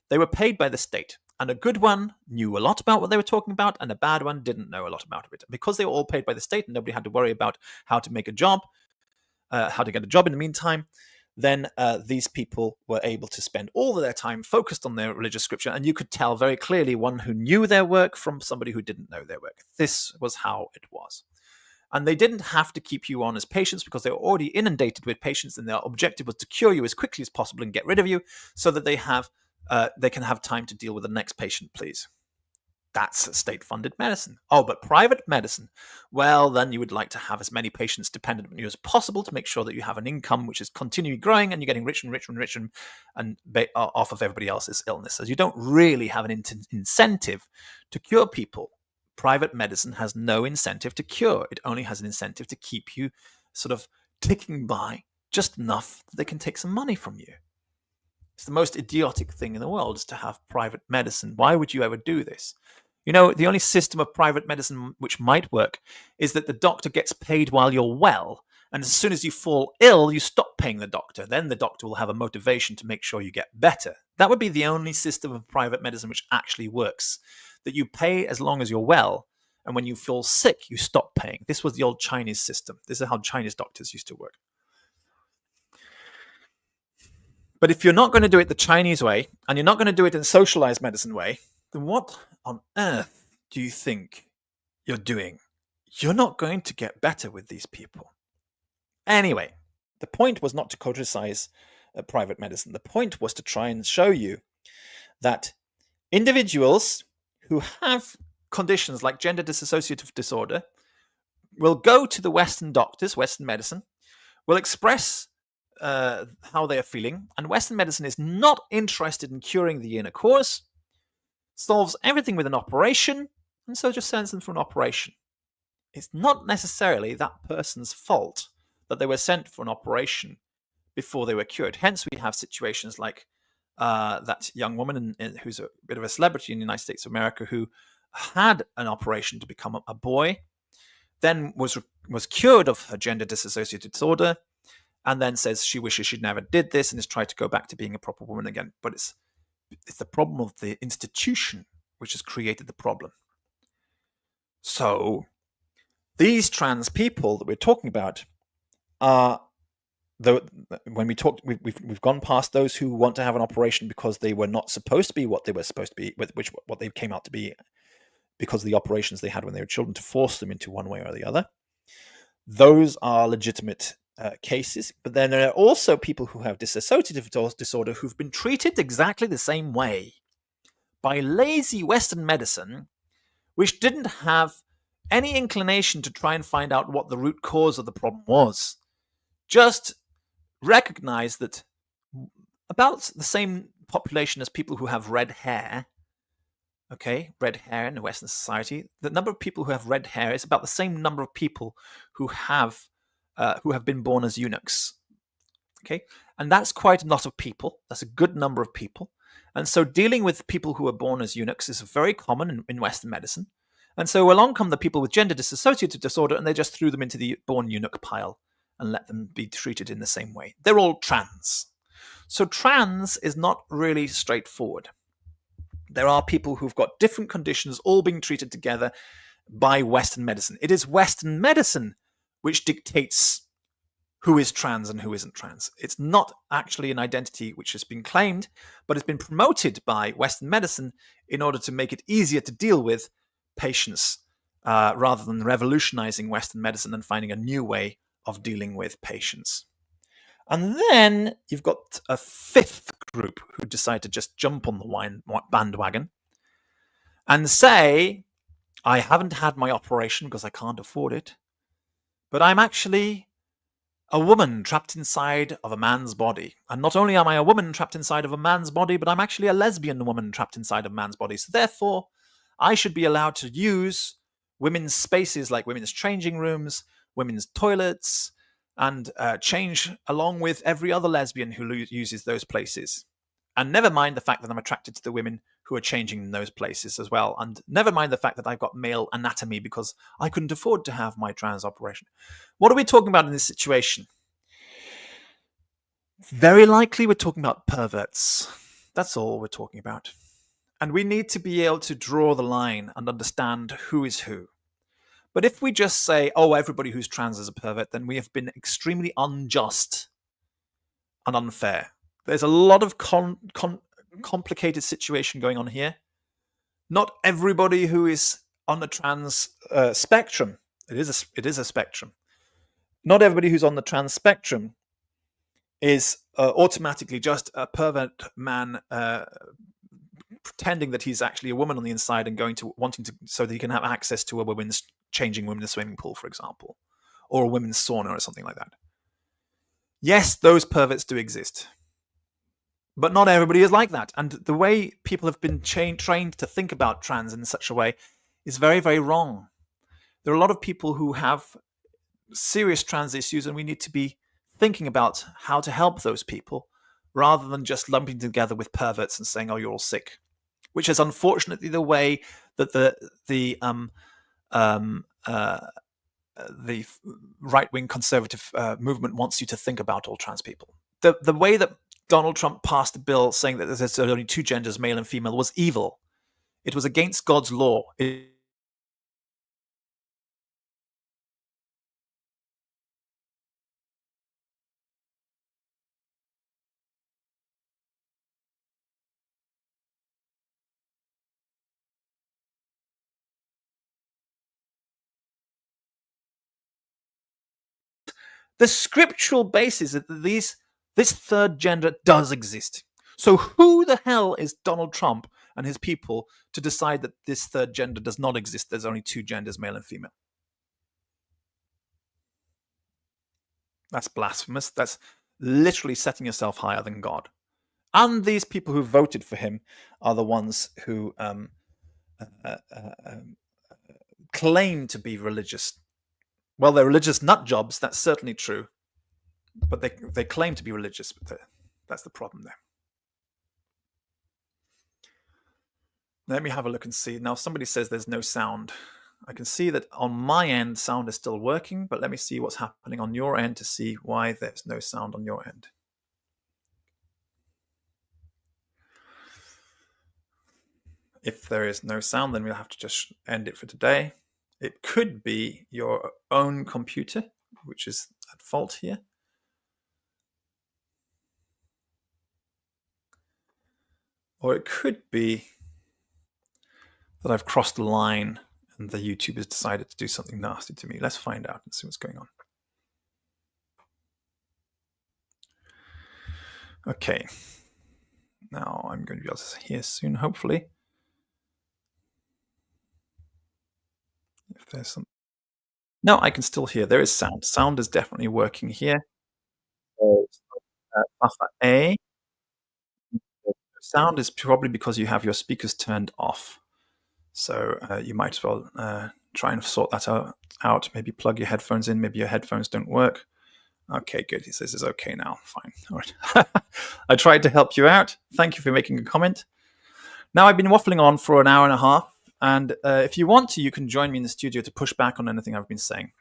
They were paid by the state. And a good one knew a lot about what they were talking about, and a bad one didn't know a lot about it. Because they were all paid by the state and nobody had to worry about how to make a job, how to get a job in the meantime, then these people were able to spend all of their time focused on their religious scripture, and you could tell very clearly one who knew their work from somebody who didn't know their work. This was how it was. And they didn't have to keep you on as patients because they were already inundated with patients, and their objective was to cure you as quickly as possible and get rid of you so that they can have time to deal with the next patient, please. That's state-funded medicine. Oh, but private medicine, well, then you would like to have as many patients dependent on you as possible to make sure that you have an income which is continually growing and you're getting richer and richer and richer and off of everybody else's illnesses. You don't really have an incentive to cure people. Private medicine has no incentive to cure. It only has an incentive to keep you sort of ticking by just enough that they can take some money from you. It's the most idiotic thing in the world is to have private medicine. Why would you ever do this? The only system of private medicine which might work is that the doctor gets paid while you're well. And as soon as you fall ill, you stop paying the doctor. Then the doctor will have a motivation to make sure you get better. That would be the only system of private medicine which actually works. That you pay as long as you're well. And when you feel sick, you stop paying. This was the old Chinese system. This is how Chinese doctors used to work. But if you're not going to do it the Chinese way, and you're not going to do it in socialized medicine way, then what on earth do you think you're doing? You're not going to get better with these people. Anyway, the point was not to criticize private medicine. The point was to try and show you that individuals who have conditions like gender dissociative disorder will go to the Western doctors, Western medicine, will express how they are feeling, and Western medicine is not interested in curing the inner cause, solves everything with an operation, and so just sends them for an operation. It's not necessarily that person's fault that they were sent for an operation before they were cured. Hence, we have situations like that young woman who's a bit of a celebrity in the United States of America who had an operation to become a boy, then was cured of her gender dissociative disorder, and then says she wishes she never did this and has tried to go back to being a proper woman again. But it's the problem of the institution which has created the problem. So these trans people that we're talking about are, when we talked, we've gone past those who want to have an operation because they were not supposed to be what they were supposed to be, what they came out to be because of the operations they had when they were children to force them into one way or the other. Those are legitimate cases, but then there are also people who have dissociative disorder who've been treated exactly the same way by lazy Western medicine, which didn't have any inclination to try and find out what the root cause of the problem was. Just recognize that about the same population as people who have red hair, red hair in the Western society, the number of people who have red hair is about the same number of people who have been born as eunuchs. And that's quite a lot of people. That's a good number of people. And so dealing with people who are born as eunuchs is very common in Western medicine. And so along come the people with gender dissociative disorder, and they just threw them into the born eunuch pile and let them be treated in the same way. They're all trans. So trans is not really straightforward. There are people who've got different conditions all being treated together by Western medicine. It is Western medicine which dictates who is trans and who isn't trans. It's not actually an identity which has been claimed, but it's been promoted by Western medicine in order to make it easier to deal with patients, rather than revolutionizing Western medicine and finding a new way of dealing with patients. And then you've got a fifth group who decide to just jump on the bandwagon and say, I haven't had my operation because I can't afford it, but I'm actually a woman trapped inside of a man's body. And not only am I a woman trapped inside of a man's body, but I'm actually a lesbian woman trapped inside of a man's body. So therefore, I should be allowed to use women's spaces like women's changing rooms, women's toilets, and change along with every other lesbian who uses those places. And never mind the fact that I'm attracted to the women who are changing in those places as well. And never mind the fact that I've got male anatomy because I couldn't afford to have my trans operation. What are we talking about in this situation? Very likely we're talking about perverts. That's all we're talking about. And we need to be able to draw the line and understand who is who. But if we just say, oh, everybody who's trans is a pervert, then we have been extremely unjust and unfair. There's a lot of complicated situation going on here. Not everybody who is on the trans spectrum, it is a spectrum. Not everybody who's on the trans spectrum is automatically just a pervert man pretending that he's actually a woman on the inside and wanting to so that he can have access to a women's changing room in a swimming pool, for example, or a women's sauna or something like that. Yes, those perverts do exist. But not everybody is like that. And the way people have been trained to think about trans in such a way is very, very wrong. There are a lot of people who have serious trans issues, and we need to be thinking about how to help those people rather than just lumping together with perverts and saying, oh, you're all sick. which is unfortunately the way that the right-wing conservative movement wants you to think about all trans people. The way that Donald Trump passed a bill saying that there's only two genders, male and female, was evil. It was against God's law. The scriptural basis that this third gender does exist. So who the hell is Donald Trump and his people to decide that this third gender does not exist? There's only two genders, male and female. That's blasphemous. That's literally setting yourself higher than God. And these people who voted for him are the ones who claim to be religious. Well, they're religious nut jobs. That's certainly true. But they claim to be religious. But that's the problem there. Let me have a look and see. Now, somebody says there's no sound. I can see that on my end, sound is still working. But let me see what's happening on your end to see why there's no sound on your end. If there is no sound, then we'll have to just end it for today. It could be your own computer, which is at fault here. Or it could be that I've crossed the line and the YouTube has decided to do something nasty to me. Let's find out and see what's going on. Okay. Now I'm going to be able to hear soon, hopefully. If there's some... No, I can still hear. There is sound. Sound is definitely working here. Buffer A. Sound is probably because you have your speakers turned off. So you might as well try and sort that out. Maybe plug your headphones in. Maybe your headphones don't work. Okay, good. He says it's okay now. Fine. All right. I tried to help you out. Thank you for making a comment. Now, I've been waffling on for an hour and a half. And if you want to, you can join me in the studio to push back on anything I've been saying.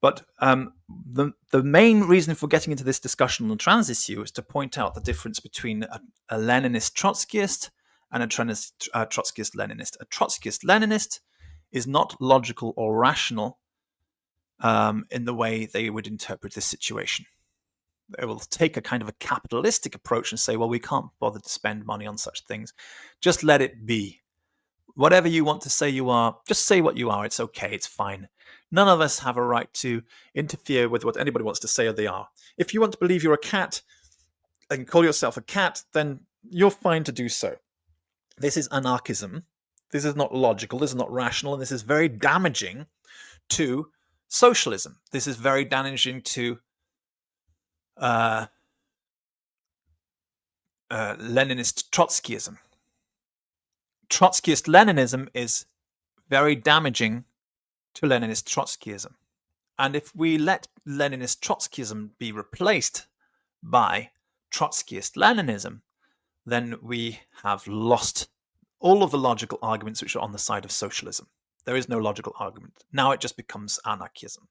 But the main reason for getting into this discussion on the trans issue is to point out the difference between a Leninist Trotskyist and a Trotskyist Leninist. A Trotskyist Leninist is not logical or rational in the way they would interpret this situation. They will take a kind of a capitalistic approach and say, well, we can't bother to spend money on such things. Just let it be. Whatever you want to say you are, just say what you are. It's okay. It's fine. None of us have a right to interfere with what anybody wants to say or they are. If you want to believe you're a cat and call yourself a cat, then you're fine to do so. This is anarchism. This is not logical. This is not rational. And this is very damaging to socialism. This is very damaging to Leninist Trotskyism. Trotskyist Leninism is very damaging to Leninist Trotskyism. And if we let Leninist Trotskyism be replaced by Trotskyist Leninism, then we have lost all of the logical arguments which are on the side of socialism. There is no logical argument. Now it just becomes anarchism.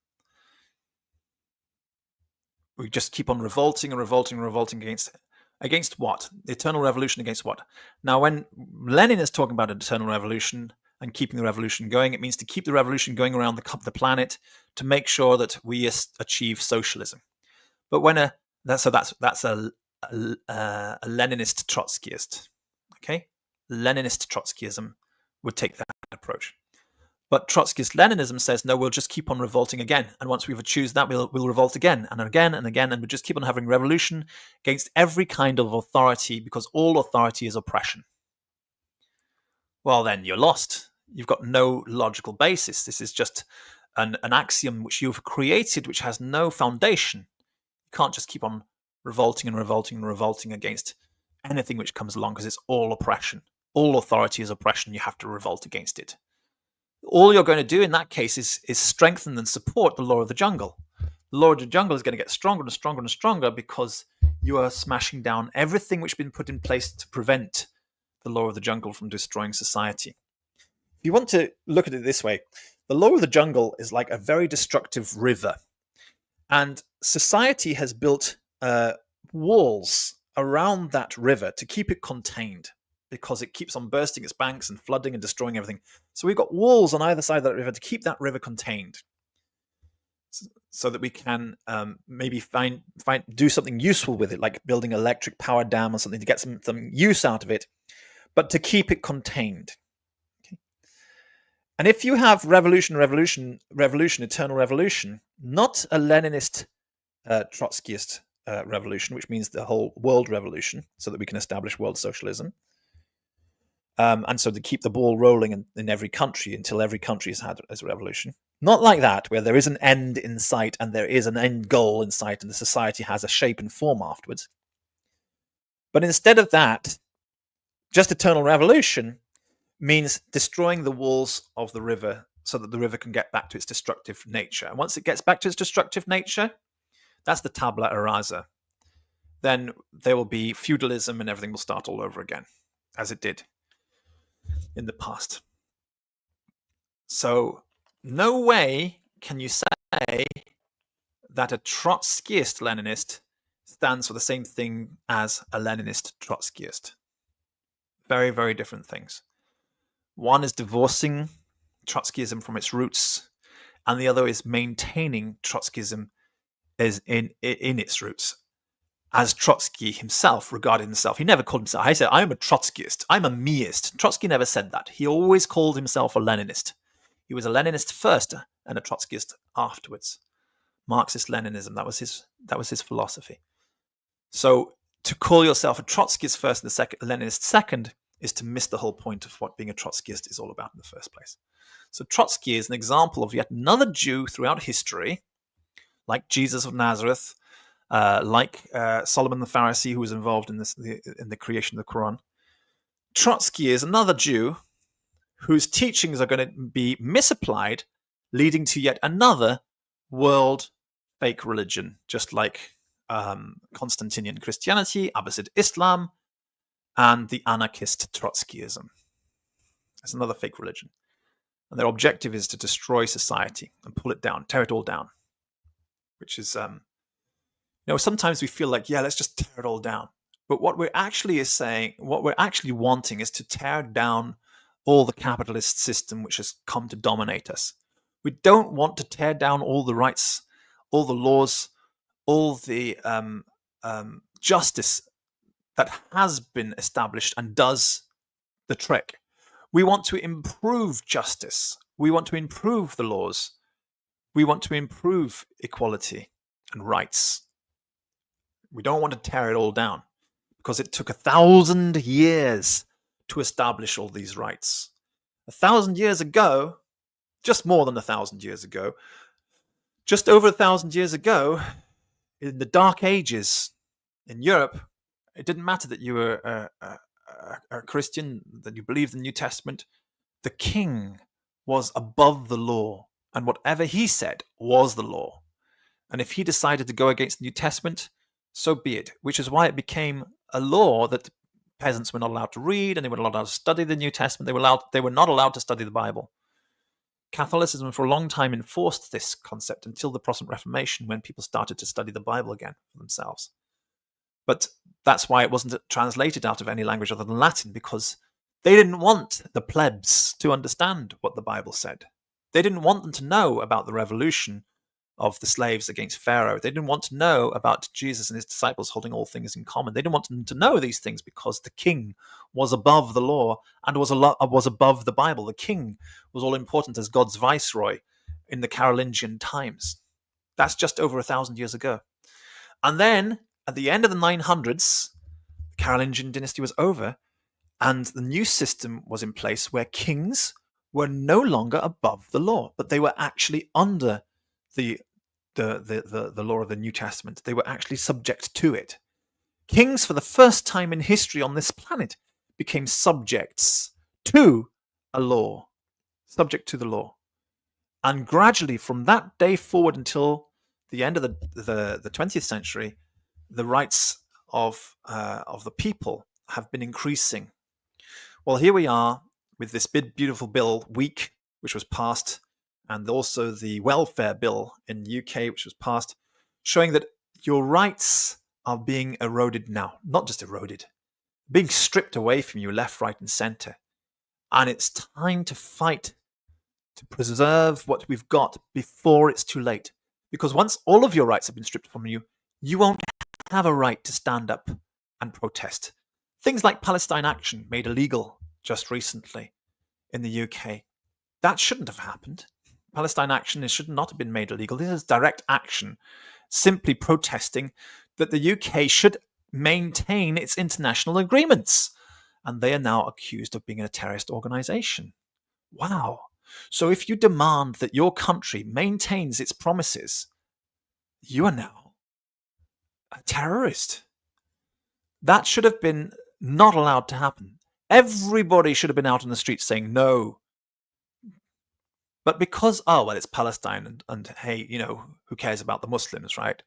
We just keep on revolting and revolting and revolting against what? The eternal revolution against what? Now, when Lenin is talking about an eternal revolution and keeping the revolution going, it means to keep the revolution going around the planet to make sure that we achieve socialism. But when that's a Leninist Trotskyist, okay? Leninist Trotskyism would take that approach. But Trotskyist Leninism says, no, we'll just keep on revolting again. And once we've achieved that, we'll revolt again and again and again. And we'll just keep on having revolution against every kind of authority because all authority is oppression. Well, then you're lost. You've got no logical basis. This is just an axiom which you've created, which has no foundation. You can't just keep on revolting and revolting and revolting against anything which comes along because it's all oppression. All authority is oppression. You have to revolt against it. All you're going to do in that case is strengthen and support the law of the jungle. The law of the jungle is going to get stronger and stronger and stronger because you are smashing down everything which has been put in place to prevent the law of the jungle from destroying society. If you want to look at it this way, the law of the jungle is like a very destructive river. And society has built walls around that river to keep it contained, because it keeps on bursting its banks and flooding and destroying everything. So we've got walls on either side of that river to keep that river contained, so that we can maybe do something useful with it, like building an electric power dam or something to get some use out of it, but to keep it contained. Okay? And if you have revolution, eternal revolution, not a Leninist, Trotskyist revolution, which means the whole world revolution, so that we can establish world socialism, and so to keep the ball rolling in every country until every country has had a revolution. Not like that, where there is an end in sight and there is an end goal in sight and the society has a shape and form afterwards. But instead of that, just eternal revolution means destroying the walls of the river so that the river can get back to its destructive nature. And once it gets back to its destructive nature, that's the tabula rasa. Then there will be feudalism and everything will start all over again, as it did in the past. So no way can you say that a Trotskyist Leninist stands for the same thing as a Leninist Trotskyist. Very, very different things. One is divorcing Trotskyism from its roots, and the other is maintaining Trotskyism as in its roots. As Trotsky himself regarded himself, he never called himself, I said, I'm a Trotskyist, I'm a meist. Trotsky never said that. He always called himself a Leninist. He was a Leninist first and a Trotskyist afterwards. Marxist Leninism, that was his philosophy. So to call yourself a Trotskyist first and a Leninist second is to miss the whole point of what being a Trotskyist is all about in the first place. So Trotsky is an example of yet another Jew throughout history, like Jesus of Nazareth, like Solomon the Pharisee, who was involved in the creation of the Quran. Trotsky is another Jew whose teachings are going to be misapplied, leading to yet another world fake religion, just like Constantinian Christianity, Abbasid Islam, and the anarchist Trotskyism. It's another fake religion. And their objective is to destroy society and pull it down, tear it all down, which is, sometimes we feel like, yeah, let's just tear it all down. But what we're actually wanting is to tear down all the capitalist system which has come to dominate us. We don't want to tear down all the rights, all the laws, all the justice that has been established and does the trick. We want to improve justice. We want to improve the laws. We want to improve equality and rights. We don't want to tear it all down, because it took 1,000 years to establish all these rights. 1,000 years ago, just more than 1,000 years ago, just over 1,000 years ago, in the Dark Ages in Europe, it didn't matter that you were a Christian, that you believed in the New Testament. The king was above the law, and whatever he said was the law. And if he decided to go against the New Testament, so be it, which is why it became a law that peasants were not allowed to read, and they were not allowed to study the New Testament. They were not allowed to study the Bible. Catholicism for a long time enforced this concept until the Protestant Reformation, when people started to study the Bible again for themselves. But that's why it wasn't translated out of any language other than Latin, because they didn't want the plebs to understand what the Bible said. They didn't want them to know about the revolution of the slaves against Pharaoh. They didn't want to know about Jesus and his disciples holding all things in common. They didn't want them to know these things because the king was above the law and was above the Bible. The king was all important as God's viceroy in the Carolingian times. That's just over 1,000 years ago. And then at the end of the 900s, the Carolingian dynasty was over, and the new system was in place where kings were no longer above the law, but they were actually under the law of the New Testament. They were actually subject to it. Kings, for the first time in history on this planet, became subjects to a law, subject to the law. And gradually, from that day forward until the end of the 20th century, the rights of the people have been increasing. Well, here we are with this big, beautiful bill week, which was passed, and also the welfare bill in the UK, which was passed, showing that your rights are being eroded now. Not just eroded, being stripped away from you left, right, and centre. And it's time to fight to preserve what we've got before it's too late. Because once all of your rights have been stripped from you, you won't have a right to stand up and protest. Things like Palestine Action, made illegal just recently in the UK. That shouldn't have happened. Palestine Action should not have been made illegal. This is direct action, simply protesting that the UK should maintain its international agreements. And they are now accused of being a terrorist organization. Wow. So if you demand that your country maintains its promises, you are now a terrorist. That should have been not allowed to happen. Everybody should have been out on the streets saying no. But because, it's Palestine and hey, who cares about the Muslims, right?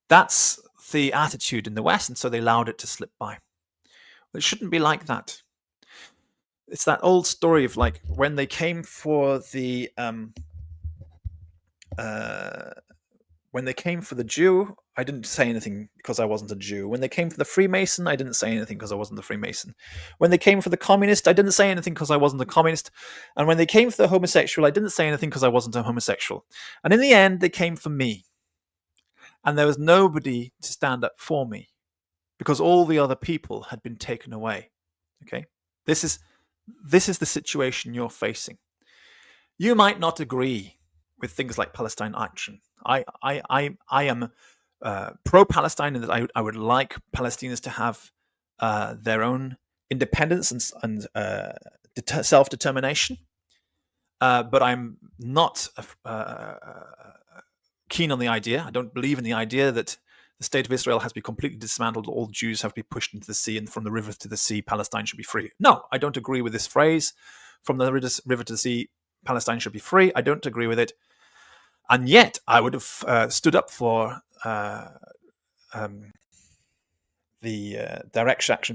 That's the attitude in the West, and so they allowed it to slip by. It shouldn't be like that. It's that old story of like when they came for the Jew, I didn't say anything because I wasn't a Jew. When they came for the Freemason, I didn't say anything because I wasn't a Freemason. When they came for the communist, I didn't say anything because I wasn't a communist. And when they came for the homosexual, I didn't say anything because I wasn't a homosexual. And in the end, they came for me. And there was nobody to stand up for me because all the other people had been taken away. Okay? This is the situation you're facing. You might not agree with things like Palestine Action. I am pro-Palestine in that I would like Palestinians to have their own independence and self-determination. But I'm not keen on the idea. I don't believe in the idea that the state of Israel has to be completely dismantled. All Jews have to be pushed into the sea, and from the river to the sea, Palestine should be free. No, I don't agree with this phrase. From the river to the sea, Palestine should be free. I don't agree with it. And yet, I would have stood up for the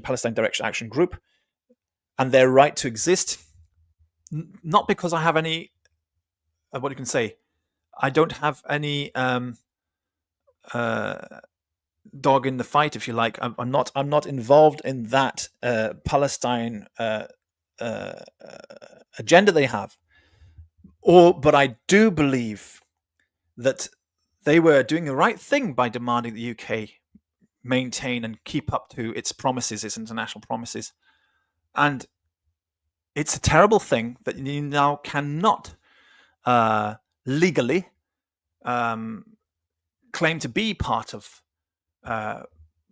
Palestine Direct Action Group and their right to exist. Not because I have any, what you can say, I don't have any dog in the fight, if you like. I'm not involved in that Palestine agenda they have. But I do believe that they were doing the right thing by demanding the UK maintain and keep up to its promises, its international promises. And it's a terrible thing that you now cannot legally claim to be part of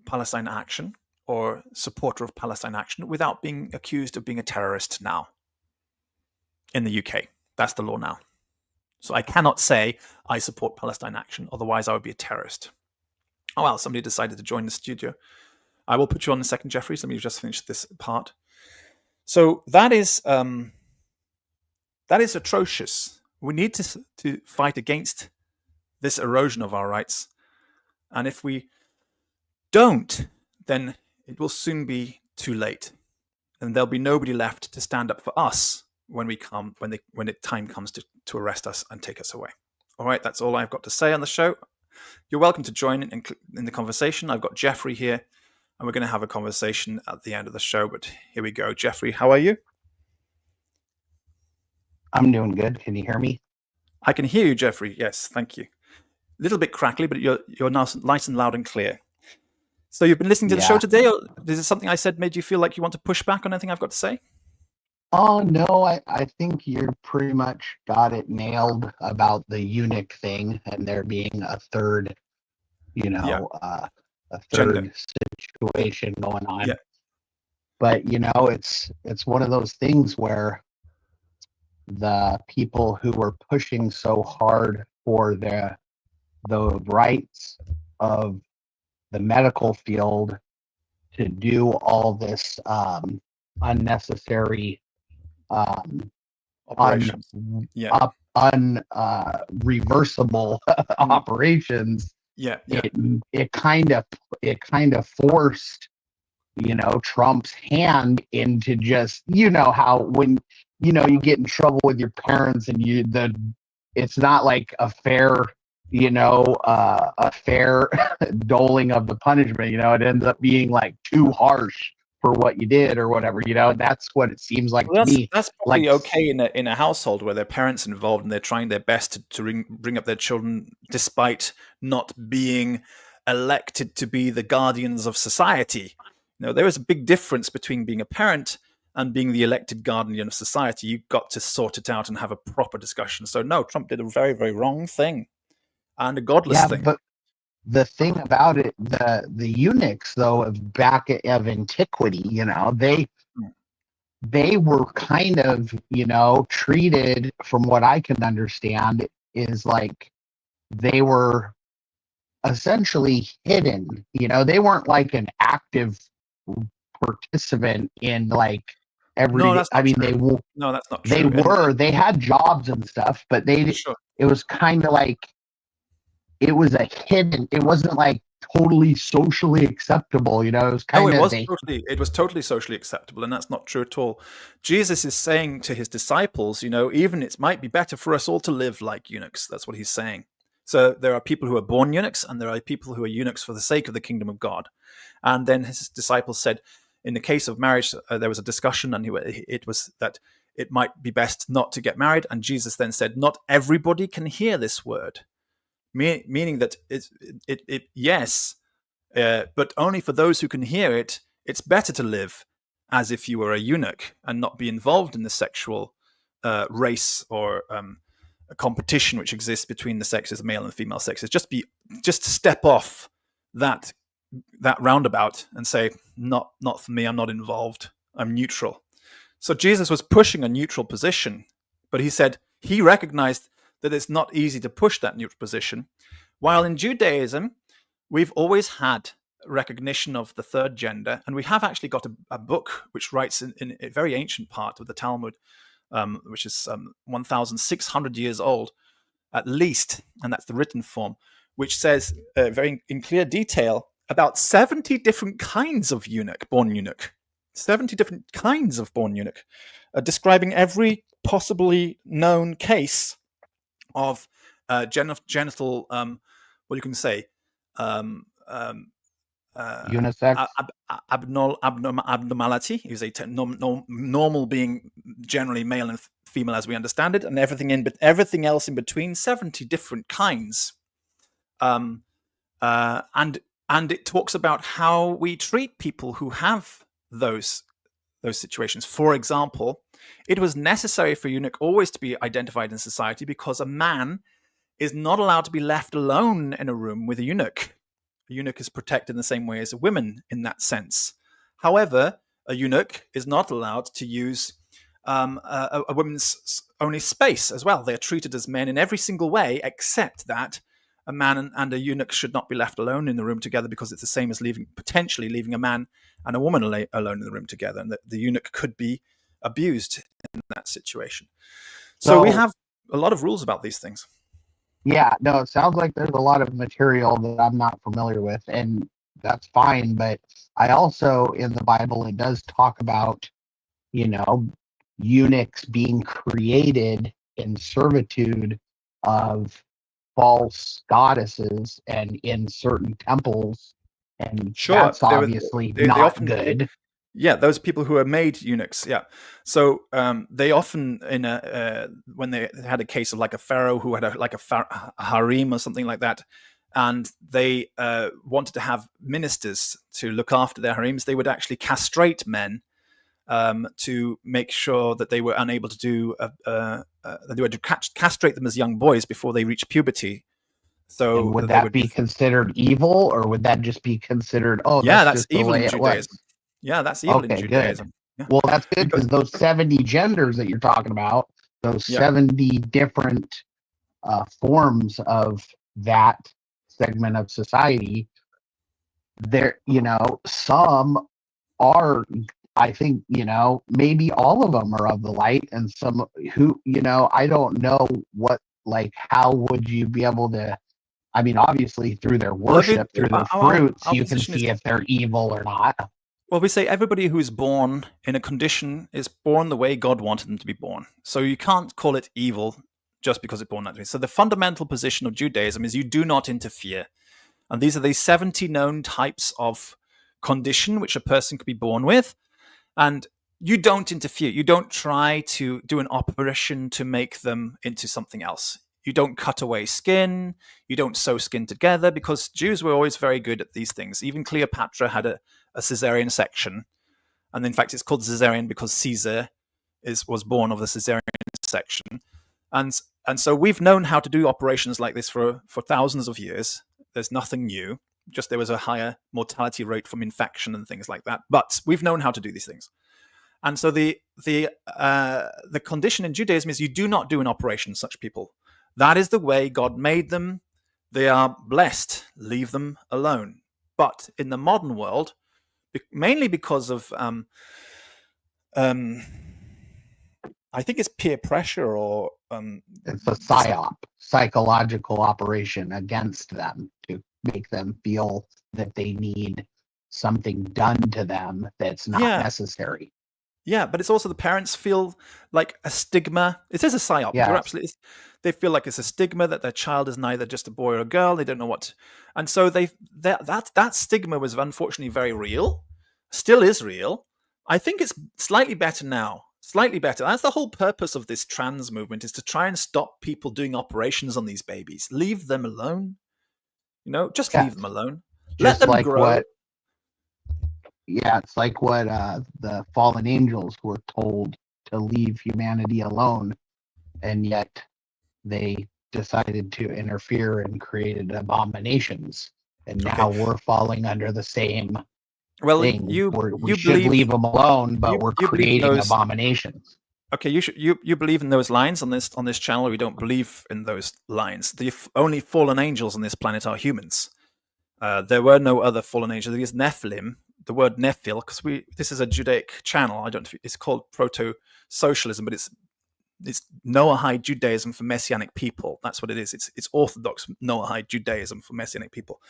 Palestine Action or supporter of Palestine Action without being accused of being a terrorist now in the UK. That's the law now. So I cannot say I support Palestine Action, otherwise I would be a terrorist. Oh, well, somebody decided to join the studio. I will put you on in a second, Jeffrey. Let me just finish this part. So that is atrocious. We need to fight against this erosion of our rights. And if we don't, then it will soon be too late. And there'll be nobody left to stand up for us when time comes to arrest us and take us away. All right, that's all I've got to say on the show. You're welcome to join in the conversation. I've got Jeffrey here, and we're going to have a conversation at the end of the show. But here we go. Jeffrey, how are you? I'm doing good. Can you hear me? I can hear you, Jeffrey. Yes, thank you. A little bit crackly, but you're nice and loud and clear. So you've been listening to the show today, or is it something I said made you feel like you want to push back on anything I've got to say? Oh, no, I think you pretty much got it nailed about the eunuch thing and there being a third, a third situation going on. Yeah. But, it's one of those things where the people who were pushing so hard for the rights of the medical field to do all this unnecessary reversible operations. Yeah. It kind of forced Trump's hand into just, how when, you get in trouble with your parents and it's not like a fair, a fair doling of the punishment, it ends up being like too harsh for what you did or whatever, that's what it seems like Well, to me. that's Like, probably okay in a household where their parents involved and they're trying their best to bring up their children despite not being elected to be the guardians of society. There is a big difference between being a parent and being the elected guardian of society. You've got to sort it out and have a proper discussion. So no, Trump did a very, very wrong thing and a godless yeah, thing. but the thing about it, the eunuchs though of antiquity, they were kind of, treated, from what I can understand, is like they were essentially hidden. They weren't like an active participant in like No, everyday. that's I not mean, true. No, that's not they true. were, they had jobs and stuff, but Sure. it was kind of like it was a hidden. It wasn't like totally socially acceptable. It was No, kind of they. it was totally socially acceptable, and that's not true at all. Jesus is saying to his disciples, even it might be better for us all to live like eunuchs. That's what he's saying. So there are people who are born eunuchs, and there are people who are eunuchs for the sake of the kingdom of God. And then his disciples said, in the case of marriage, there was a discussion, and it was that it might be best not to get married. And Jesus then said, not everybody can hear this word, meaning that yes. But only for those who can hear it, it's better to live as if you were a eunuch and not be involved in the sexual race or a competition which exists between the sexes, male and female sexes. Just step off that roundabout and say, not for me. I'm not involved. I'm neutral. So Jesus was pushing a neutral position, but he said he recognized that it's not easy to push that neutral position. While in Judaism, we've always had recognition of the third gender, and we have actually got a book which writes in a very ancient part of the Talmud, which is 1,600 years old at least, and that's the written form, which says very in clear detail about 70 different kinds of born eunuch, 70 different kinds of born eunuch, describing every possibly known case of genital, what you can say, Unisex. Abnormality. You say normal being generally male and female as we understand it, and everything else in between. 70 different kinds, and it talks about how we treat people who have those situations. For example, it was necessary for eunuch always to be identified in society because a man is not allowed to be left alone in a room with a eunuch. A eunuch is protected in the same way as a woman in that sense. However, a eunuch is not allowed to use a woman's only space as well. They are treated as men in every single way, except that a man and a eunuch should not be left alone in the room together, because it's the same as potentially leaving a man and a woman alone in the room together, and the eunuch could be abused in that situation. So we have a lot of rules about these things. Yeah, no, it sounds like there's a lot of material that I'm not familiar with, and that's fine. But I also, in the Bible, it does talk about, eunuchs being created in servitude of false goddesses and in certain temples, and sure, that's obviously not good. Yeah, those people who are made eunuchs. Yeah, so they often when they had a case of like a pharaoh who had a harem or something like that, and they wanted to have ministers to look after their harems, they would actually castrate men to make sure that they were unable to they would castrate them as young boys before they reached puberty. So and would that be considered evil, or would that just be considered, that's just evil the way in Judaism? Yeah, that's evil in Judaism. Yeah. Well, that's good, because those 70 genders that you're talking about, those 70 different forms of that segment of society, there, some are, I think, maybe all of them are of the light, and some who, I don't know what, like, how would you be able to, I mean, obviously through their worship, through their fruits, you can see if they're evil or not. Well, we say everybody who is born in a condition is born the way God wanted them to be born. So you can't call it evil just because it's born that way. So the fundamental position of Judaism is you do not interfere. And these are the 70 known types of condition which a person could be born with. And you don't interfere. You don't try to do an operation to make them into something else. You don't cut away skin. You don't sew skin together, because Jews were always very good at these things. Even Cleopatra had a caesarean section. And in fact, it's called caesarean because Caesar was born of the caesarean section. And so we've known how to do operations like this for thousands of years. There's nothing new. Just there was a higher mortality rate from infection and things like that. But we've known how to do these things. And so the condition in Judaism is you do not do an operation on such people. That is the way God made them. They are blessed. Leave them alone. But in the modern world, mainly because of I think it's peer pressure, or it's a psyop, psychological operation against them to make them feel that they need something done to them that's not necessary. Yeah, but it's also the parents feel like a stigma. It is a psyop. Yes. You're absolutely. They feel like it's a stigma that their child is neither just a boy or a girl. They don't know what, and so that stigma was unfortunately very real. Still is real. I think it's slightly better now. Slightly better. That's the whole purpose of this trans movement, is to try and stop people doing operations on these babies. Leave them alone. Just leave them alone. Let them grow. It's like what the fallen angels were told to leave humanity alone, and yet they decided to interfere and created abominations. And now we're falling under the same thing. We should leave them alone, but we're creating abominations. Okay, you believe in those lines on this channel. We don't believe in those lines. The only fallen angels on this planet are humans. There were no other fallen angels. There is Nephilim. The word Nephil, because this is a Judaic channel. I don't know if it's called proto-socialism, but it's Noahide Judaism for Messianic people. That's what it is. It's Orthodox Noahide Judaism for Messianic people.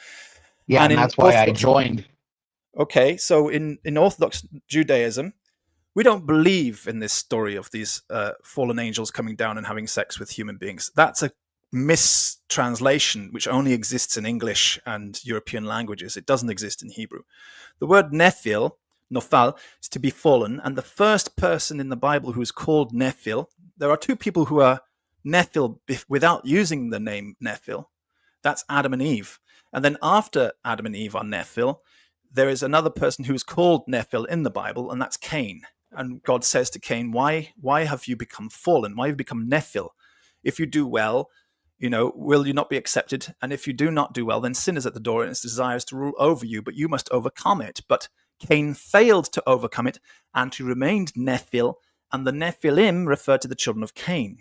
Yeah, and that's why I joined. Okay, so in Orthodox Judaism, we don't believe in this story of these fallen angels coming down and having sex with human beings. That's a mistranslation which only exists in English and European languages. It doesn't exist in Hebrew. The word Nephil, Nophal, is to be fallen, and the first person in the Bible who is called Nephil, there are two people who are Nephil without using the name Nephil. That's Adam and Eve. And then after Adam and Eve are Nephil, there is another person who is called Nephil in the Bible, and that's Cain. And God says to Cain, why have you become fallen? Why have you become Nephil? If you do well, will you not be accepted? And if you do not do well, then sin is at the door and its desires to rule over you, but you must overcome it. But Cain failed to overcome it, and he remained Nephil, and the Nephilim refer to the children of Cain.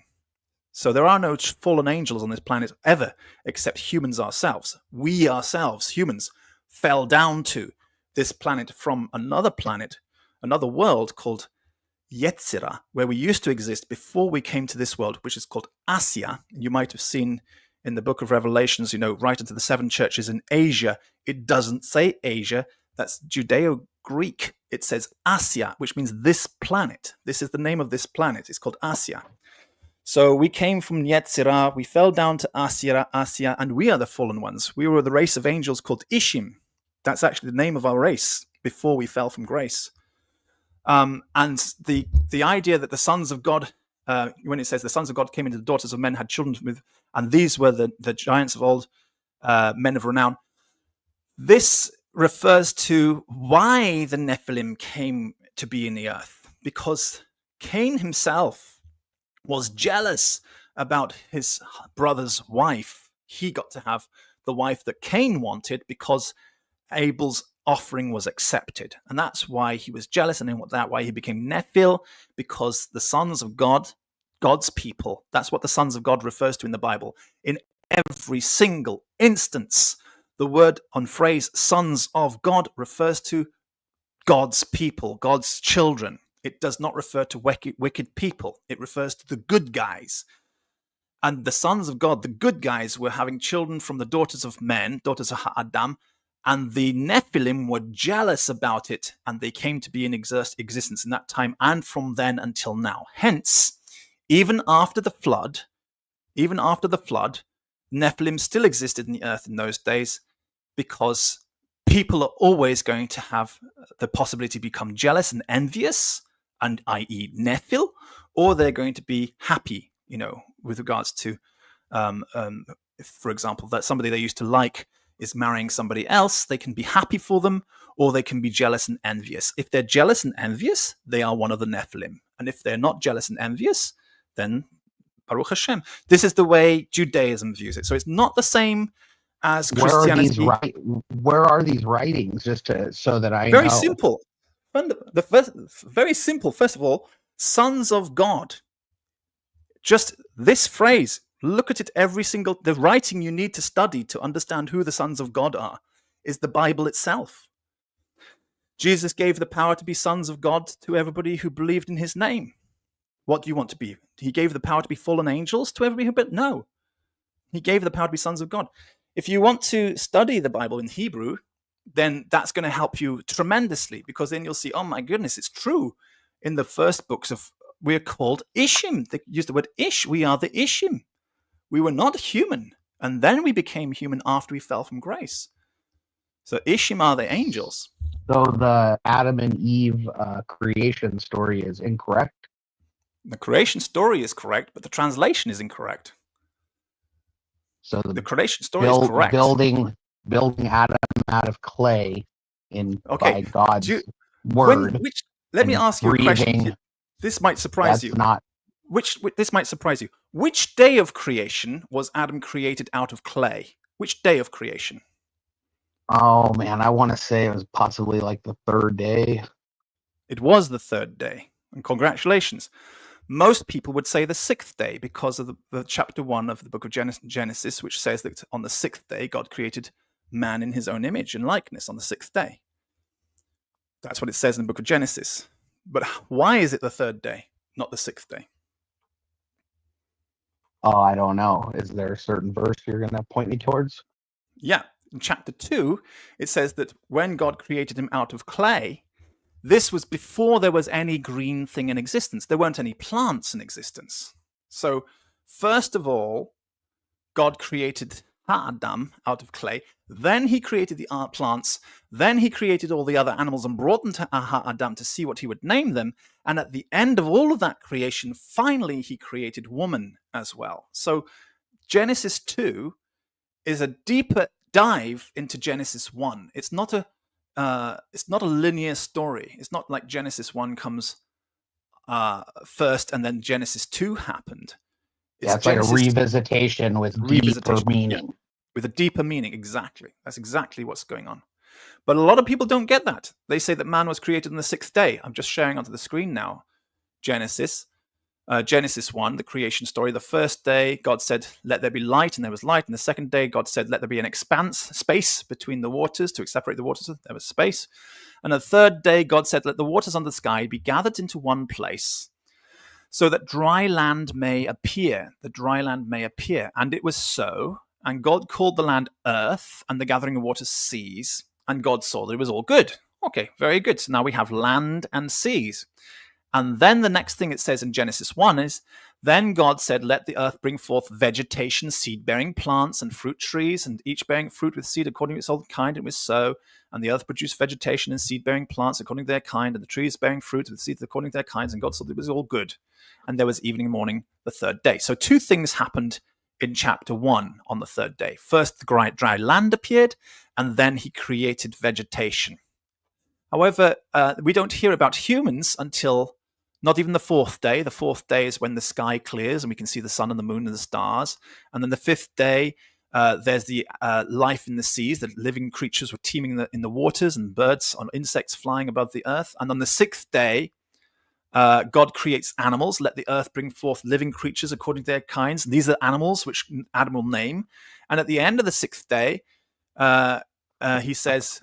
So there are no fallen angels on this planet ever, except humans ourselves. We ourselves, humans, fell down to this planet from another world called Yetzirah, where we used to exist before we came to this world, which is called Asia. You might have seen in the book of Revelations, right into the 7 churches in Asia. It doesn't say Asia. That's Judeo-Greek. It says Asia, which means this planet. This is the name of this planet. It's called Asia. So we came from Yetzirah, we fell down to Asia, and we are the fallen ones. We were the race of angels called Ishim. That's actually the name of our race before we fell from grace. And the idea that the sons of God, when it says the sons of God came into the daughters of men, had children with, and these were the giants of old, men of renown. This refers to why the Nephilim came to be in the earth, because Cain himself was jealous about his brother's wife. He got to have the wife that Cain wanted because Abel's offering was accepted, and that's why he was jealous, and that's why he became Nephil, because the sons of God, God's people, that's what the sons of God refers to in the Bible. In every single instance, the word on phrase sons of God refers to God's people, God's children. It does not refer to wicked people. It refers to the good guys. And the sons of God, the good guys, were having children from the daughters of men, daughters of Adam, And the Nephilim were jealous about it, and they came to be in existence in that time and from then until now. Hence, even after the flood, Nephilim still existed in the earth in those days, because people are always going to have the possibility to become jealous and envious, and i.e. Nephil, or they're going to be happy, with regards to, for example, that somebody they used to like is marrying somebody else, they can be happy for them, or they can be jealous and envious. If they're jealous and envious, they are one of the Nephilim. And if they're not jealous and envious, then Baruch Hashem. This is the way Judaism views it. So it's not the same as Christianity. Where are these writings, so that I Very know? Simple. Very simple. First of all, sons of God. Just this phrase. Look at it the writing you need to study to understand who the sons of God are is the Bible itself. Jesus gave the power to be sons of God to everybody who believed in his name. What do you want to be? He gave the power to be fallen angels to everybody who believed? No. He gave the power to be sons of God. If you want to study the Bible in Hebrew, then that's going to help you tremendously, because then you'll see, oh my goodness, it's true. In the first books we're called Ishim. They use the word Ish. We are the Ishim. We were not human, and then we became human after we fell from grace. So Ishim are the angels. So the Adam and Eve creation story is incorrect? The creation story is correct, but the translation is incorrect. So the creation story is correct. Building Adam out of clay by God's word. Let me ask you a question. This might surprise you. This might surprise you. Which day of creation was Adam created out of clay? Which day of creation? Oh man, I want to say it was possibly like the third day. It was the third day, and congratulations. Most people would say the sixth day because of the chapter 1 of the book of Genesis, which says that on the sixth day, God created man in his own image and likeness on the sixth day. That's what it says in the book of Genesis. But why is it the third day, not the sixth day? Oh, I don't know. Is there a certain verse you're going to point me towards? Yeah. In chapter 2, it says that when God created him out of clay, this was before there was any green thing in existence. There weren't any plants in existence. So, first of all, God created Adam out of clay. Then he created the plants. Then he created all the other animals and brought them to Adam to see what he would name them. And at the end of all of that creation, finally, he created woman as well. So, Genesis 2 is a deeper dive into Genesis 1. It's not a linear story. It's not like Genesis 1 comes first and then Genesis 2 happened. It's like a revisitation with deeper meaning. Yeah, with a deeper meaning, exactly. That's exactly what's going on. But a lot of people don't get that. They say that man was created on the sixth day. I'm just sharing onto the screen now. Genesis 1, the creation story. The first day, God said, let there be light, and there was light. And the second day, God said, let there be an space between the waters to separate the waters. There was space. And the third day, God said, let the waters under the sky be gathered into one place so that dry land may appear. The dry land may appear. And it was so. And God called the land earth and the gathering of waters seas. And God saw that it was all good. Okay, very good. So now we have land and seas. And then the next thing it says in Genesis 1 is, then God said, let the earth bring forth vegetation, seed-bearing plants and fruit trees, and each bearing fruit with seed according to its own kind. And it was so. And the earth produced vegetation and seed-bearing plants according to their kind, and the trees bearing fruit with seeds according to their kinds. And God saw that it was all good. And there was evening and morning the third day. So two things happened in chapter 1 on the third day. First, the dry land appeared, and then he created vegetation. However, we don't hear about humans until not even the fourth day. The fourth day is when the sky clears and we can see the sun and the moon and the stars. And then the fifth day, there's the life in the seas, the living creatures were teeming in the waters, and birds and insects flying above the earth. And on the sixth day, God creates animals. Let the earth bring forth living creatures according to their kinds. These are animals which Adam will name. And at the end of the sixth day, he says,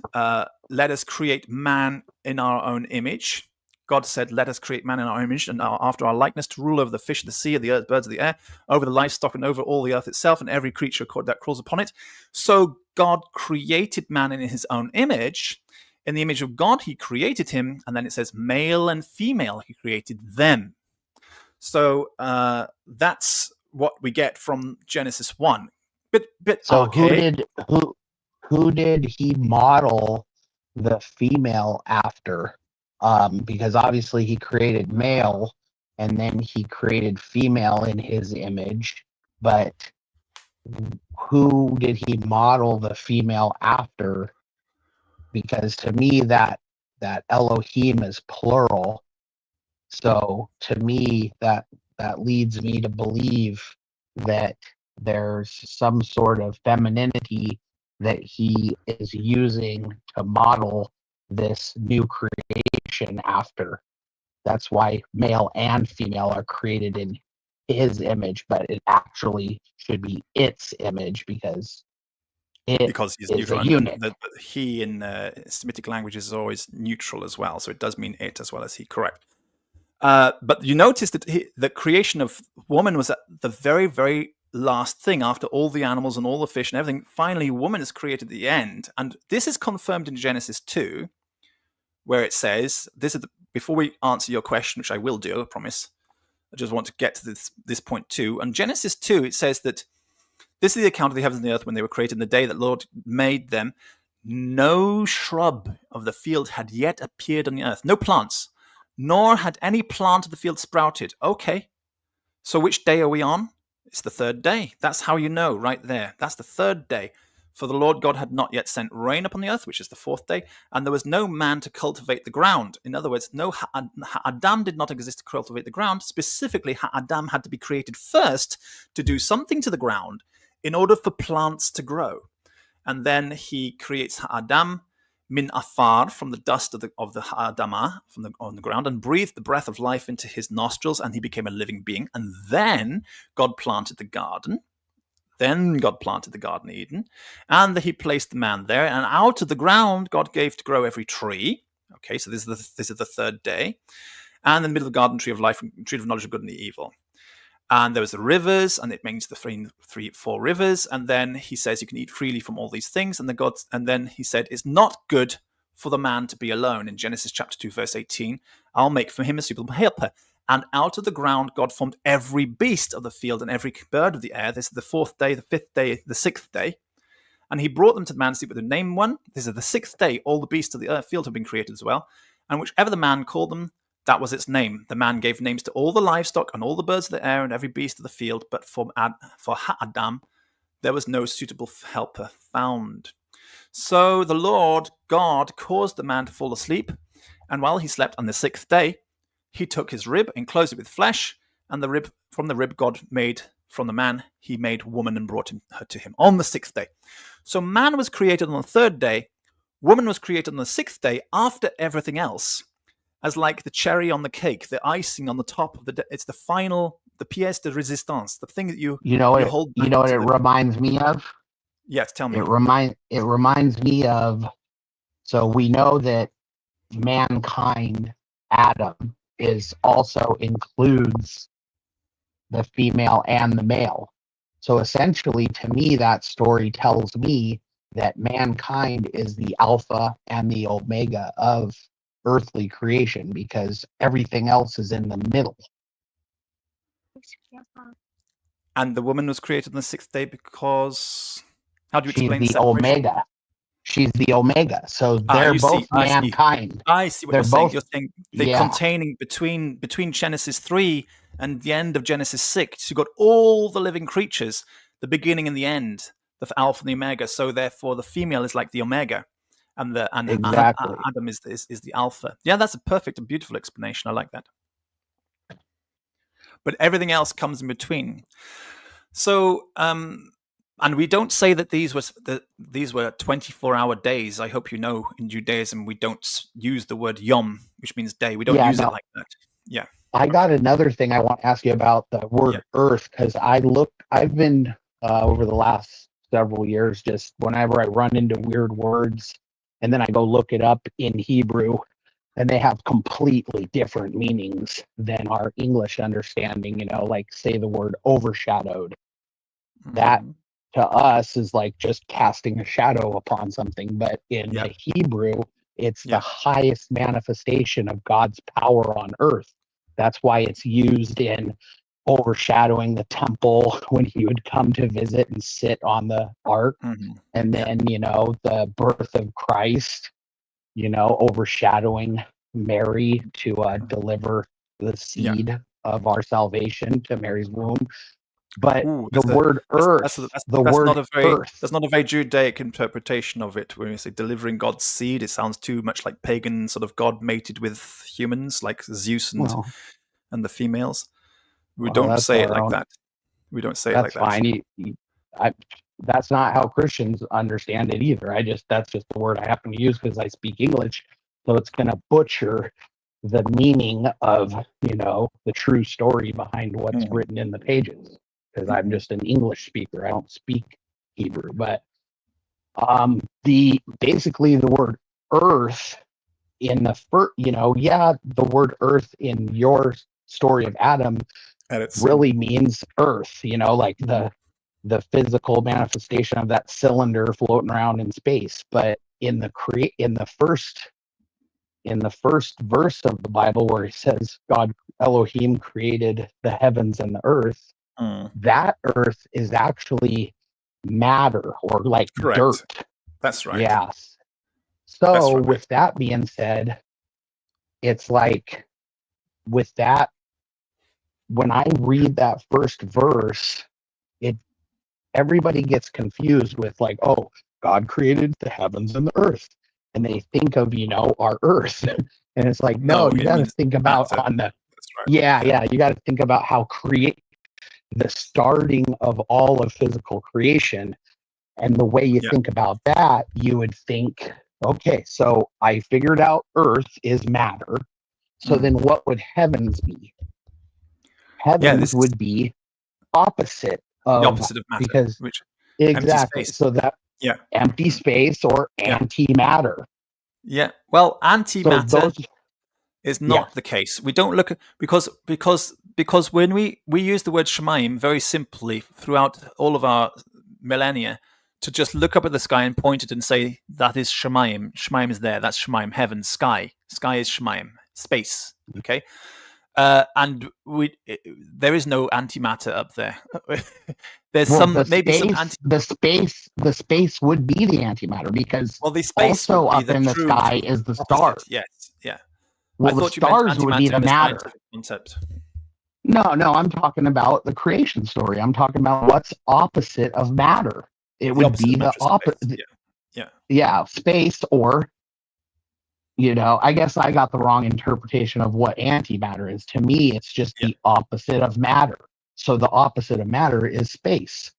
let us create man in our own image. God said, let us create man in our image and after our likeness to rule over the fish of the sea, the earth, birds of the air, over the livestock and over all the earth itself and every creature that crawls upon it. So God created man in his own image. In the image of God, he created him. And then it says male and female, he created them. So that's what we get from Genesis 1. Bit So archaic. who did he model the female after? Because obviously he created male and then he created female in his image, but who did he model the female after? Because to me that Elohim is plural. So to me that leads me to believe that there's some sort of femininity that he is using to model this new creation after. That's why male and female are created in his image, but it actually should be its image because Because he's is neutral, a unit. and he in Semitic languages is always neutral as well, so it does mean it as well as he. Correct. But you notice that the creation of woman was at the very, very last thing after all the animals and all the fish and everything. Finally, woman is created at the end, and this is confirmed in Genesis 2, where it says, "This is before we answer your question, which I will do, I promise. I just want to get to this point too." And Genesis 2, it says that. This is the account of the heavens and the earth when they were created in the day that Lord made them. No shrub of the field had yet appeared on the earth. No plants, nor had any plant of the field sprouted. Okay, so which day are we on? It's the third day. That's how you know right there. That's the third day. For the Lord God had not yet sent rain upon the earth, which is the fourth day, and there was no man to cultivate the ground. In other words, no Adam did not exist to cultivate the ground. Specifically, Adam had to be created first to do something to the ground in order for plants to grow. And then he creates Adam min afar, from the dust of the Adamah, on the ground, and breathed the breath of life into his nostrils, and he became a living being. And then God planted the garden. Then God planted the Garden of Eden, and he placed the man there. And out of the ground, God gave to grow every tree. Okay, so this is the third day. And in the middle of the garden, tree of life, and tree of knowledge of good and the evil. And there was the rivers, and it means the four rivers. And then he says you can eat freely from all these things. And then he said it's not good for the man to be alone. In Genesis chapter 2, verse 18, I'll make for him a suitable helper. And out of the ground God formed every beast of the field and every bird of the air. This is the fourth day, the fifth day, the sixth day. And he brought them to the man to sleep with a name one. This is the sixth day. All the beasts of the field have been created as well. And whichever the man called them, that was its name. The man gave names to all the livestock and all the birds of the air and every beast of the field. But for Adam, there was no suitable helper found. So the Lord God caused the man to fall asleep. And while he slept on the sixth day, he took his rib, enclosed it with flesh, and from the rib God made from the man, he made woman and brought her to him on the sixth day. So man was created on the third day, woman was created on the sixth day after everything else, as like the cherry on the cake, the icing on the top of it's the final, the pièce de résistance, the thing that you hold back. You know what it reminds me of? Yes, tell me. It reminds me of, so we know that mankind, Adam, is also includes the female and the male. So essentially, to me, that story tells me that mankind is the alpha and the omega of earthly creation because everything else is in the middle. And the woman was created on the sixth day because, how do you explain the omega? She's the omega. So they're both mankind. I see what you're saying. You're saying they're containing between Genesis 3 and the end of Genesis 6. You've got all the living creatures, the beginning and the end, the alpha and the omega. So therefore, the female is like the omega, and exactly. Adam is the alpha. Yeah, that's a perfect and beautiful explanation. I like that. But everything else comes in between. So, and we don't say that these were 24-hour days. I hope you know in Judaism we don't use the word yom, which means day. We don't use it like that. Yeah. I got another thing I want to ask you about the word earth, because I've been over the last several years, just whenever I run into weird words and then I go look it up in Hebrew, and they have completely different meanings than our English understanding. Like say the word overshadowed. That to us is like just casting a shadow upon something, but in the Hebrew, it's the highest manifestation of God's power on earth. That's why it's used in overshadowing the temple when he would come to visit and sit on the ark. And then, the birth of Christ, overshadowing Mary to deliver the seed of our salvation to Mary's womb. But the word earth, that's not a very Judaic interpretation of it. When you say delivering God's seed, it sounds too much like pagan sort of God mated with humans, like Zeus and the females. We don't say it like that. We don't say it like that. That's fine. That's not how Christians understand it either. That's just the word I happen to use because I speak English. So it's going to butcher the meaning of, the true story behind what's written in the pages. Because I'm just an English speaker. I don't speak Hebrew. But basically the word earth in the first, the word earth in your story of Adam really means earth, like the physical manifestation of that cylinder floating around in space. But in the first verse of the Bible where it says God Elohim created the heavens and the earth, that earth is actually matter or like dirt. That's right. Yes. So with that being said, it's like with that, when I read that first verse, everybody gets confused with like, oh, God created the heavens and the earth. And they think of, our earth. And it's like, no, you got to think about you got to think about how the starting of all of physical creation. And the way you think about that, you would think, okay, so I figured out earth is matter. So then what would heavens be? Heavens would be opposite of, the opposite of matter, because exactly. So that empty space or antimatter. Yeah. Well, antimatter is not the case. We don't look at because when we use the word Shemaim very simply throughout all of our millennia to just look up at the sky and point it and say that is Shemaim. Shemaim is there. That's Shemaim. Heaven, sky. Sky is Shemaim. Space. Okay. And there is no antimatter up there. There's the space would be the antimatter because the space also up in the sky is the stars. Yes, yeah. Well, the stars would be the matter. Concept. No, I'm talking about the creation story. I'm talking about what's opposite of matter. It would be the opposite. Yeah, space or. I guess I got the wrong interpretation of what antimatter is. To me, it's just the opposite of matter. So the opposite of matter is space.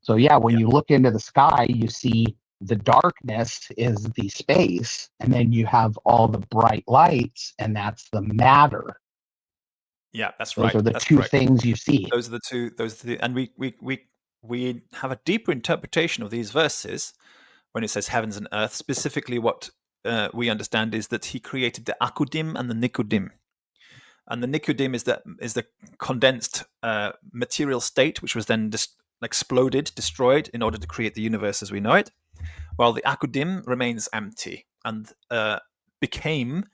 So when you look into the sky, you see the darkness is the space, and then you have all the bright lights, and that's the matter. Yeah, that's right. Those are the two things you see. Those are the two. And we have a deeper interpretation of these verses when it says heavens and earth. Specifically, what we understand is that he created the Akudim and the Nikudim. And the Nikudim is the condensed material state, which was then exploded, destroyed, in order to create the universe as we know it, while the Akudim remains empty and became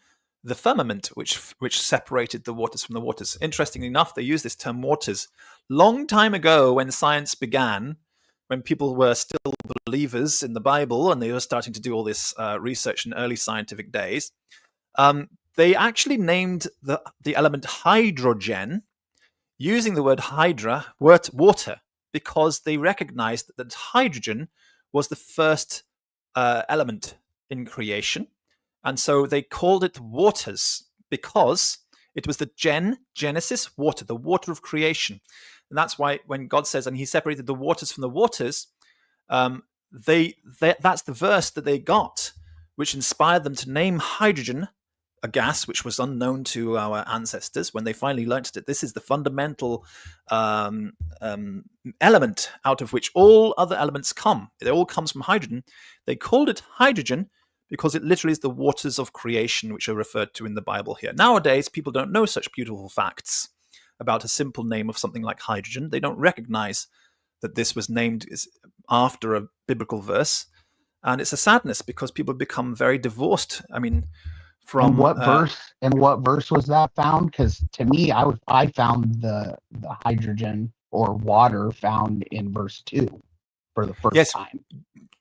the firmament, which separated the waters from the waters. Interestingly enough, they used this term waters long time ago when science began, when people were still believers in the Bible and they were starting to do all this research in early scientific days. They actually named the element hydrogen using the word hydra, water, because they recognized that hydrogen was the first element in creation. And so they called it waters because it was the Genesis water, the water of creation. And that's why when God says, and he separated the waters from the waters, that's the verse that they got, which inspired them to name hydrogen, a gas which was unknown to our ancestors. When they finally learned that this is the fundamental element out of which all other elements come, it all comes from hydrogen. They called it hydrogen because it literally is the waters of creation which are referred to in the Bible here. Nowadays, people don't know such beautiful facts about a simple name of something like hydrogen. They don't recognize that this was named after a biblical verse. And it's a sadness because people become very divorced. I mean, from and what verse? And what verse was that found? Because to me, I found the hydrogen or water found in verse 2 for the first time.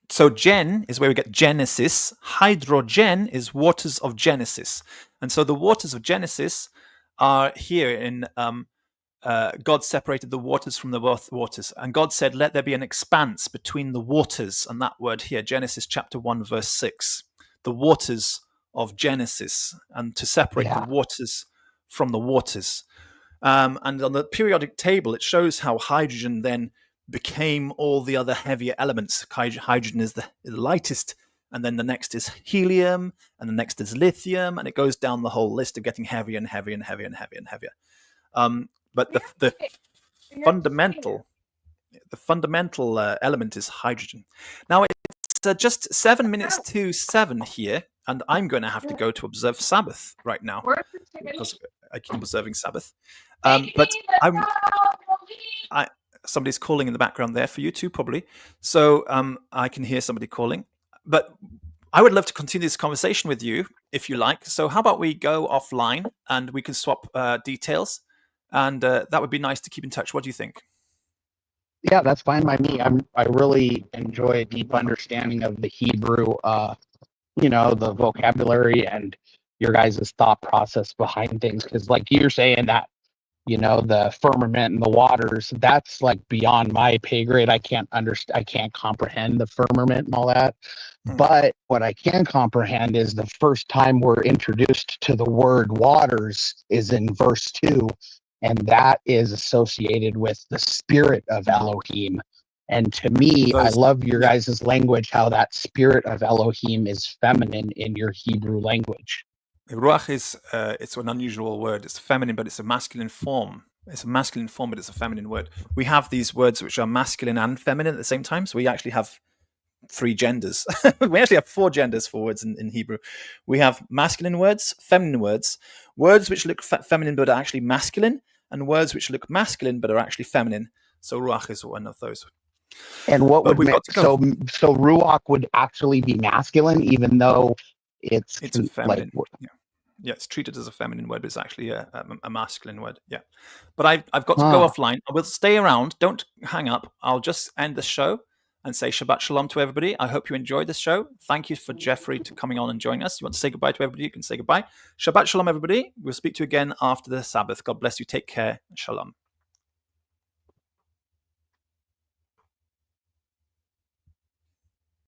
So gen is where we get Genesis. Hydrogen is waters of Genesis, and so the waters of Genesis are here in. God separated the waters from the waters, and God said, "Let there be an expanse between the waters." And that word here, Genesis chapter 1, verse 6, the waters of Genesis, and to separate the waters from the waters. And on the periodic table, it shows how hydrogen then became all the other heavier elements. Hydrogen is the lightest, and then the next is helium, and the next is lithium, and it goes down the whole list of getting heavier and heavier and heavier and heavier and heavier. But the fundamental element is hydrogen. Now it's just 7 minutes to 7 here, and I'm going to have to go to observe Sabbath right now because I keep observing Sabbath. But somebody's calling in the background there for you too, probably. So I can hear somebody calling. But I would love to continue this conversation with you if you like. So how about we go offline and we can swap details, and that would be nice to keep in touch. What do you think? Yeah, that's fine by me. I really enjoy a deep understanding of the Hebrew, the vocabulary and your guys' thought process behind things. Because like you're saying that, the firmament and the waters, that's like beyond my pay grade. I can't comprehend the firmament and all that. But what I can comprehend is the first time we're introduced to the word waters is in verse 2. And that is associated with the spirit of Elohim. And to me, I love your guys' language, how that spirit of Elohim is feminine in your Hebrew language. Ruach is it's an unusual word. It's feminine, but it's a masculine form. It's a masculine form, but it's a feminine word. We have these words which are masculine and feminine at the same time. So we actually have 3 genders. We actually have 4 genders for words in Hebrew. We have masculine words, feminine words, words which look feminine but are actually masculine, and words which look masculine but are actually feminine. So Ruach is one of those. And what would so Ruach would actually be masculine, even though it's a feminine. Yeah, it's treated as a feminine word, but it's actually a masculine word. Yeah, but I've got to go offline. I will stay around. Don't hang up. I'll just end the show and say Shabbat Shalom to everybody. I hope you enjoyed this show. Thank you for Jeffrey to coming on and joining us. You want to say goodbye to everybody? You can say goodbye. Shabbat Shalom, everybody. We'll speak to you again after the Sabbath. God bless you. Take care. Shalom.